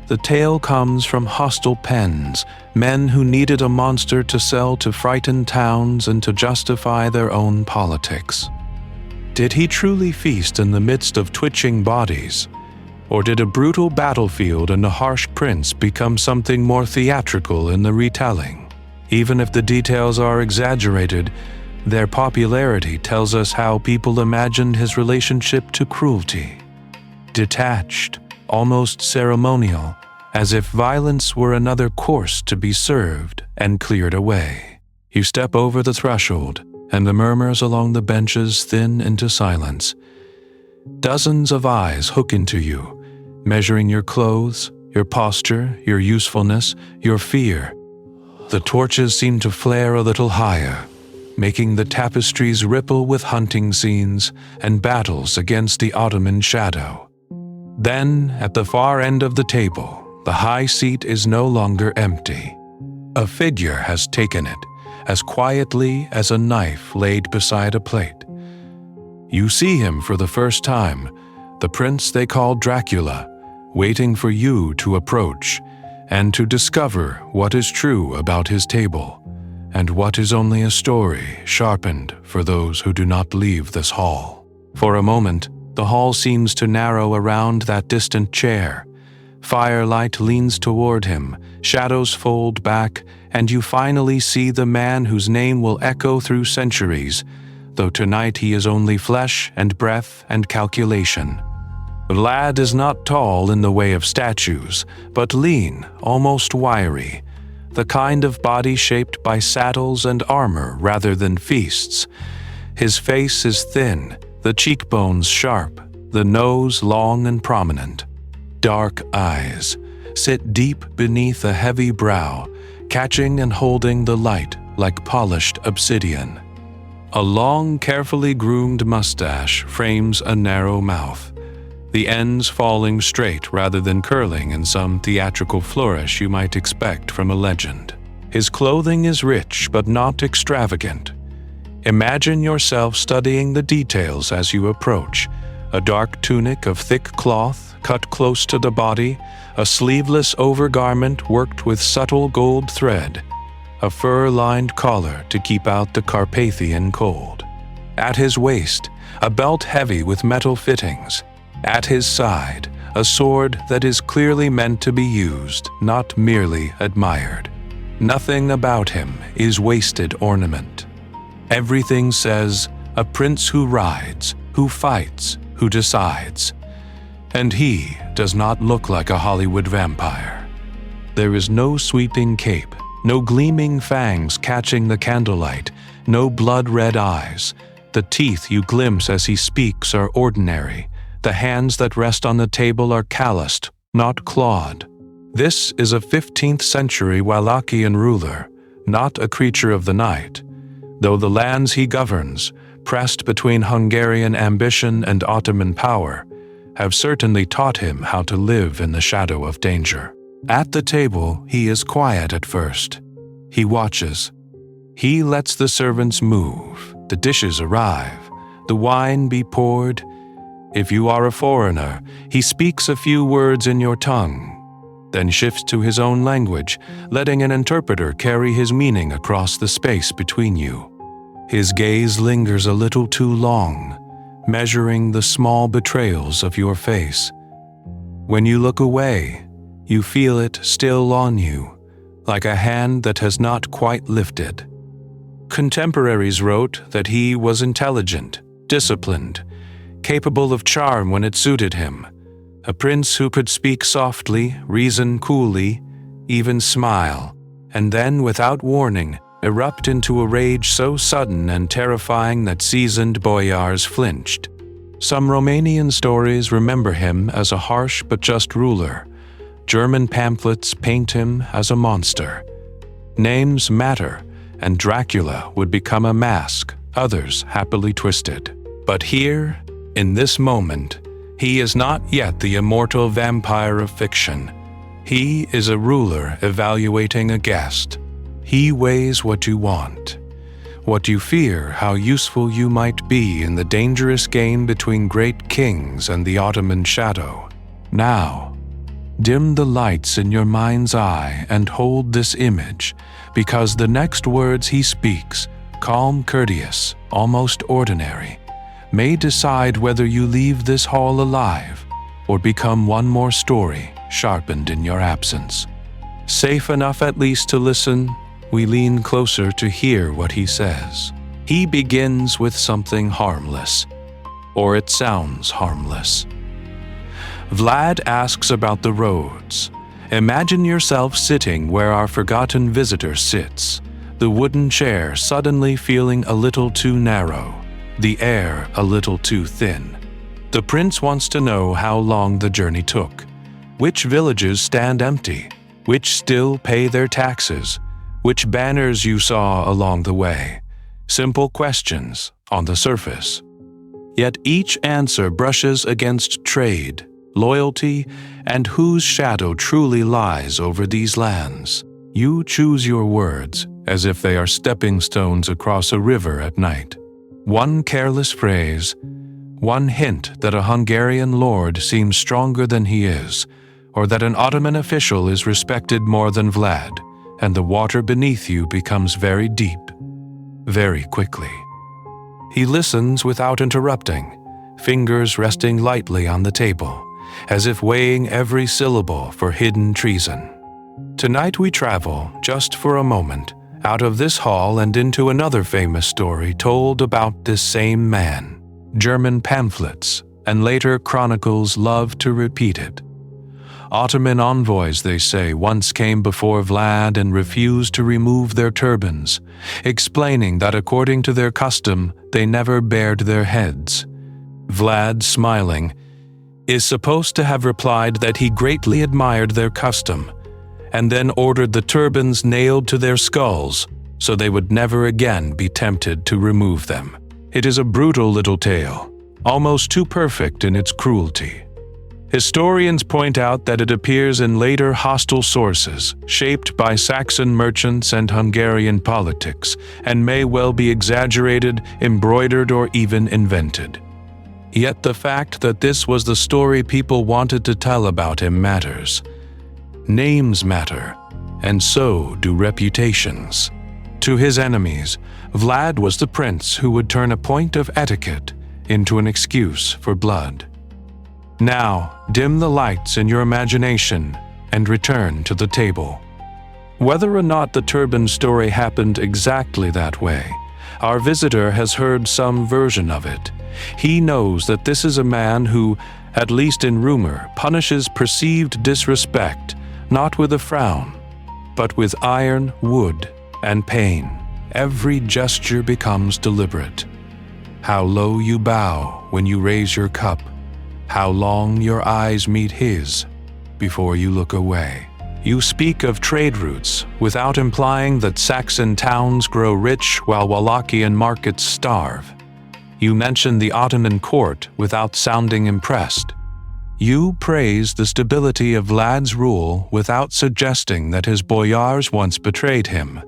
A: The tale comes from hostile pens, men who needed a monster to sell to frightened towns and to justify their own politics. Did he truly feast in the midst of twitching bodies? Or did a brutal battlefield and a harsh prince become something more theatrical in the retelling? Even if the details are exaggerated, their popularity tells us how people imagined his relationship to cruelty. Detached, almost ceremonial, as if violence were another course to be served and cleared away. You step over the threshold, and the murmurs along the benches thin into silence. Dozens of eyes hook into you, measuring your clothes, your posture, your usefulness, your fear. The torches seem to flare a little higher, making the tapestries ripple with hunting scenes and battles against the Ottoman shadow. Then, at the far end of the table, the high seat is no longer empty. A figure has taken it, as quietly as a knife laid beside a plate. You see him for the first time, the prince they call Dracula, waiting for you to approach and to discover what is true about his table and what is only a story sharpened for those who do not leave this hall. For a moment, the hall seems to narrow around that distant chair. Firelight leans toward him, shadows fold back, and you finally see the man whose name will echo through centuries, though tonight he is only flesh and breath and calculation. The lad is not tall in the way of statues, but lean, almost wiry, the kind of body shaped by saddles and armor rather than feasts. His face is thin, the cheekbones sharp, the nose long and prominent. Dark eyes sit deep beneath a heavy brow, catching and holding the light like polished obsidian. A long, carefully groomed mustache frames a narrow mouth, the ends falling straight rather than curling in some theatrical flourish you might expect from a legend. His clothing is rich but not extravagant. Imagine yourself studying the details as you approach: a dark tunic of thick cloth cut close to the body, a sleeveless overgarment worked with subtle gold thread, a fur-lined collar to keep out the Carpathian cold. At his waist, a belt heavy with metal fittings. At his side, a sword that is clearly meant to be used, not merely admired. Nothing about him is wasted ornament. Everything says, a prince who rides, who fights, who decides. And he does not look like a Hollywood vampire. There is no sweeping cape, no gleaming fangs catching the candlelight, no blood-red eyes. The teeth you glimpse as he speaks are ordinary. The hands that rest on the table are calloused, not clawed. This is a 15th century Wallachian ruler, not a creature of the night, though the lands he governs, pressed between Hungarian ambition and Ottoman power, have certainly taught him how to live in the shadow of danger. At the table, he is quiet at first. He watches. He lets the servants move, the dishes arrive, the wine be poured. If you are a foreigner, he speaks a few words in your tongue, then shifts to his own language, letting an interpreter carry his meaning across the space between you. His gaze lingers a little too long, measuring the small betrayals of your face. When you look away, you feel it still on you, like a hand that has not quite lifted. Contemporaries wrote that he was intelligent, disciplined, capable of charm when it suited him, a prince who could speak softly, reason coolly, even smile, and then, without warning, erupt into a rage so sudden and terrifying that seasoned boyars flinched. Some Romanian stories remember him as a harsh but just ruler. German pamphlets paint him as a monster. Names matter, and Dracula would become a mask, others happily twisted. But here, in this moment, he is not yet the immortal vampire of fiction. He is a ruler evaluating a guest. He weighs what you want, what you fear, how useful you might be in the dangerous game between great kings and the Ottoman shadow. Now, dim the lights in your mind's eye and hold this image, because the next words he speaks, calm, courteous, almost ordinary, may decide whether you leave this hall alive or become one more story sharpened in your absence. Safe enough at least to listen, we lean closer to hear what he says. He begins with something harmless, or it sounds harmless. Vlad asks about the roads. Imagine yourself sitting where our forgotten visitor sits, the wooden chair suddenly feeling a little too narrow, the air a little too thin. The prince wants to know how long the journey took, which villages stand empty, which still pay their taxes, which banners you saw along the way. Simple questions on the surface. Yet each answer brushes against trade, loyalty, and whose shadow truly lies over these lands. You choose your words as if they are stepping stones across a river at night. One careless phrase, one hint that a Hungarian lord seems stronger than he is, or that an Ottoman official is respected more than Vlad, and the water beneath you becomes very deep, very quickly. He listens without interrupting, fingers resting lightly on the table, as if weighing every syllable for hidden treason. Tonight we travel, just for a moment, out of this hall and into another famous story told about this same man. German pamphlets and later chronicles love to repeat it. Ottoman envoys, they say, once came before Vlad and refused to remove their turbans, explaining that according to their custom, they never bared their heads. Vlad, smiling, is supposed to have replied that he greatly admired their custom, and then ordered the turbans nailed to their skulls so they would never again be tempted to remove them. It is a brutal little tale, almost too perfect in its cruelty. Historians point out that it appears in later hostile sources, shaped by Saxon merchants and Hungarian politics, and may well be exaggerated, embroidered, or even invented. Yet the fact that this was the story people wanted to tell about him matters. Names matter, and so do reputations. To his enemies, Vlad was the prince who would turn a point of etiquette into an excuse for blood. Now, dim the lights in your imagination and return to the table. Whether or not the turban story happened exactly that way, our visitor has heard some version of it. He knows that this is a man who, at least in rumor, punishes perceived disrespect, not with a frown, but with iron, wood, and pain. Every gesture becomes deliberate. How low you bow when you raise your cup, how long your eyes meet his before you look away. You speak of trade routes without implying that Saxon towns grow rich while Wallachian markets starve. You mention the Ottoman court without sounding impressed. You praise the stability of Vlad's rule without suggesting that his boyars once betrayed him.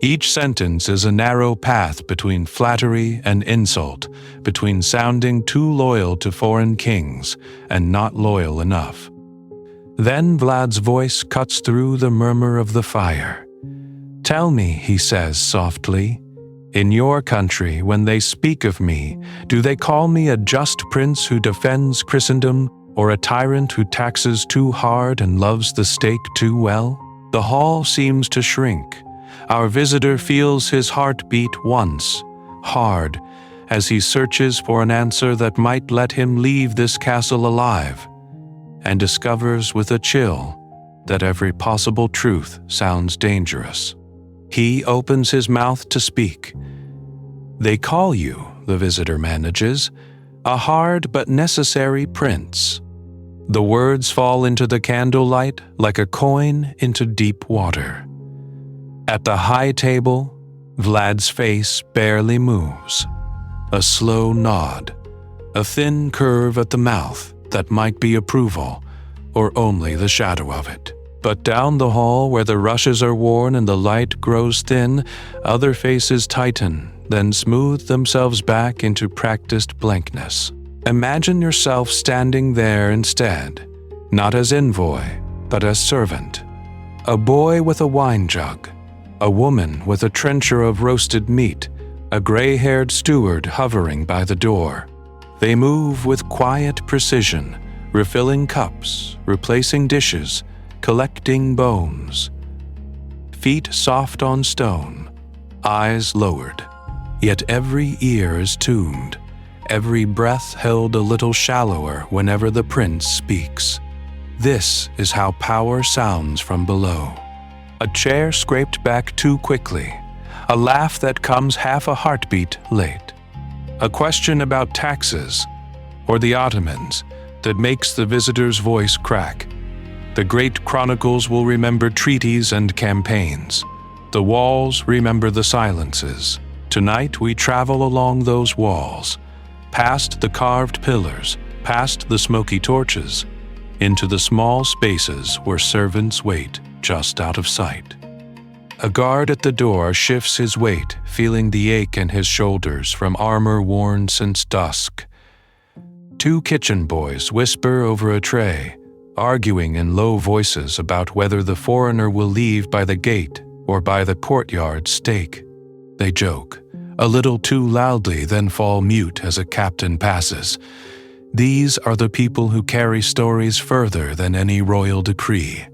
A: Each sentence is a narrow path between flattery and insult, between sounding too loyal to foreign kings and not loyal enough. Then Vlad's voice cuts through the murmur of the fire. "Tell me," he says softly, "in your country, when they speak of me, do they call me a just prince who defends Christendom, or a tyrant who taxes too hard and loves the stake too well?" The hall seems to shrink. Our visitor feels his heart beat once, hard, as he searches for an answer that might let him leave this castle alive, and discovers with a chill that every possible truth sounds dangerous. He opens his mouth to speak. "They call you," the visitor manages, "a hard but necessary prince." The words fall into the candlelight like a coin into deep water. At the high table, Vlad's face barely moves. A slow nod, a thin curve at the mouth that might be approval, or only the shadow of it. But down the hall where the rushes are worn and the light grows thin, other faces tighten, then smooth themselves back into practiced blankness. Imagine yourself standing there instead, not as envoy, but as servant. A boy with a wine jug, a woman with a trencher of roasted meat, a gray-haired steward hovering by the door. They move with quiet precision, refilling cups, replacing dishes, collecting bones. Feet soft on stone, eyes lowered, yet every ear is tuned, every breath held a little shallower whenever the prince speaks. This is how power sounds from below. A chair scraped back too quickly, a laugh that comes half a heartbeat late, a question about taxes or the Ottomans that makes the visitor's voice crack. The great chronicles will remember treaties and campaigns. The walls remember the silences. Tonight we travel along those walls, past the carved pillars, past the smoky torches, into the small spaces where servants wait just out of sight. A guard at the door shifts his weight, feeling the ache in his shoulders from armor worn since dusk. Two kitchen boys whisper over a tray, arguing in low voices about whether the foreigner will leave by the gate or by the courtyard stake. They joke, a little too loudly, then fall mute as a captain passes. These are the people who carry stories further than any royal decree.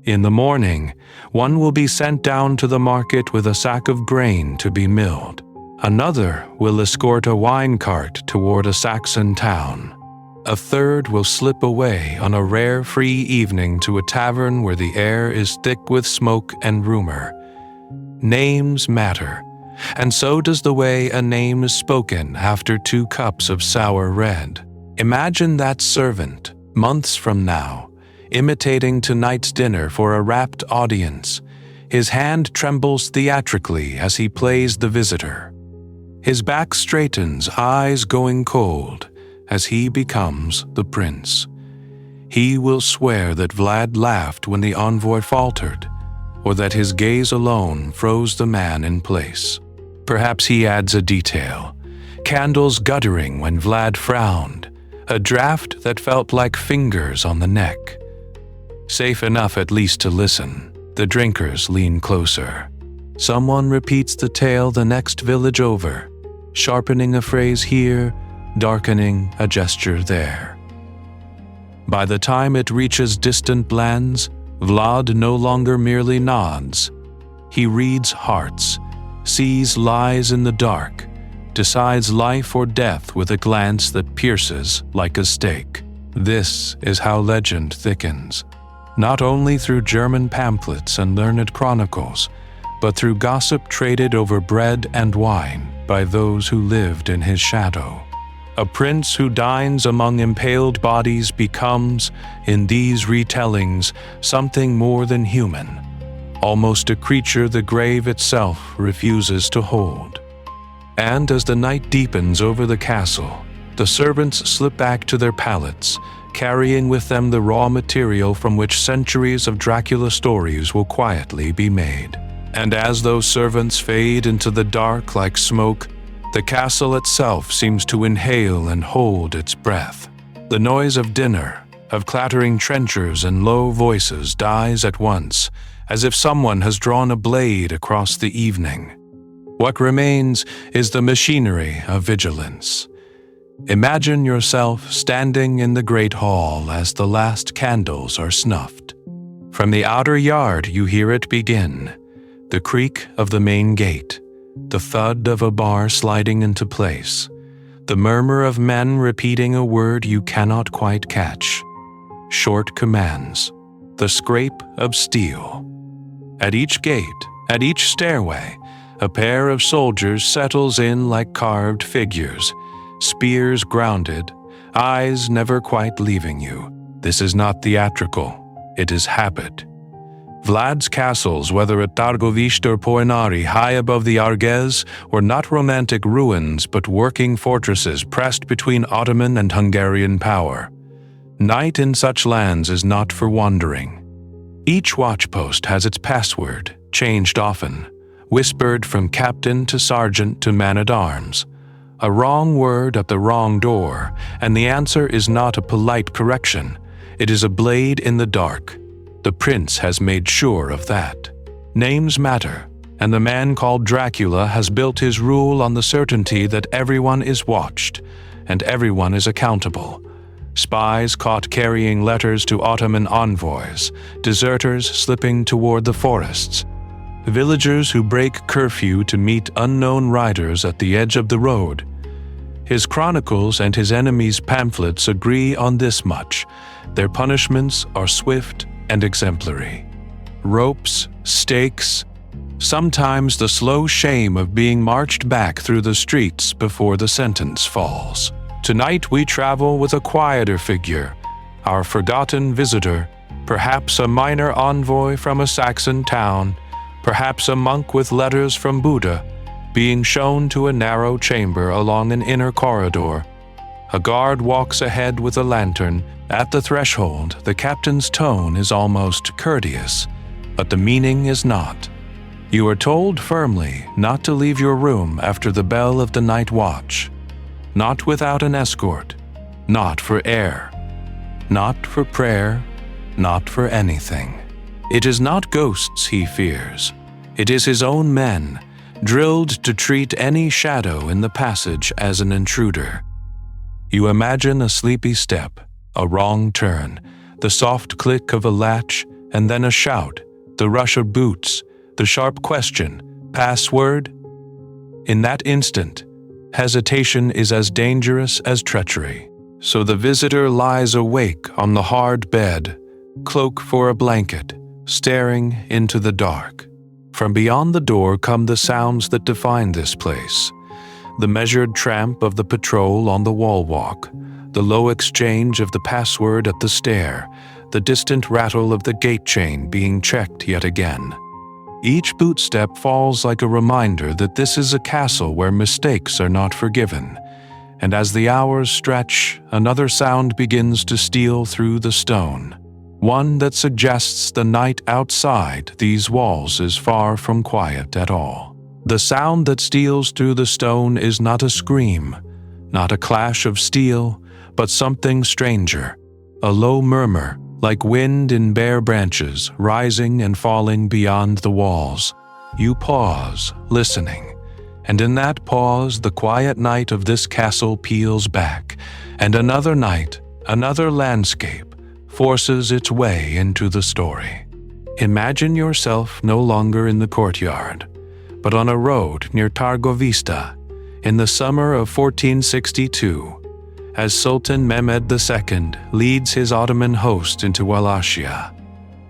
A: In the morning, one will be sent down to the market with a sack of grain to be milled. Another will escort a wine cart toward a Saxon town. A third will slip away on a rare free evening to a tavern where the air is thick with smoke and rumor. Names matter, and so does the way a name is spoken after 2 cups of sour red. Imagine that servant, months from now, imitating tonight's dinner for a rapt audience. His hand trembles theatrically as he plays the visitor. His back straightens, eyes going cold, as he becomes the prince. He will swear that Vlad laughed when the envoy faltered, or that his gaze alone froze the man in place. Perhaps he adds a detail: candles guttering when Vlad frowned, a draft that felt like fingers on the neck. Safe enough at least to listen. The drinkers lean closer. Someone repeats the tale the next village over, sharpening a phrase here, darkening a gesture there. By the time it reaches distant lands, Vlad no longer merely nods. He reads hearts, sees lies in the dark, decides life or death with a glance that pierces like a stake. This is how legend thickens, not only through German pamphlets and learned chronicles, but through gossip traded over bread and wine by those who lived in his shadow. A prince who dines among impaled bodies becomes, in these retellings, something more than human, almost a creature the grave itself refuses to hold. And as the night deepens over the castle, the servants slip back to their pallets, carrying with them the raw material from which centuries of Dracula stories will quietly be made. And as those servants fade into the dark like smoke, the castle itself seems to inhale and hold its breath. The noise of dinner, of clattering trenchers and low voices dies at once, as if someone has drawn a blade across the evening. What remains is the machinery of vigilance. Imagine yourself standing in the great hall as the last candles are snuffed. From the outer yard you hear it begin, the creak of the main gate, the thud of a bar sliding into place, the murmur of men repeating a word you cannot quite catch. Short commands, the scrape of steel. At each gate, at each stairway, a pair of soldiers settles in like carved figures, spears grounded, eyes never quite leaving you. This is not theatrical, it is habit. Vlad's castles, whether at Targovishte or Poenari, high above the Arges, were not romantic ruins but working fortresses pressed between Ottoman and Hungarian power. Night in such lands is not for wandering. Each watchpost has its password, changed often, whispered from captain to sergeant to man-at-arms. A wrong word at the wrong door, and the answer is not a polite correction. It is a blade in the dark. The prince has made sure of that. Names matter, and the man called Dracula has built his rule on the certainty that everyone is watched, and everyone is accountable. Spies caught carrying letters to Ottoman envoys, deserters slipping toward the forests, villagers who break curfew to meet unknown riders at the edge of the road. His chronicles and his enemies' pamphlets agree on this much: their punishments are swift and exemplary. Ropes, stakes, sometimes the slow shame of being marched back through the streets before the sentence falls. Tonight we travel with a quieter figure, our forgotten visitor, perhaps a minor envoy from a Saxon town, perhaps a monk with letters from Buddha, being shown to a narrow chamber along an inner corridor. A guard walks ahead with a lantern. At the threshold, the captain's tone is almost courteous, but the meaning is not. You are told firmly not to leave your room after the bell of the night watch. Not without an escort, not for air, not for prayer, not for anything. It is not ghosts he fears. It is his own men, drilled to treat any shadow in the passage as an intruder. You imagine a sleepy step, a wrong turn, the soft click of a latch, and then a shout, the rush of boots, the sharp question, "Password?" In that instant, hesitation is as dangerous as treachery. So the visitor lies awake on the hard bed, cloak for a blanket, staring into the dark. From beyond the door come the sounds that define this place: the measured tramp of the patrol on the wall walk, the low exchange of the password at the stair, the distant rattle of the gate chain being checked yet again. Each bootstep falls like a reminder that this is a castle where mistakes are not forgiven. And as the hours stretch, another sound begins to steal through the stone, one that suggests the night outside these walls is far from quiet at all. The sound that steals through the stone is not a scream, not a clash of steel, but something stranger, a low murmur, like wind in bare branches, rising and falling beyond the walls. You pause, listening, and in that pause the quiet night of this castle peels back, and another night, another landscape, forces its way into the story. Imagine yourself no longer in the courtyard, but on a road near Targovista, in the summer of 1462, as Sultan Mehmed II leads his Ottoman host into Wallachia.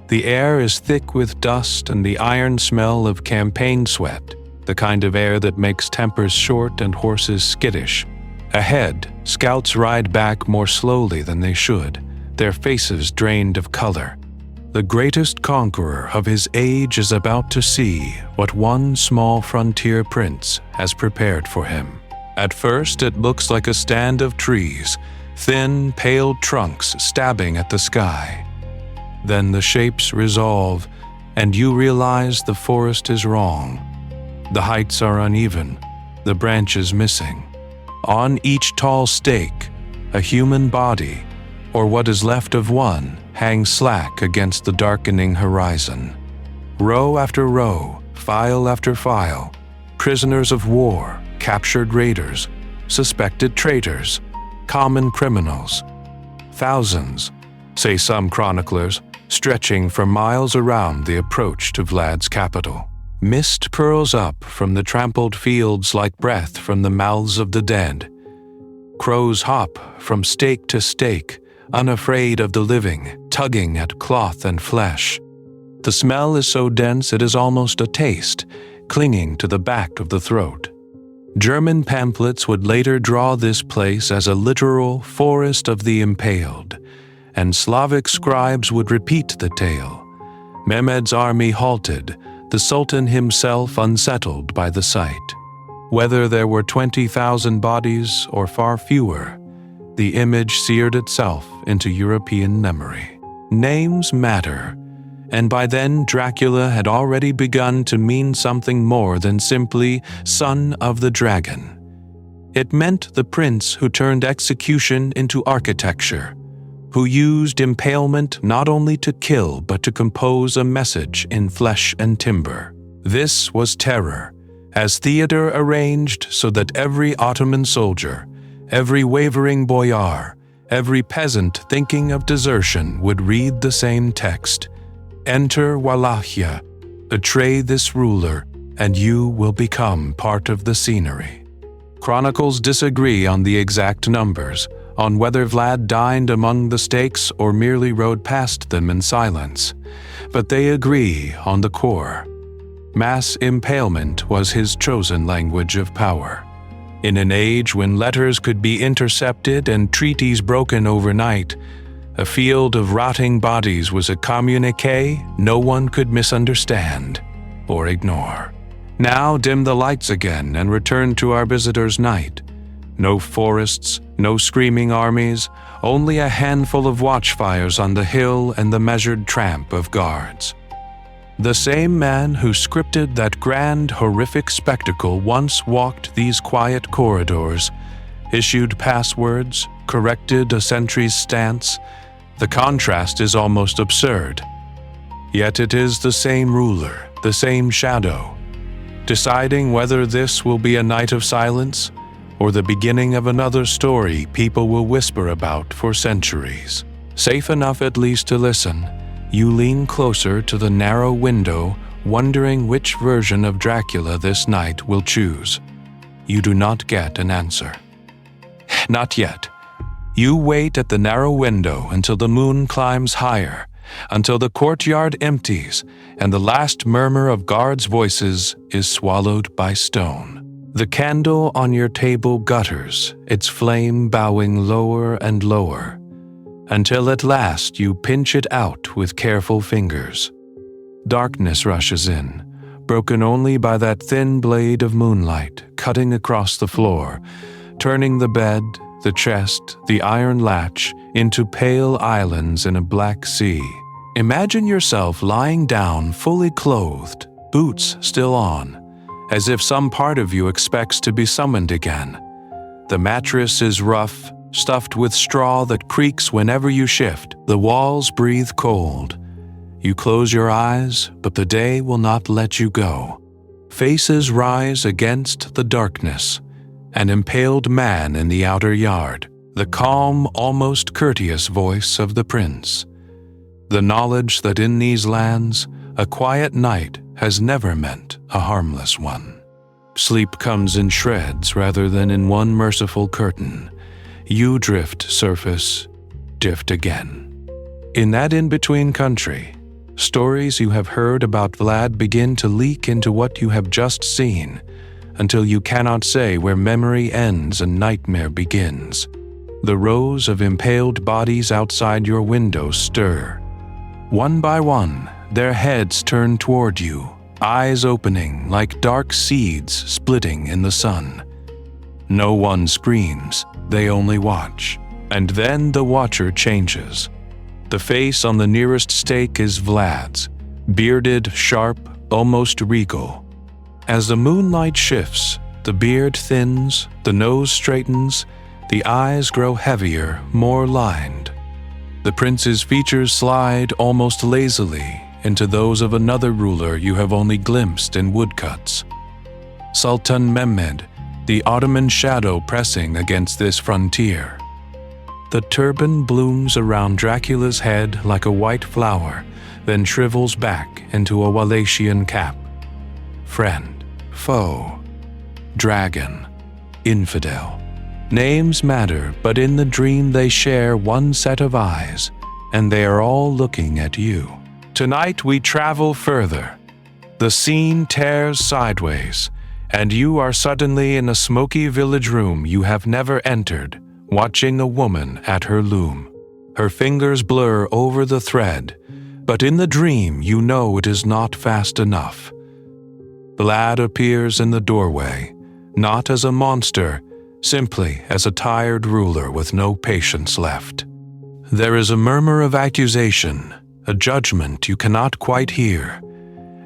A: The air is thick with dust and the iron smell of campaign sweat, the kind of air that makes tempers short and horses skittish. Ahead, scouts ride back more slowly than they should, their faces drained of color. The greatest conqueror of his age is about to see what one small frontier prince has prepared for him. At first, it looks like a stand of trees, thin, pale trunks stabbing at the sky. Then the shapes resolve, and you realize the forest is wrong. The heights are uneven, the branches missing. On each tall stake, a human body, or what is left of one, hangs slack against the darkening horizon. Row after row, file after file, prisoners of war, captured raiders, suspected traitors, common criminals. Thousands, say some chroniclers, stretching for miles around the approach to Vlad's capital. Mist curls up from the trampled fields like breath from the mouths of the dead. Crows hop from stake to stake, unafraid of the living, tugging at cloth and flesh. The smell is so dense it is almost a taste, clinging to the back of the throat. German pamphlets would later draw this place as a literal forest of the impaled, and Slavic scribes would repeat the tale. Mehmed's army halted, the Sultan himself unsettled by the sight. Whether there were 20,000 bodies or far fewer, the image seared itself into European memory. Names matter, and by then Dracula had already begun to mean something more than simply son of the dragon. It meant the prince who turned execution into architecture, who used impalement not only to kill but to compose a message in flesh and timber. This was terror, as theater arranged so that every Ottoman soldier, every wavering boyar, Every peasant thinking of desertion would read the same text. Enter Wallachia, betray this ruler, and you will become part of the scenery. Chronicles disagree on the exact numbers, on whether Vlad dined among the stakes or merely rode past them in silence, but they agree on the core. Mass impalement was his chosen language of power. In an age when letters could be intercepted and treaties broken overnight, a field of rotting bodies was a communique no one could misunderstand or ignore. Now dim the lights again and return to our visitor's night. No forests, no screaming armies, only a handful of watchfires on the hill and the measured tramp of guards. The same man who scripted that grand, horrific spectacle once walked these quiet corridors, issued passwords, corrected a sentry's stance. The contrast is almost absurd. Yet it is the same ruler, the same shadow, deciding whether this will be a night of silence or the beginning of another story people will whisper about for centuries. Safe enough at least to listen, you lean closer to the narrow window, wondering which version of Dracula this night will choose. You do not get an answer. Not yet. You wait at the narrow window until the moon climbs higher, until the courtyard empties and the last murmur of guards' voices is swallowed by stone. The candle on your table gutters, its flame bowing lower and lower, until at last you pinch it out with careful fingers. Darkness rushes in, broken only by that thin blade of moonlight cutting across the floor, turning the bed, the chest, the iron latch into pale islands in a black sea. Imagine yourself lying down fully clothed, boots still on, as if some part of you expects to be summoned again. The mattress is rough, stuffed with straw that creaks whenever you shift. The walls breathe cold. You close your eyes, but the day will not let you go. Faces rise against the darkness. An impaled man in the outer yard. The calm, almost courteous voice of the prince. The knowledge that in these lands, a quiet night has never meant a harmless one. Sleep comes in shreds rather than in one merciful curtain. You drift surface, drift again. In that in-between country, stories you have heard about Vlad begin to leak into what you have just seen, until you cannot say where memory ends and nightmare begins. The rows of impaled bodies outside your window stir. One by one, their heads turn toward you, eyes opening like dark seeds splitting in the sun. No one screams, they only watch. And then the watcher changes. The face on the nearest stake is Vlad's, bearded, sharp, almost regal. As the moonlight shifts, the beard thins, the nose straightens, the eyes grow heavier, more lined. The prince's features slide almost lazily into those of another ruler you have only glimpsed in woodcuts. Sultan Mehmed, the Ottoman shadow pressing against this frontier. The turban blooms around Dracula's head like a white flower, then shrivels back into a Wallachian cap. Friend, foe, dragon, infidel. Names matter, but in the dream they share one set of eyes, and they are all looking at you. Tonight we travel further. The scene tears sideways, and you are suddenly in a smoky village room you have never entered, watching a woman at her loom. Her fingers blur over the thread, but in the dream you know it is not fast enough. Vlad appears in the doorway, not as a monster, simply as a tired ruler with no patience left. There is a murmur of accusation, a judgment you cannot quite hear,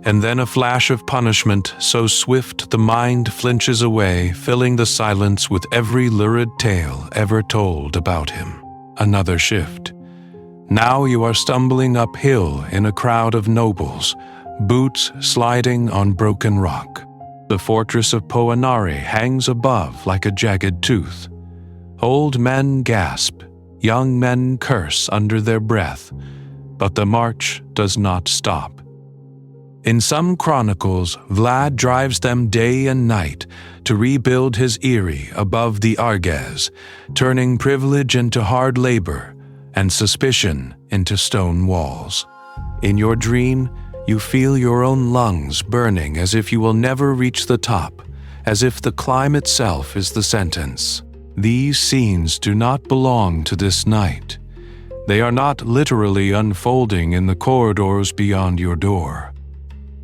A: and then a flash of punishment so swift the mind flinches away, filling the silence with every lurid tale ever told about him. Another shift. Now you are stumbling uphill in a crowd of nobles, boots sliding on broken rock. The fortress of Poenari hangs above like a jagged tooth. Old men gasp, Young men curse under their breath, but the march does not stop. In some chronicles, Vlad drives them day and night to rebuild his eyrie above the Arges, turning privilege into hard labor and suspicion into stone walls. In your dream, you feel your own lungs burning as if you will never reach the top, as if the climb itself is the sentence. These scenes do not belong to this night. They are not literally unfolding in the corridors beyond your door.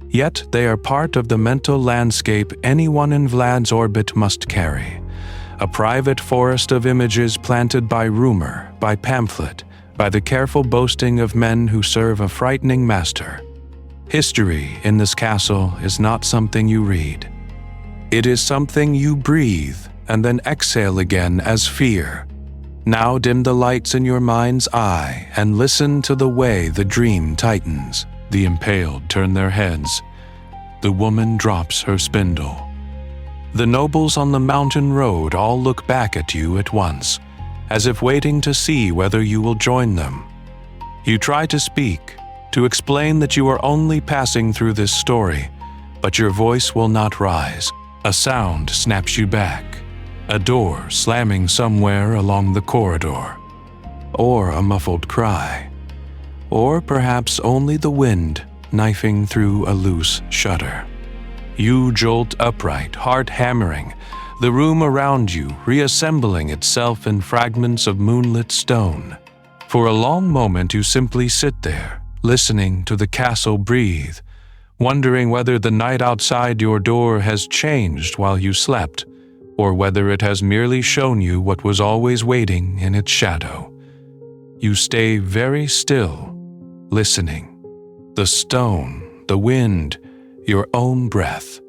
A: Yet they are part of the mental landscape anyone in Vlad's orbit must carry. A private forest of images planted by rumor, by pamphlet, by the careful boasting of men who serve a frightening master. History in this castle is not something you read. It is something you breathe and then exhale again as fear. Now dim the lights in your mind's eye and listen to the way the dream tightens. The impaled turn their heads. The woman drops her spindle. The nobles on the mountain road all look back at you at once, as if waiting to see whether you will join them. You try to speak, to explain that you are only passing through this story, but your voice will not rise. A sound snaps you back, a door slamming somewhere along the corridor, or a muffled cry, or perhaps only the wind knifing through a loose shutter. You jolt upright, heart hammering, the room around you reassembling itself in fragments of moonlit stone. For a long moment you simply sit there, listening to the castle breathe, wondering whether the night outside your door has changed while you slept, or whether it has merely shown you what was always waiting in its shadow. You stay very still, listening. The stone, the wind, your own breath.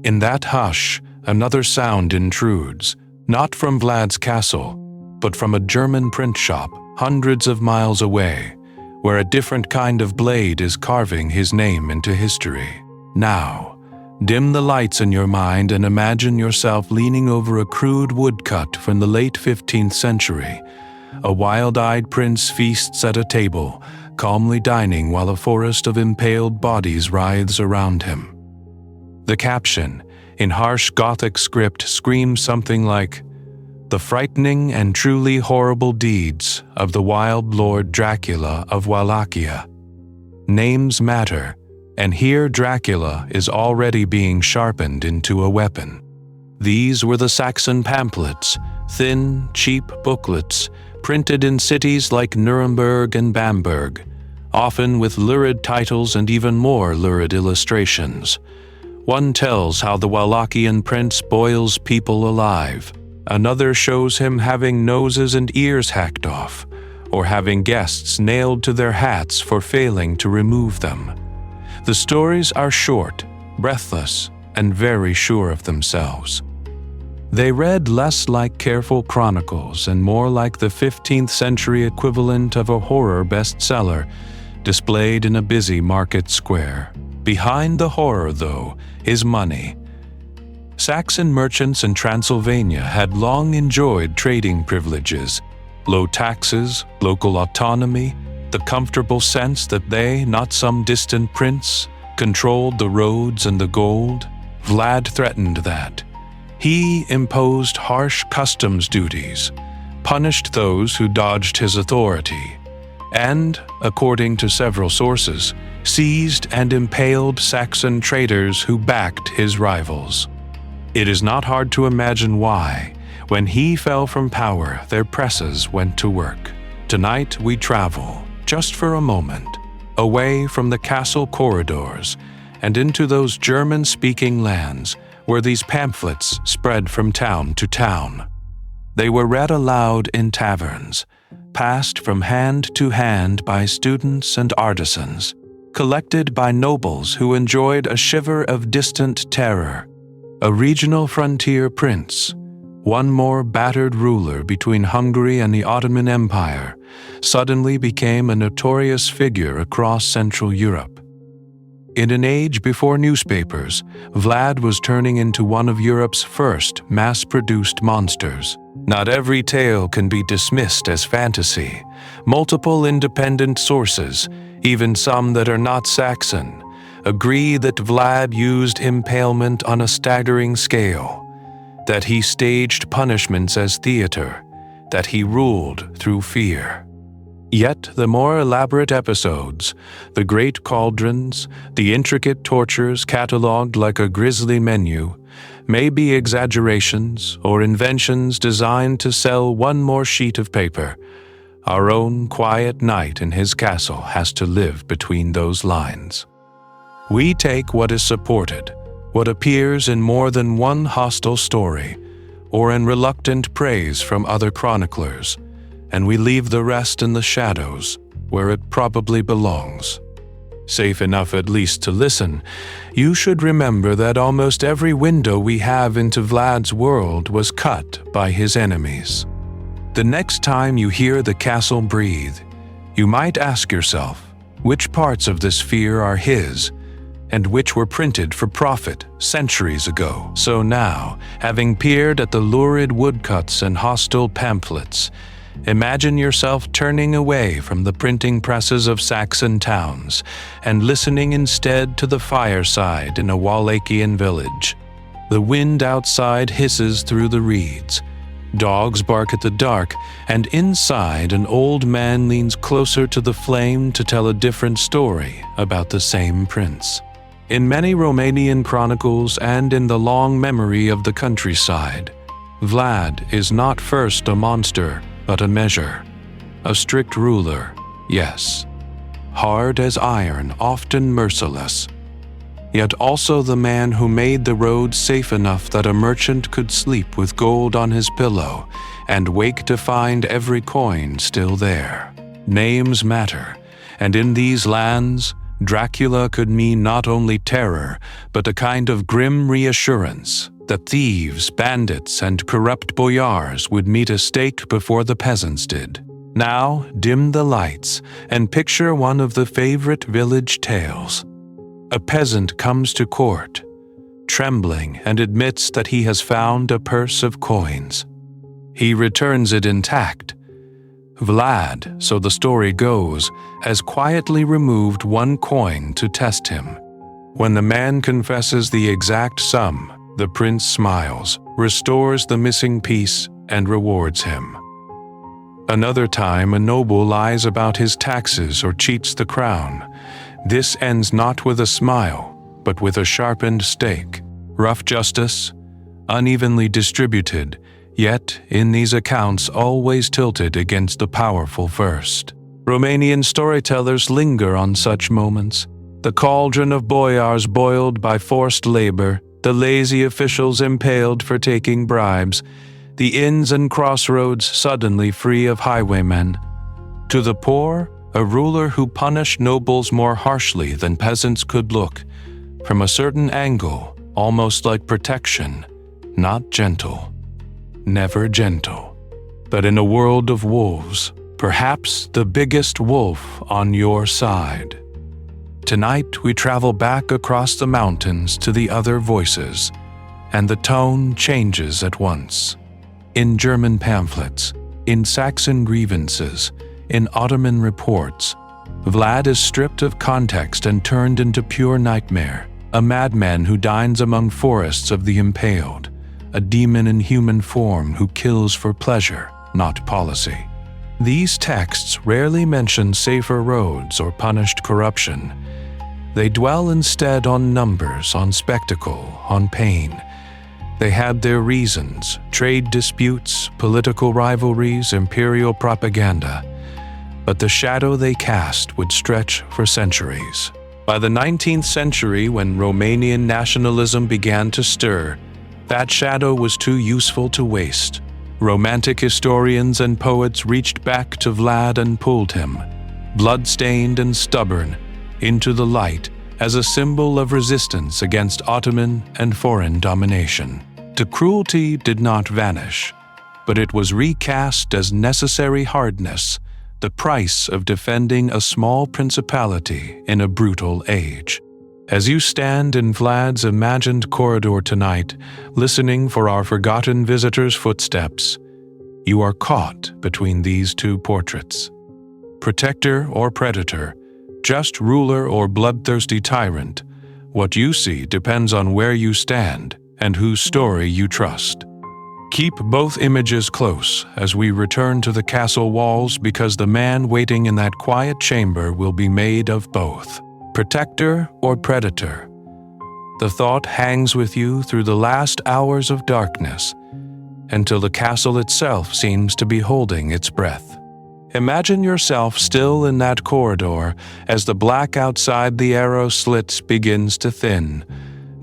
A: In that hush, another sound intrudes, not from Vlad's castle, but from a German print shop hundreds of miles away, where a different kind of blade is carving his name into history. Now, dim the lights in your mind and imagine yourself leaning over a crude woodcut from the late 15th century. A wild-eyed prince feasts at a table, calmly dining while a forest of impaled bodies writhes around him. The caption, in harsh Gothic script, screams something like, "The frightening and truly horrible deeds of the wild Lord Dracula of Wallachia." Names matter, and here Dracula is already being sharpened into a weapon. These were the Saxon pamphlets, thin, cheap booklets, printed in cities like Nuremberg and Bamberg, often with lurid titles and even more lurid illustrations. One tells how the Wallachian prince boils people alive. Another shows him having noses and ears hacked off, or having guests nailed to their hats for failing to remove them. The stories are short, breathless, and very sure of themselves. They read less like careful chronicles and more like the 15th century equivalent of a horror bestseller displayed in a busy market square. Behind the horror, though, is money. Saxon merchants in Transylvania had long enjoyed trading privileges, low taxes, local autonomy, the comfortable sense that they, not some distant prince, controlled the roads and the gold. Vlad threatened that. He imposed harsh customs duties, punished those who dodged his authority, and, according to several sources, seized and impaled Saxon traders who backed his rivals. It is not hard to imagine why, when he fell from power, their presses went to work. Tonight we travel, just for a moment, away from the castle corridors and into those German-speaking lands where these pamphlets spread from town to town. They were read aloud in taverns, passed from hand to hand by students and artisans, collected by nobles who enjoyed a shiver of distant terror. A regional frontier prince, one more battered ruler between Hungary and the Ottoman Empire, suddenly became a notorious figure across Central Europe. In an age before newspapers, Vlad was turning into one of Europe's first mass-produced monsters. Not every tale can be dismissed as fantasy. Multiple independent sources, even some that are not Saxon, agree that Vlad used impalement on a staggering scale, that he staged punishments as theater, that he ruled through fear. Yet the more elaborate episodes, the great cauldrons, the intricate tortures catalogued like a grisly menu, may be exaggerations or inventions designed to sell one more sheet of paper. Our own quiet night in his castle has to live between those lines. We take what is supported, what appears in more than one hostile story, or in reluctant praise from other chroniclers, and we leave the rest in the shadows, where it probably belongs. Safe enough at least to listen, you should remember that almost every window we have into Vlad's world was cut by his enemies. The next time you hear the castle breathe, you might ask yourself, which parts of this fear are his, and which were printed for profit centuries ago? So now, having peered at the lurid woodcuts and hostile pamphlets, imagine yourself turning away from the printing presses of Saxon towns and listening instead to the fireside in a Wallachian village. The wind outside hisses through the reeds. Dogs bark at the dark, and inside an old man leans closer to the flame to tell a different story about the same prince. In many Romanian chronicles and in the long memory of the countryside, Vlad is not first a monster, but a measure. A strict ruler, yes. Hard as iron, often merciless. Yet also the man who made the road safe enough that a merchant could sleep with gold on his pillow and wake to find every coin still there. Names matter, and in these lands, Dracula could mean not only terror, but a kind of grim reassurance that thieves, bandits, and corrupt boyars would meet a stake before the peasants did. Now, dim the lights and picture one of the favorite village tales. A peasant comes to court, trembling, and admits that he has found a purse of coins. He returns it intact. Vlad, so the story goes, has quietly removed one coin to test him. When the man confesses the exact sum, the prince smiles, restores the missing piece, and rewards him. Another time, a noble lies about his taxes or cheats the crown. This ends not with a smile, but with a sharpened stake. Rough justice, unevenly distributed, yet in these accounts always tilted against the powerful first. Romanian storytellers linger on such moments. The cauldron of boyars boiled by forced labor, the lazy officials impaled for taking bribes, the inns and crossroads suddenly free of highwaymen. To the poor, a ruler who punished nobles more harshly than peasants could look, from a certain angle, almost like protection, not gentle, never gentle. But in a world of wolves, perhaps the biggest wolf on your side. Tonight we travel back across the mountains to the other voices, and the tone changes at once. In German pamphlets, in Saxon grievances, in Ottoman reports, Vlad is stripped of context and turned into pure nightmare, a madman who dines among forests of the impaled, a demon in human form who kills for pleasure, not policy. These texts rarely mention safer roads or punished corruption. They dwell instead on numbers, on spectacle, on pain. They had their reasons: trade disputes, political rivalries, imperial propaganda. But the shadow they cast would stretch for centuries. By the 19th century, when Romanian nationalism began to stir, that shadow was too useful to waste. Romantic historians and poets reached back to Vlad and pulled him, blood-stained and stubborn, into the light as a symbol of resistance against Ottoman and foreign domination. The cruelty did not vanish, but it was recast as necessary hardness, the price of defending a small principality in a brutal age. As you stand in Vlad's imagined corridor tonight, listening for our forgotten visitors' footsteps, You are caught between these two portraits. Protector or predator, just ruler or bloodthirsty tyrant, what you see depends on where you stand and whose story you trust. Keep both images close as we return to the castle walls, because the man waiting in that quiet chamber will be made of both. Protector or predator? The thought hangs with you through the last hours of darkness, until the castle itself seems to be holding its breath. Imagine yourself still in that corridor as the black outside the arrow slits begins to thin,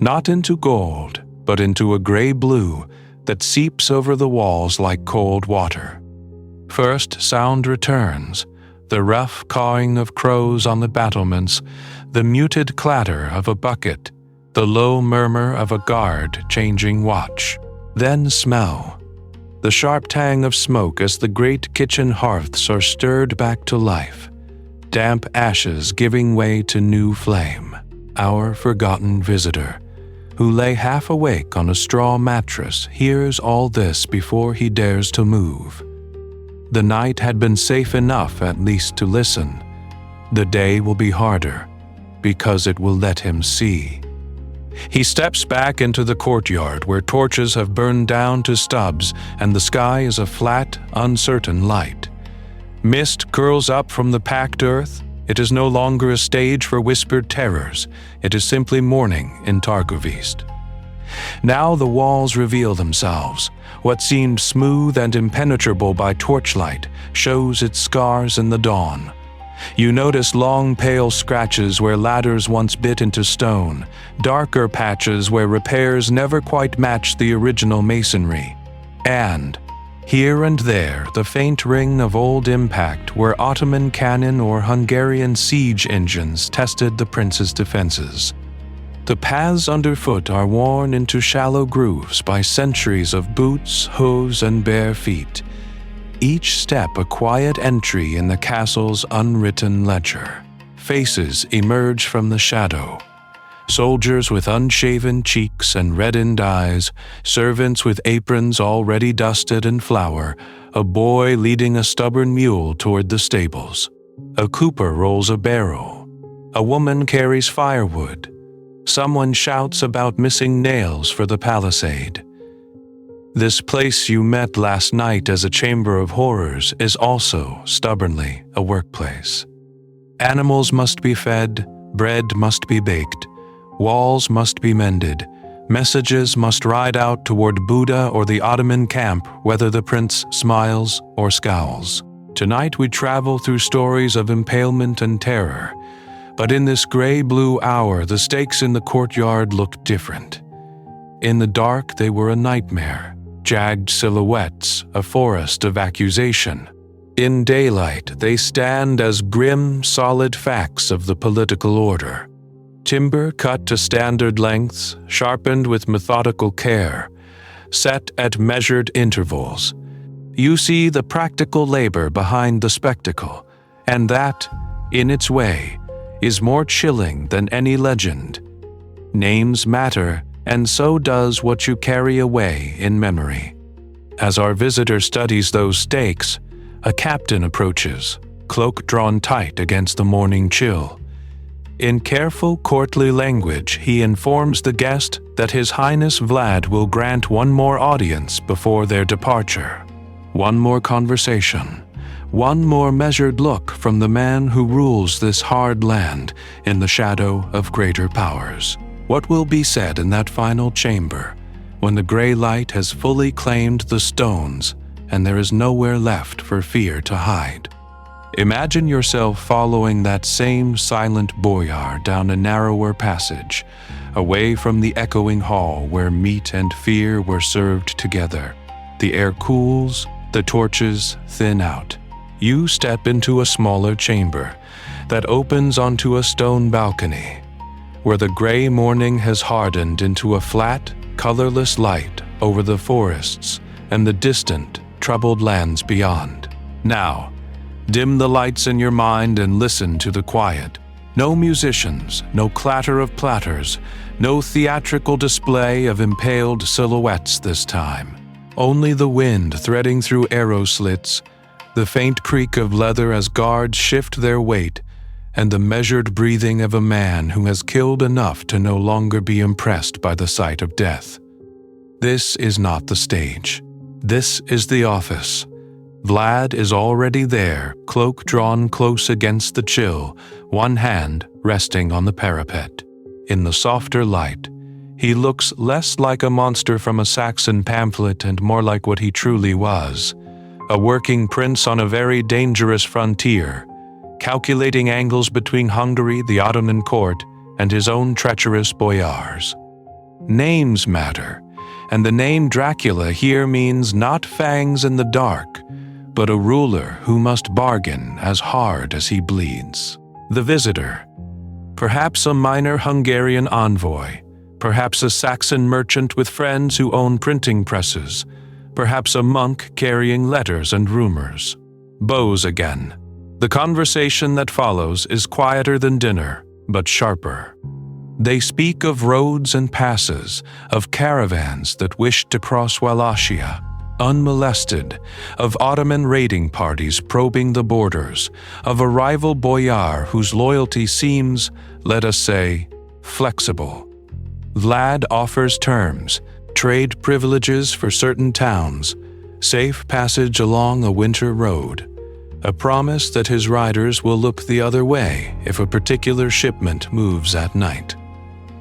A: not into gold, but into a gray-blue that seeps over the walls like cold water. First sound returns, the rough cawing of crows on the battlements, the muted clatter of a bucket, the low murmur of a guard changing watch. Then smell, the sharp tang of smoke as the great kitchen hearths are stirred back to life, damp ashes giving way to new flame. Our forgotten visitor, who lay half awake on a straw mattress, hears all this before he dares to move. The night had been safe enough at least to listen. The day will be harder, because it will let him see. He steps back into the courtyard where torches have burned down to stubs and the sky is a flat, uncertain light. Mist curls up from the packed earth. It is no longer a stage for whispered terrors. It is simply morning in Targovist. Now the walls reveal themselves. What seemed smooth and impenetrable by torchlight shows its scars in the dawn. You notice long pale scratches where ladders once bit into stone, darker patches where repairs never quite matched the original masonry, and here and there the faint ring of old impact where Ottoman cannon or Hungarian siege engines tested the prince's defenses. The paths underfoot are worn into shallow grooves by centuries of boots, hooves, and bare feet, each step a quiet entry in the castle's unwritten ledger. Faces emerge from the shadow. Soldiers with unshaven cheeks and reddened eyes, servants with aprons already dusted in flour, a boy leading a stubborn mule toward the stables. A cooper rolls a barrow. A woman carries firewood. Someone shouts about missing nails for the palisade. This place you met last night as a chamber of horrors is also, stubbornly, a workplace. Animals must be fed, bread must be baked, walls must be mended, messages must ride out toward Buda or the Ottoman camp, whether the prince smiles or scowls. Tonight we travel through stories of impalement and terror, but in this gray-blue hour the stakes in the courtyard looked different. In the dark they were a nightmare, jagged silhouettes, a forest of accusation. In daylight they stand as grim, solid facts of the political order. Timber cut to standard lengths, sharpened with methodical care, set at measured intervals. You see the practical labor behind the spectacle, and that, in its way, is more chilling than any legend. Names matter, and so does what you carry away in memory. As our visitor studies those stakes, a captain approaches, cloak drawn tight against the morning chill. In careful, courtly language, he informs the guest that His Highness Vlad will grant one more audience before their departure. One more conversation, one more measured look from the man who rules this hard land in the shadow of greater powers. What will be said in that final chamber, when the gray light has fully claimed the stones and there is nowhere left for fear to hide? Imagine yourself following that same silent boyar down a narrower passage, away from the echoing hall where meat and fear were served together. The air cools, the torches thin out. You step into a smaller chamber that opens onto a stone balcony, where the gray morning has hardened into a flat, colorless light over the forests and the distant, troubled lands beyond. Now, dim the lights in your mind and listen to the quiet. No musicians, no clatter of platters, no theatrical display of impaled silhouettes this time. Only the wind threading through arrow slits, the faint creak of leather as guards shift their weight, and the measured breathing of a man who has killed enough to no longer be impressed by the sight of death. This is not the stage. This is the office. Vlad is already there, cloak drawn close against the chill, one hand resting on the parapet. In the softer light, he looks less like a monster from a Saxon pamphlet and more like what he truly was, a working prince on a very dangerous frontier, calculating angles between Hungary, the Ottoman court, and his own treacherous boyars. Names matter, and the name Dracula here means not fangs in the dark, but a ruler who must bargain as hard as he bleeds. The visitor, perhaps a minor Hungarian envoy, perhaps a Saxon merchant with friends who own printing presses, perhaps a monk carrying letters and rumors. Bows again. The conversation that follows is quieter than dinner, but sharper. They speak of roads and passes, of caravans that wished to cross Wallachia, unmolested, of Ottoman raiding parties probing the borders, of a rival boyar whose loyalty seems, let us say, flexible. Vlad offers terms, trade privileges for certain towns, safe passage along a winter road, a promise that his riders will look the other way if a particular shipment moves at night.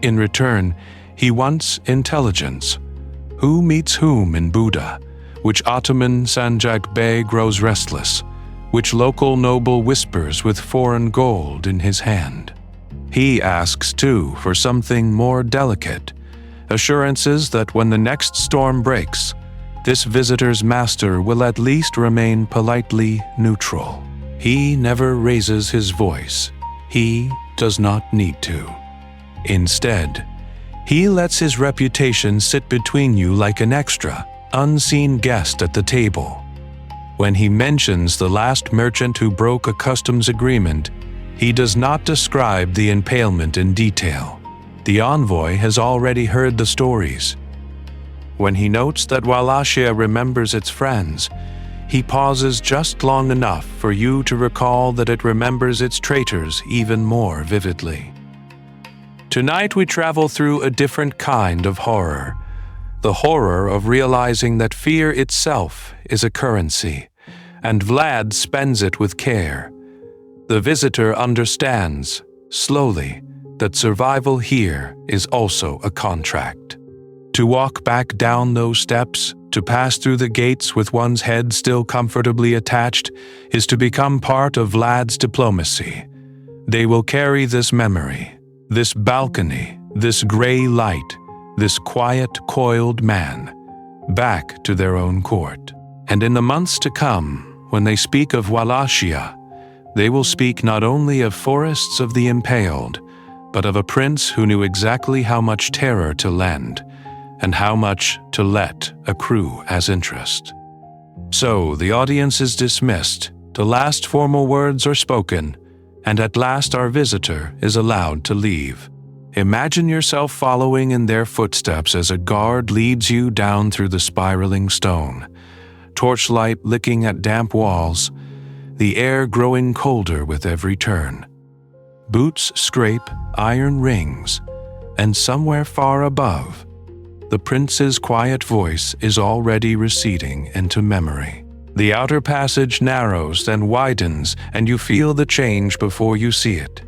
A: In return, he wants intelligence. Who meets whom in Buda? Which Ottoman Sanjak Bey grows restless? Which local noble whispers with foreign gold in his hand? He asks, too, for something more delicate, assurances that when the next storm breaks, this visitor's master will at least remain politely neutral. He never raises his voice. He does not need to. Instead, he lets his reputation sit between you like an extra, unseen guest at the table. When he mentions the last merchant who broke a customs agreement, he does not describe the impalement in detail. The envoy has already heard the stories. When he notes that Wallachia remembers its friends, he pauses just long enough for you to recall that it remembers its traitors even more vividly. Tonight we travel through a different kind of horror, the horror of realizing that fear itself is a currency, and Vlad spends it with care. The visitor understands, slowly, that survival here is also a contract. To walk back down those steps, to pass through the gates with one's head still comfortably attached, is to become part of Vlad's diplomacy. They will carry this memory, this balcony, this gray light, this quiet, coiled man, back to their own court. And in the months to come, when they speak of Wallachia, they will speak not only of forests of the impaled, but of a prince who knew exactly how much terror to lend, and how much to let accrue as interest. So the audience is dismissed, the last formal words are spoken, and at last our visitor is allowed to leave. Imagine yourself following in their footsteps as a guard leads you down through the spiraling stone, torchlight licking at damp walls, the air growing colder with every turn. Boots scrape iron rings, and somewhere far above, the prince's quiet voice is already receding into memory. The outer passage narrows, then widens, and you feel the change before you see it.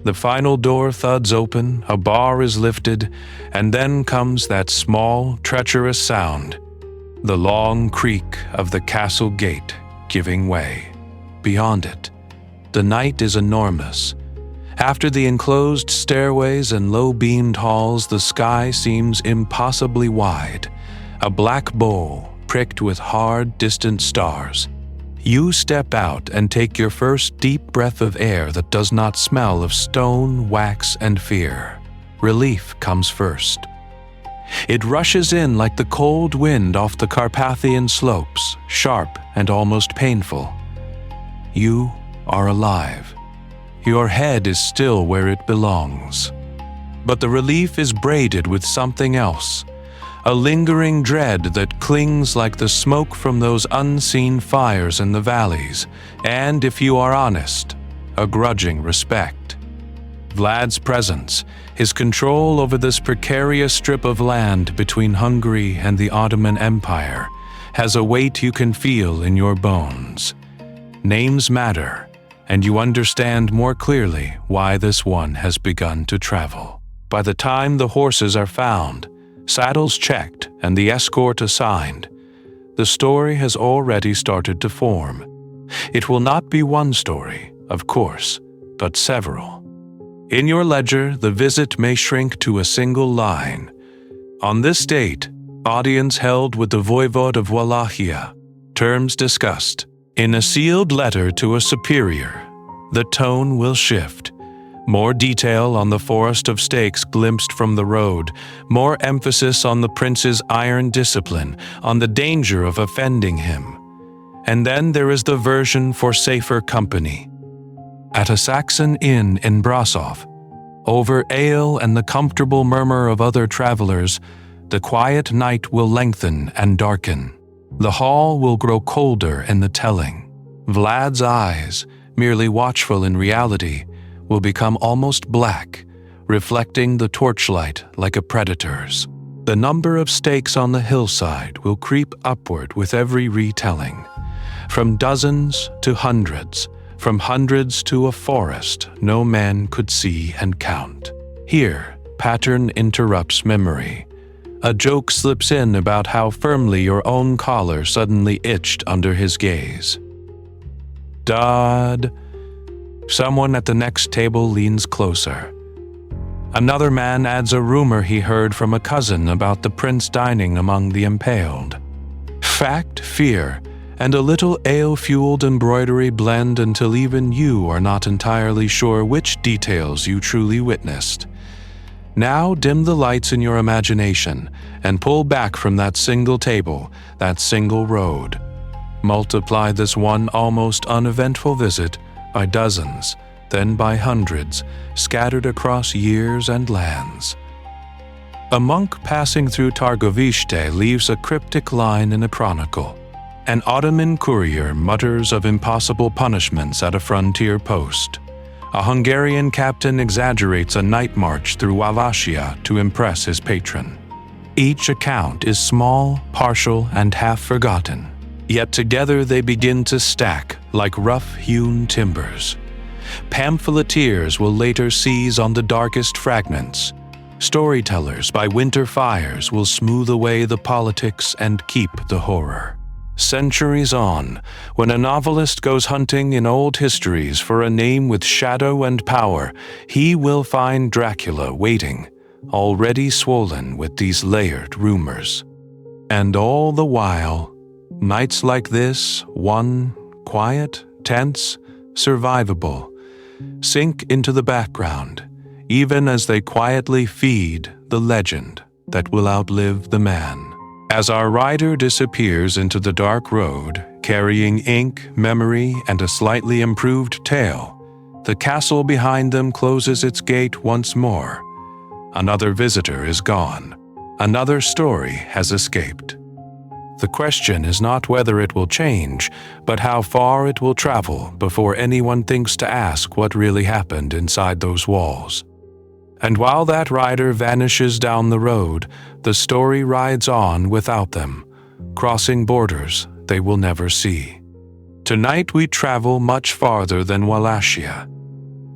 A: The final door thuds open, a bar is lifted, and then comes that small, treacherous sound, the long creak of the castle gate giving way. Beyond it, the night is enormous. After the enclosed stairways and low-beamed halls, the sky seems impossibly wide, a black bowl pricked with hard, distant stars. You step out and take your first deep breath of air that does not smell of stone, wax, and fear. Relief comes first. It rushes in like the cold wind off the Carpathian slopes, sharp and almost painful. You are alive. Your head is still where it belongs. But the relief is braided with something else, a lingering dread that clings like the smoke from those unseen fires in the valleys, and, if you are honest, a grudging respect. Vlad's presence, his control over this precarious strip of land between Hungary and the Ottoman Empire, has a weight you can feel in your bones. Names matter, and you understand more clearly why this one has begun to travel. By the time the horses are found, saddles checked, and the escort assigned, the story has already started to form. It will not be one story, of course, but several. In your ledger, the visit may shrink to a single line. On this date, audience held with the voivode of Wallachia. Terms discussed. In a sealed letter to a superior, the tone will shift. More detail on the forest of stakes glimpsed from the road, more emphasis on the prince's iron discipline, on the danger of offending him. And then there is the version for safer company. At a Saxon inn in Brasov, over ale and the comfortable murmur of other travelers, the quiet night will lengthen and darken. The hall will grow colder in the telling. Vlad's eyes, merely watchful in reality, will become almost black, reflecting the torchlight like a predator's. The number of stakes on the hillside will creep upward with every retelling. From dozens to hundreds, from hundreds to a forest no man could see and count. Here, pattern interrupts memory. A joke slips in about how firmly your own collar suddenly itched under his gaze. Dod. Someone at the next table leans closer. Another man adds a rumor he heard from a cousin about the prince dining among the impaled. Fact, fear, and a little ale-fueled embroidery blend until even you are not entirely sure which details you truly witnessed. Now dim the lights in your imagination and pull back from that single table, that single road. Multiply this one almost uneventful visit by dozens, then by hundreds, scattered across years and lands. A monk passing through Targoviste leaves a cryptic line in a chronicle. An Ottoman courier mutters of impossible punishments at a frontier post. A Hungarian captain exaggerates a night march through Wallachia to impress his patron. Each account is small, partial, and half forgotten, yet together they begin to stack like rough-hewn timbers. Pamphleteers will later seize on the darkest fragments. Storytellers by winter fires will smooth away the politics and keep the horror. Centuries on, when a novelist goes hunting in old histories for a name with shadow and power, he will find Dracula waiting, already swollen with these layered rumors. And all the while, nights like this, one, quiet, tense, survivable, sink into the background, even as they quietly feed the legend that will outlive the man. As our rider disappears into the dark road, carrying ink, memory, and a slightly improved tale, the castle behind them closes its gate once more. Another visitor is gone. Another story has escaped. The question is not whether it will change, but how far it will travel before anyone thinks to ask what really happened inside those walls. And while that rider vanishes down the road, the story rides on without them, crossing borders they will never see. Tonight we travel much farther than Wallachia.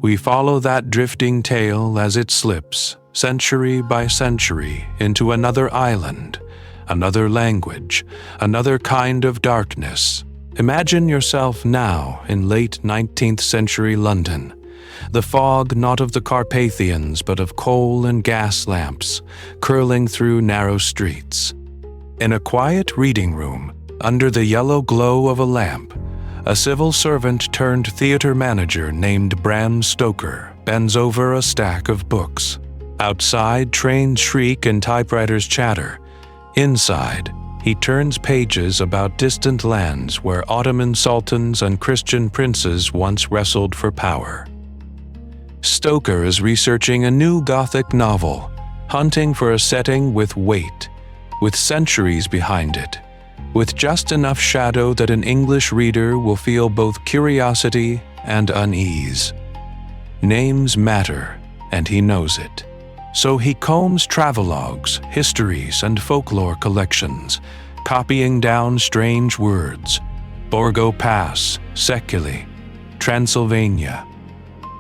A: We follow that drifting tale as it slips, century by century, into another island, another language, another kind of darkness. Imagine yourself now in late 19th century London. The fog not of the Carpathians but of coal and gas lamps, curling through narrow streets. In a quiet reading room, under the yellow glow of a lamp, a civil servant turned theater manager named Bram Stoker bends over a stack of books. Outside, trains shriek and typewriters chatter. Inside, he turns pages about distant lands where Ottoman sultans and Christian princes once wrestled for power. Stoker is researching a new Gothic novel, hunting for a setting with weight, with centuries behind it, with just enough shadow that an English reader will feel both curiosity and unease. Names matter, and he knows it. So he combs travelogues, histories, and folklore collections, copying down strange words: Borgo Pass, Seculi, Transylvania.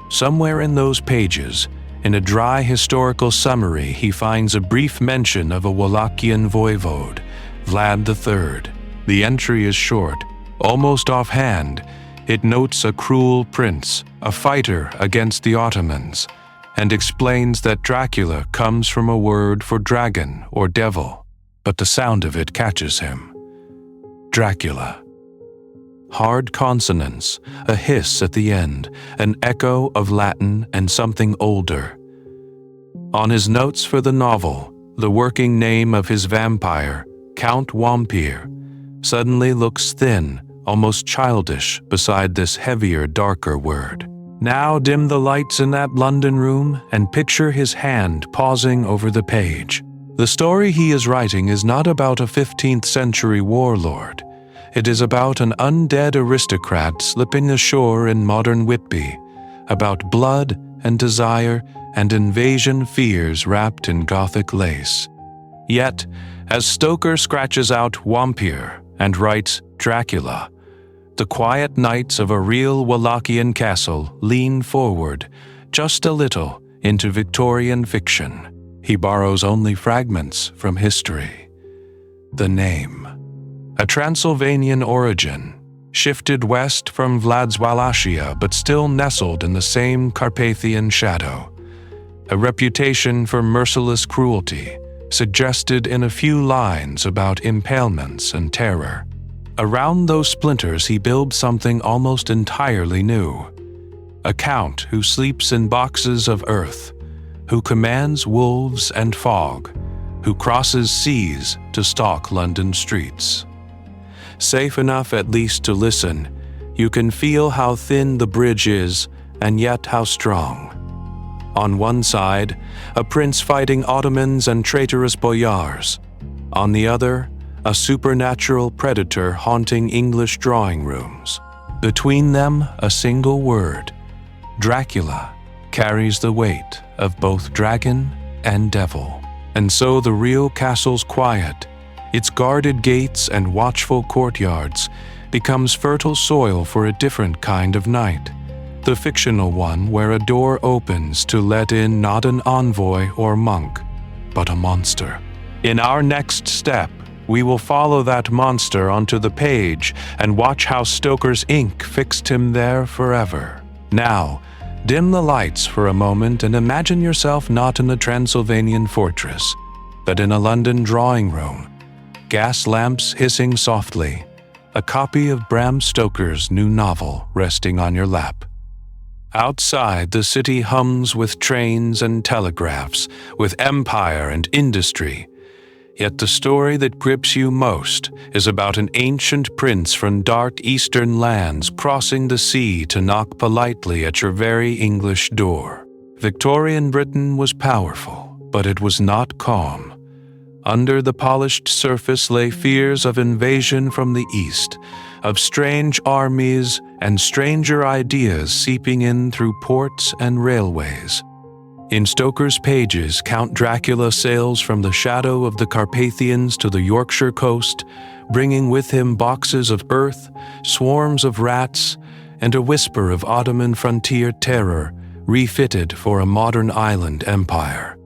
A: Somewhere in those pages, in a dry historical summary, he finds a brief mention of a Wallachian voivode, Vlad III. The entry is short, almost offhand. It notes a cruel prince, a fighter against the Ottomans, and explains that Dracula comes from a word for dragon or devil, but the sound of it catches him. Dracula. Hard consonants, a hiss at the end, an echo of Latin and something older. On his notes for the novel, the working name of his vampire, Count Vampire, suddenly looks thin, almost childish beside this heavier, darker word. Now dim the lights in that London room and picture his hand pausing over the page. The story he is writing is not about a 15th century warlord. It is about an undead aristocrat slipping ashore in modern Whitby, about blood and desire and invasion fears wrapped in Gothic lace. Yet, as Stoker scratches out Vampire and writes Dracula, the quiet nights of a real Wallachian castle lean forward, just a little, into Victorian fiction. He borrows only fragments from history. The name. A Transylvanian origin, shifted west from Vlad's Wallachia but still nestled in the same Carpathian shadow. A reputation for merciless cruelty, suggested in a few lines about impalements and terror. Around those splinters he builds something almost entirely new. A count who sleeps in boxes of earth, who commands wolves and fog, who crosses seas to stalk London streets. Safe enough at least to listen, you can feel how thin the bridge is and yet how strong. On one side, a prince fighting Ottomans and traitorous boyars. On the other, a supernatural predator haunting English drawing rooms. Between them, a single word, Dracula, carries the weight of both dragon and devil. And so the real castle's quiet, its guarded gates and watchful courtyards, becomes fertile soil for a different kind of night. The fictional one where a door opens to let in not an envoy or monk, but a monster. In our next step, we will follow that monster onto the page and watch how Stoker's ink fixed him there forever. Now, dim the lights for a moment and imagine yourself not in a Transylvanian fortress, but in a London drawing room, gas lamps hissing softly, a copy of Bram Stoker's new novel resting on your lap. Outside, the city hums with trains and telegraphs, with empire and industry. Yet the story that grips you most is about an ancient prince from dark eastern lands crossing the sea to knock politely at your very English door. Victorian Britain was powerful, but it was not calm. Under the polished surface lay fears of invasion from the east, of strange armies and stranger ideas seeping in through ports and railways. In Stoker's pages, Count Dracula sails from the shadow of the Carpathians to the Yorkshire coast, bringing with him boxes of earth, swarms of rats, and a whisper of Ottoman frontier terror refitted for a modern island empire.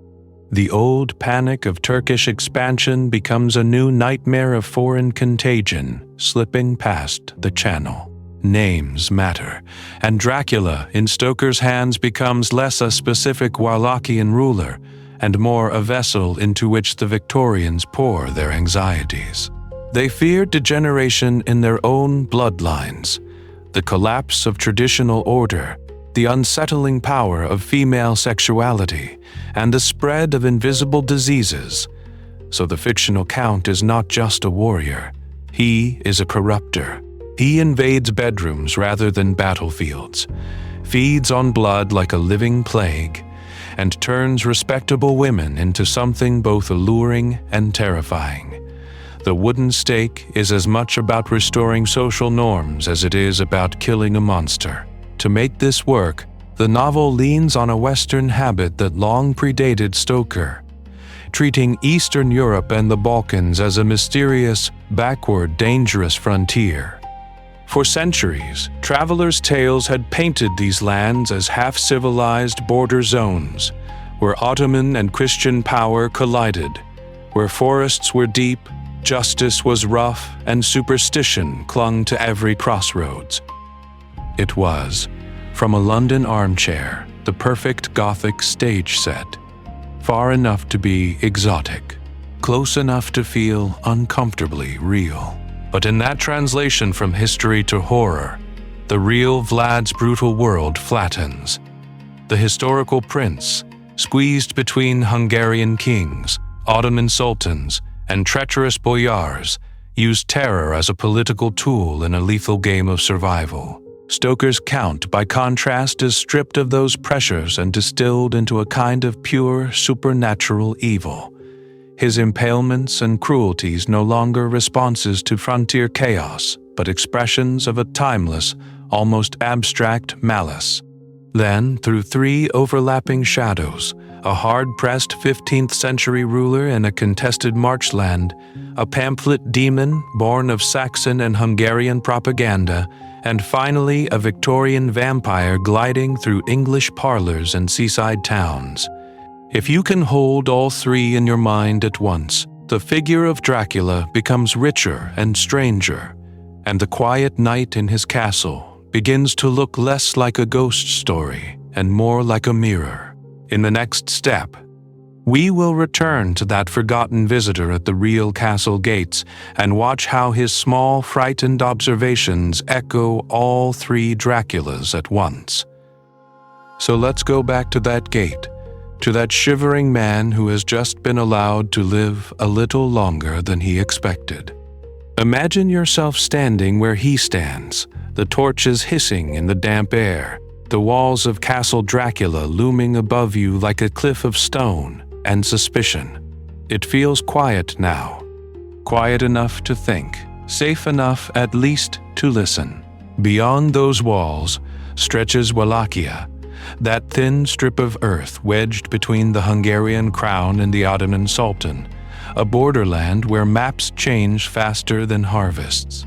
A: The old panic of Turkish expansion becomes a new nightmare of foreign contagion slipping past the channel. Names matter, and Dracula in Stoker's hands becomes less a specific Wallachian ruler and more a vessel into which the Victorians pour their anxieties. They feared degeneration in their own bloodlines, the collapse of traditional order, the unsettling power of female sexuality, and the spread of invisible diseases. So the fictional count is not just a warrior, he is a corrupter. He invades bedrooms rather than battlefields, feeds on blood like a living plague, and turns respectable women into something both alluring and terrifying. The wooden stake is as much about restoring social norms as it is about killing a monster. To make this work, the novel leans on a Western habit that long predated Stoker, treating Eastern Europe and the Balkans as a mysterious, backward, dangerous frontier. For centuries, travelers' tales had painted these lands as half-civilized border zones, where Ottoman and Christian power collided, where forests were deep, justice was rough, and superstition clung to every crossroads. It was, from a London armchair, the perfect Gothic stage set, far enough to be exotic, close enough to feel uncomfortably real. But in that translation from history to horror, the real Vlad's brutal world flattens. The historical prince, squeezed between Hungarian kings, Ottoman sultans, and treacherous boyars, used terror as a political tool in a lethal game of survival. Stoker's Count, by contrast, is stripped of those pressures and distilled into a kind of pure, supernatural evil. His impalements and cruelties no longer responses to frontier chaos, but expressions of a timeless, almost abstract malice. Then, through three overlapping shadows, a hard-pressed 15th-century ruler in a contested marchland, a pamphlet demon born of Saxon and Hungarian propaganda, and finally a Victorian vampire gliding through English parlors and seaside towns. If you can hold all three in your mind at once, the figure of Dracula becomes richer and stranger, and the quiet night in his castle begins to look less like a ghost story and more like a mirror. In the next step, we will return to that forgotten visitor at the real castle gates and watch how his small, frightened observations echo all three Draculas at once. So let's go back to that gate, to that shivering man who has just been allowed to live a little longer than he expected. Imagine yourself standing where he stands, the torches hissing in the damp air, the walls of Castle Dracula looming above you like a cliff of stone and suspicion. It feels quiet now, quiet enough to think, safe enough at least to listen. Beyond those walls stretches Wallachia, that thin strip of earth wedged between the Hungarian crown and the Ottoman Sultan, a borderland where maps change faster than harvests,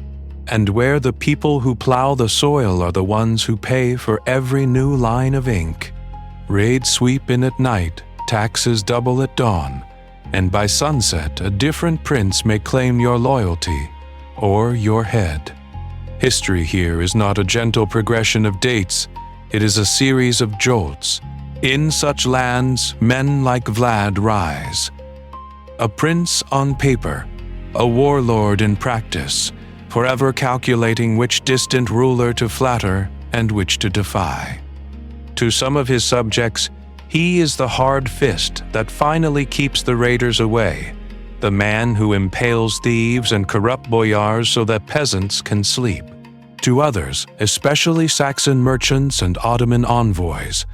A: and where the people who plow the soil are the ones who pay for every new line of ink. Raids sweep in at night, taxes double at dawn, and by sunset a different prince may claim your loyalty or your head. History here is not a gentle progression of dates, it is a series of jolts. In such lands, men like Vlad rise. A prince on paper, a warlord in practice, forever calculating which distant ruler to flatter and which to defy. To some of his subjects, he is the hard fist that finally keeps the raiders away, the man who impales thieves and corrupt boyars so that peasants can sleep. To others, especially Saxon merchants and Ottoman envoys,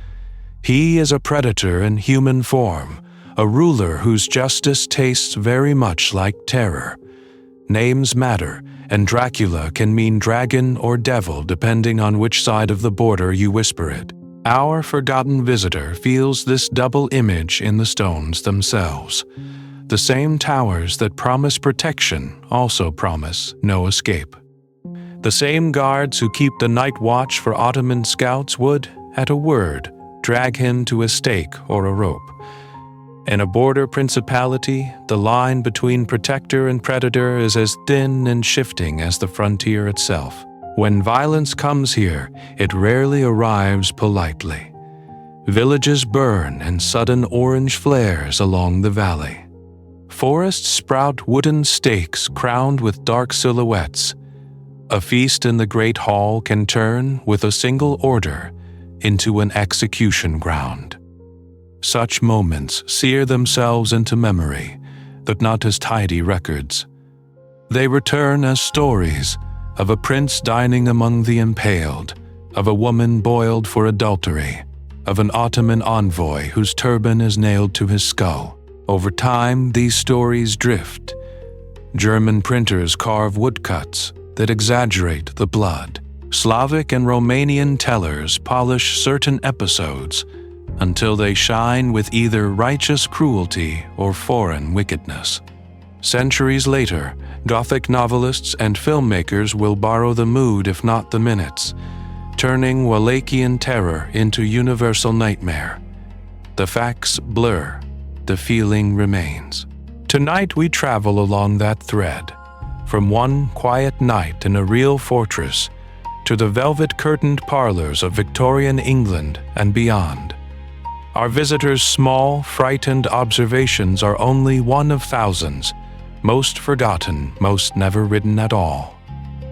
A: he is a predator in human form, a ruler whose justice tastes very much like terror. Names matter, and Dracula can mean dragon or devil depending on which side of the border you whisper it. Our forgotten visitor feels this double image in the stones themselves. The same towers that promise protection also promise no escape. The same guards who keep the night watch for Ottoman scouts would, at a word, drag him to a stake or a rope. In a border principality, the line between protector and predator is as thin and shifting as the frontier itself. When violence comes here, it rarely arrives politely. Villages burn in sudden orange flares along the valley. Forests sprout wooden stakes crowned with dark silhouettes. A feast in the great hall can turn, with a single order, into an execution ground. Such moments sear themselves into memory, but not as tidy records. They return as stories of a prince dining among the impaled, of a woman boiled for adultery, of an Ottoman envoy whose turban is nailed to his skull. Over time, these stories drift, German printers carve woodcuts that exaggerate the blood. Slavic and Romanian tellers polish certain episodes until they shine with either righteous cruelty or foreign wickedness. Centuries later, Gothic novelists and filmmakers will borrow the mood if not the minutes, turning Wallachian terror into universal nightmare. The facts blur, the feeling remains. Tonight we travel along that thread, from one quiet night in a real fortress to the velvet-curtained parlors of Victorian England and beyond. Our visitors' small, frightened observations are only one of thousands, most forgotten, most never written at all.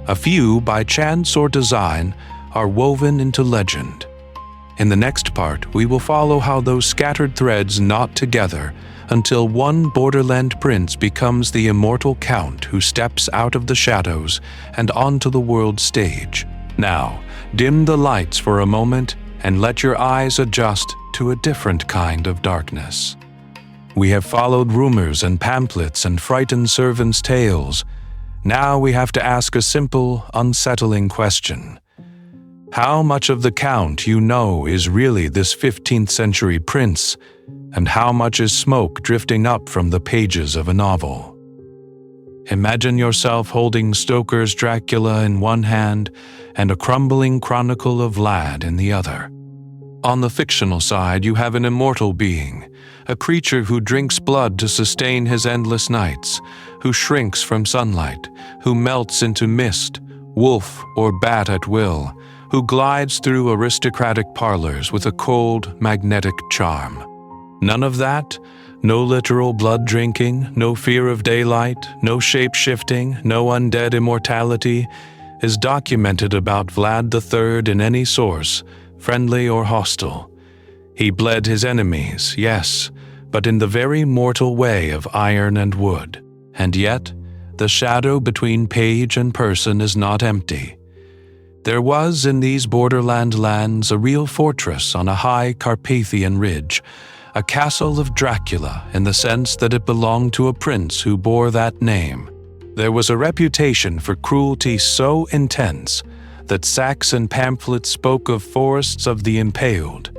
A: A few, by chance or design, are woven into legend. In the next part, we will follow how those scattered threads knot together until one borderland prince becomes the immortal count who steps out of the shadows and onto the world stage. Now, dim the lights for a moment and let your eyes adjust to a different kind of darkness. We have followed rumors and pamphlets and frightened servants' tales. Now we have to ask a simple, unsettling question. How much of the count you know is really this 15th century prince, and how much is smoke drifting up from the pages of a novel? Imagine yourself holding Stoker's Dracula in one hand and a crumbling chronicle of Vlad in the other. On the fictional side, you have an immortal being, a creature who drinks blood to sustain his endless nights, who shrinks from sunlight, who melts into mist, wolf or bat at will, who glides through aristocratic parlors with a cold, magnetic charm. None of that, no literal blood drinking, no fear of daylight, no shape-shifting, no undead immortality, is documented about Vlad III in any source, friendly or hostile. He bled his enemies, yes, but in the very mortal way of iron and wood. And yet, the shadow between page and person is not empty. There was in these borderland lands a real fortress on a high Carpathian ridge, a castle of Dracula in the sense that it belonged to a prince who bore that name. There was a reputation for cruelty so intense that Saxon pamphlets spoke of forests of the impaled,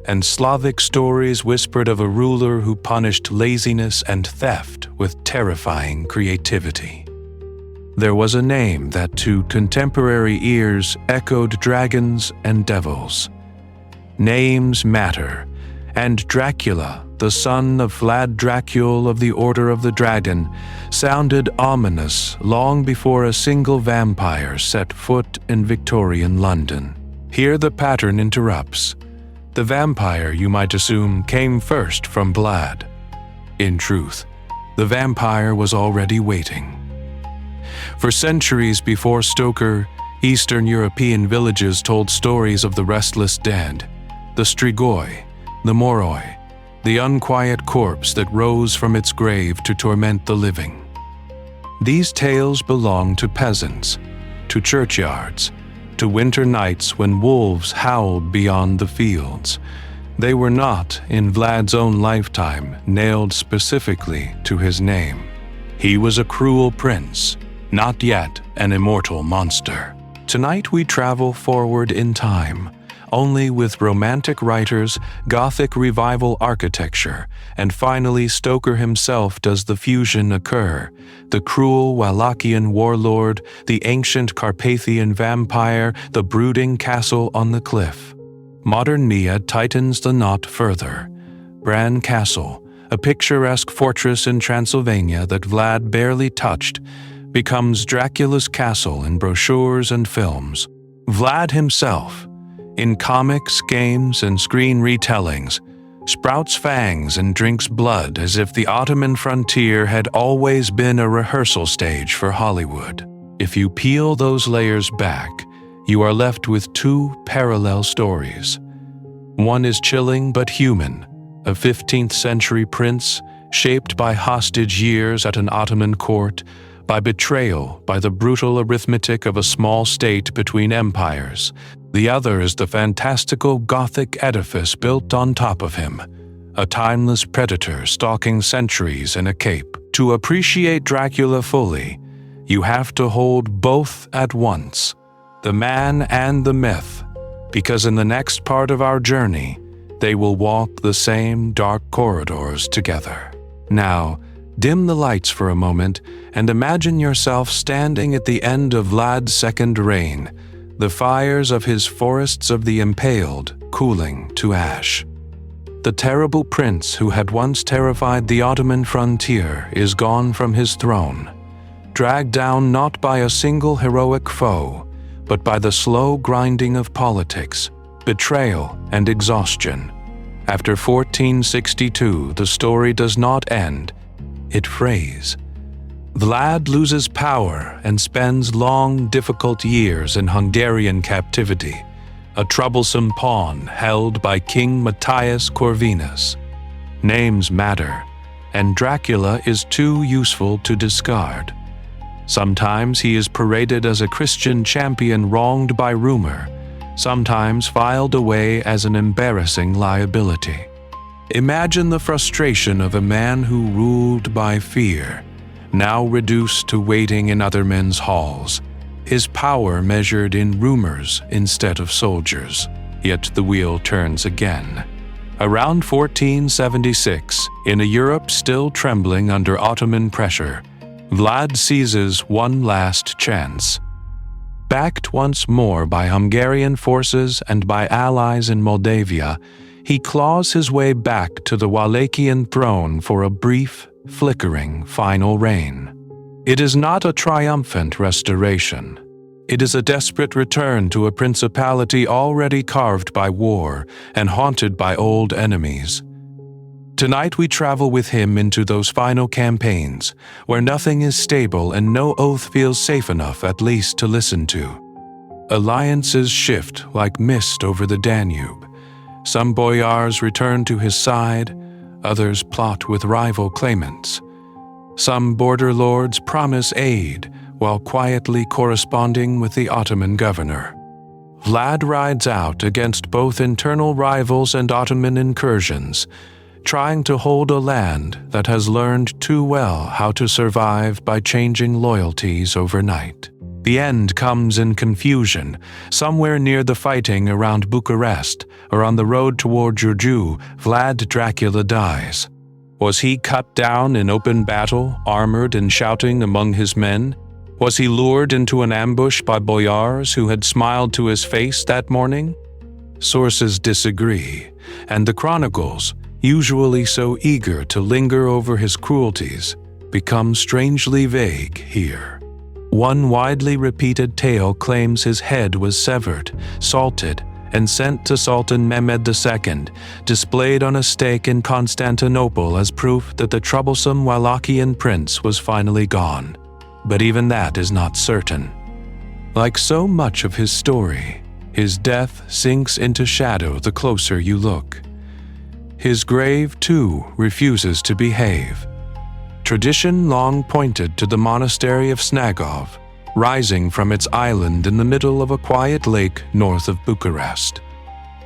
A: and Slavic stories whispered of a ruler who punished laziness and theft with terrifying creativity. There was a name that to contemporary ears echoed dragons and devils. Names matter, and Dracula, the son of Vlad Dracula of the Order of the Dragon, sounded ominous long before a single vampire set foot in Victorian London. Here the pattern interrupts. The vampire, you might assume, came first from Vlad. In truth, the vampire was already waiting. For centuries before Stoker, Eastern European villages told stories of the restless dead, the strigoi, the moroi, the unquiet corpse that rose from its grave to torment the living. These tales belonged to peasants, to churchyards, to winter nights when wolves howled beyond the fields. They were not, in Vlad's own lifetime, nailed specifically to his name. He was a cruel prince, not yet an immortal monster. Tonight we travel forward in time, only with Romantic writers, Gothic revival architecture, and finally Stoker himself does the fusion occur. The cruel Wallachian warlord, the ancient Carpathian vampire, the brooding castle on the cliff. Modern Mia tightens the knot further. Bran Castle, a picturesque fortress in Transylvania that Vlad barely touched, becomes Dracula's castle in brochures and films. Vlad himself, in comics, games, and screen retellings, sprouts fangs and drinks blood as if the Ottoman frontier had always been a rehearsal stage for Hollywood. If you peel those layers back, you are left with two parallel stories. One is chilling but human, a 15th century prince shaped by hostage years at an Ottoman court, by betrayal, by the brutal arithmetic of a small state between empires. The other is the fantastical Gothic edifice built on top of him, a timeless predator stalking centuries in a cape. To appreciate Dracula fully, you have to hold both at once, the man and the myth, because in the next part of our journey, they will walk the same dark corridors together. Now, dim the lights for a moment and imagine yourself standing at the end of Vlad's second reign, the fires of his forests of the impaled cooling to ash. The terrible prince who had once terrified the Ottoman frontier is gone from his throne, dragged down not by a single heroic foe, but by the slow grinding of politics, betrayal, and exhaustion. After 1462, the story does not end, it frays. Vlad loses power and spends long, difficult years in Hungarian captivity, a troublesome pawn held by King Matthias Corvinus. Names matter, and Dracula is too useful to discard. Sometimes he is paraded as a Christian champion wronged by rumor, sometimes filed away as an embarrassing liability. Imagine the frustration of a man who ruled by fear, now reduced to waiting in other men's halls, his power measured in rumors instead of soldiers. Yet the wheel turns again. Around 1476, in a Europe still trembling under Ottoman pressure, Vlad seizes one last chance. Backed once more by Hungarian forces and by allies in Moldavia, he claws his way back to the Wallachian throne for a brief, flickering final reign. It is not a triumphant restoration. It is a desperate return to a principality already carved by war and haunted by old enemies. Tonight we travel with him into those final campaigns, where nothing is stable and no oath feels safe enough at least to listen to. Alliances shift like mist over the Danube. Some boyars return to his side, others plot with rival claimants. Some border lords promise aid while quietly corresponding with the Ottoman governor. Vlad rides out against both internal rivals and Ottoman incursions, trying to hold a land that has learned too well how to survive by changing loyalties overnight. The end comes in confusion, somewhere near the fighting around Bucharest or on the road toward Giurgiu. Vlad Dracula dies. Was he cut down in open battle, armored and shouting among his men? Was he lured into an ambush by boyars who had smiled to his face that morning? Sources disagree, and the chronicles, usually so eager to linger over his cruelties, become strangely vague here. One widely repeated tale claims his head was severed, salted, and sent to Sultan Mehmed II, displayed on a stake in Constantinople as proof that the troublesome Wallachian prince was finally gone. But even that is not certain. Like so much of his story, his death sinks into shadow the closer you look. His grave, too, refuses to behave. Tradition long pointed to the monastery of Snagov, rising from its island in the middle of a quiet lake north of Bucharest.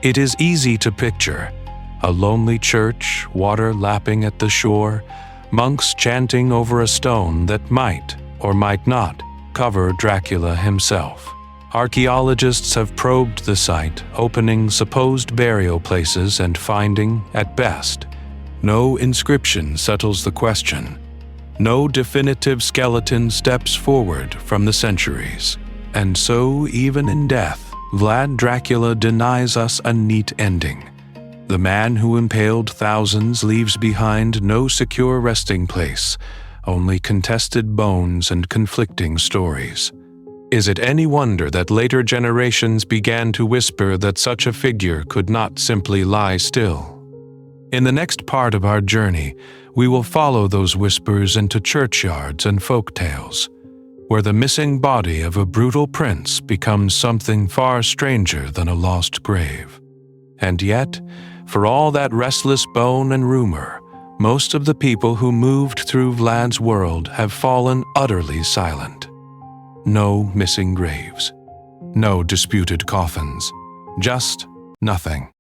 A: It is easy to picture a lonely church, water lapping at the shore, monks chanting over a stone that might, or might not, cover Dracula himself. Archaeologists have probed the site, opening supposed burial places and finding, at best, no inscription settles the question. No definitive skeleton steps forward from the centuries. And so, even in death, Vlad Dracula denies us a neat ending. The man who impaled thousands leaves behind no secure resting place, only contested bones and conflicting stories. Is it any wonder that later generations began to whisper that such a figure could not simply lie still? In the next part of our journey, we will follow those whispers into churchyards and folktales, where the missing body of a brutal prince becomes something far stranger than a lost grave. And yet, for all that restless bone and rumor, most of the people who moved through Vlad's world have fallen utterly silent. No missing graves, no disputed coffins, just nothing.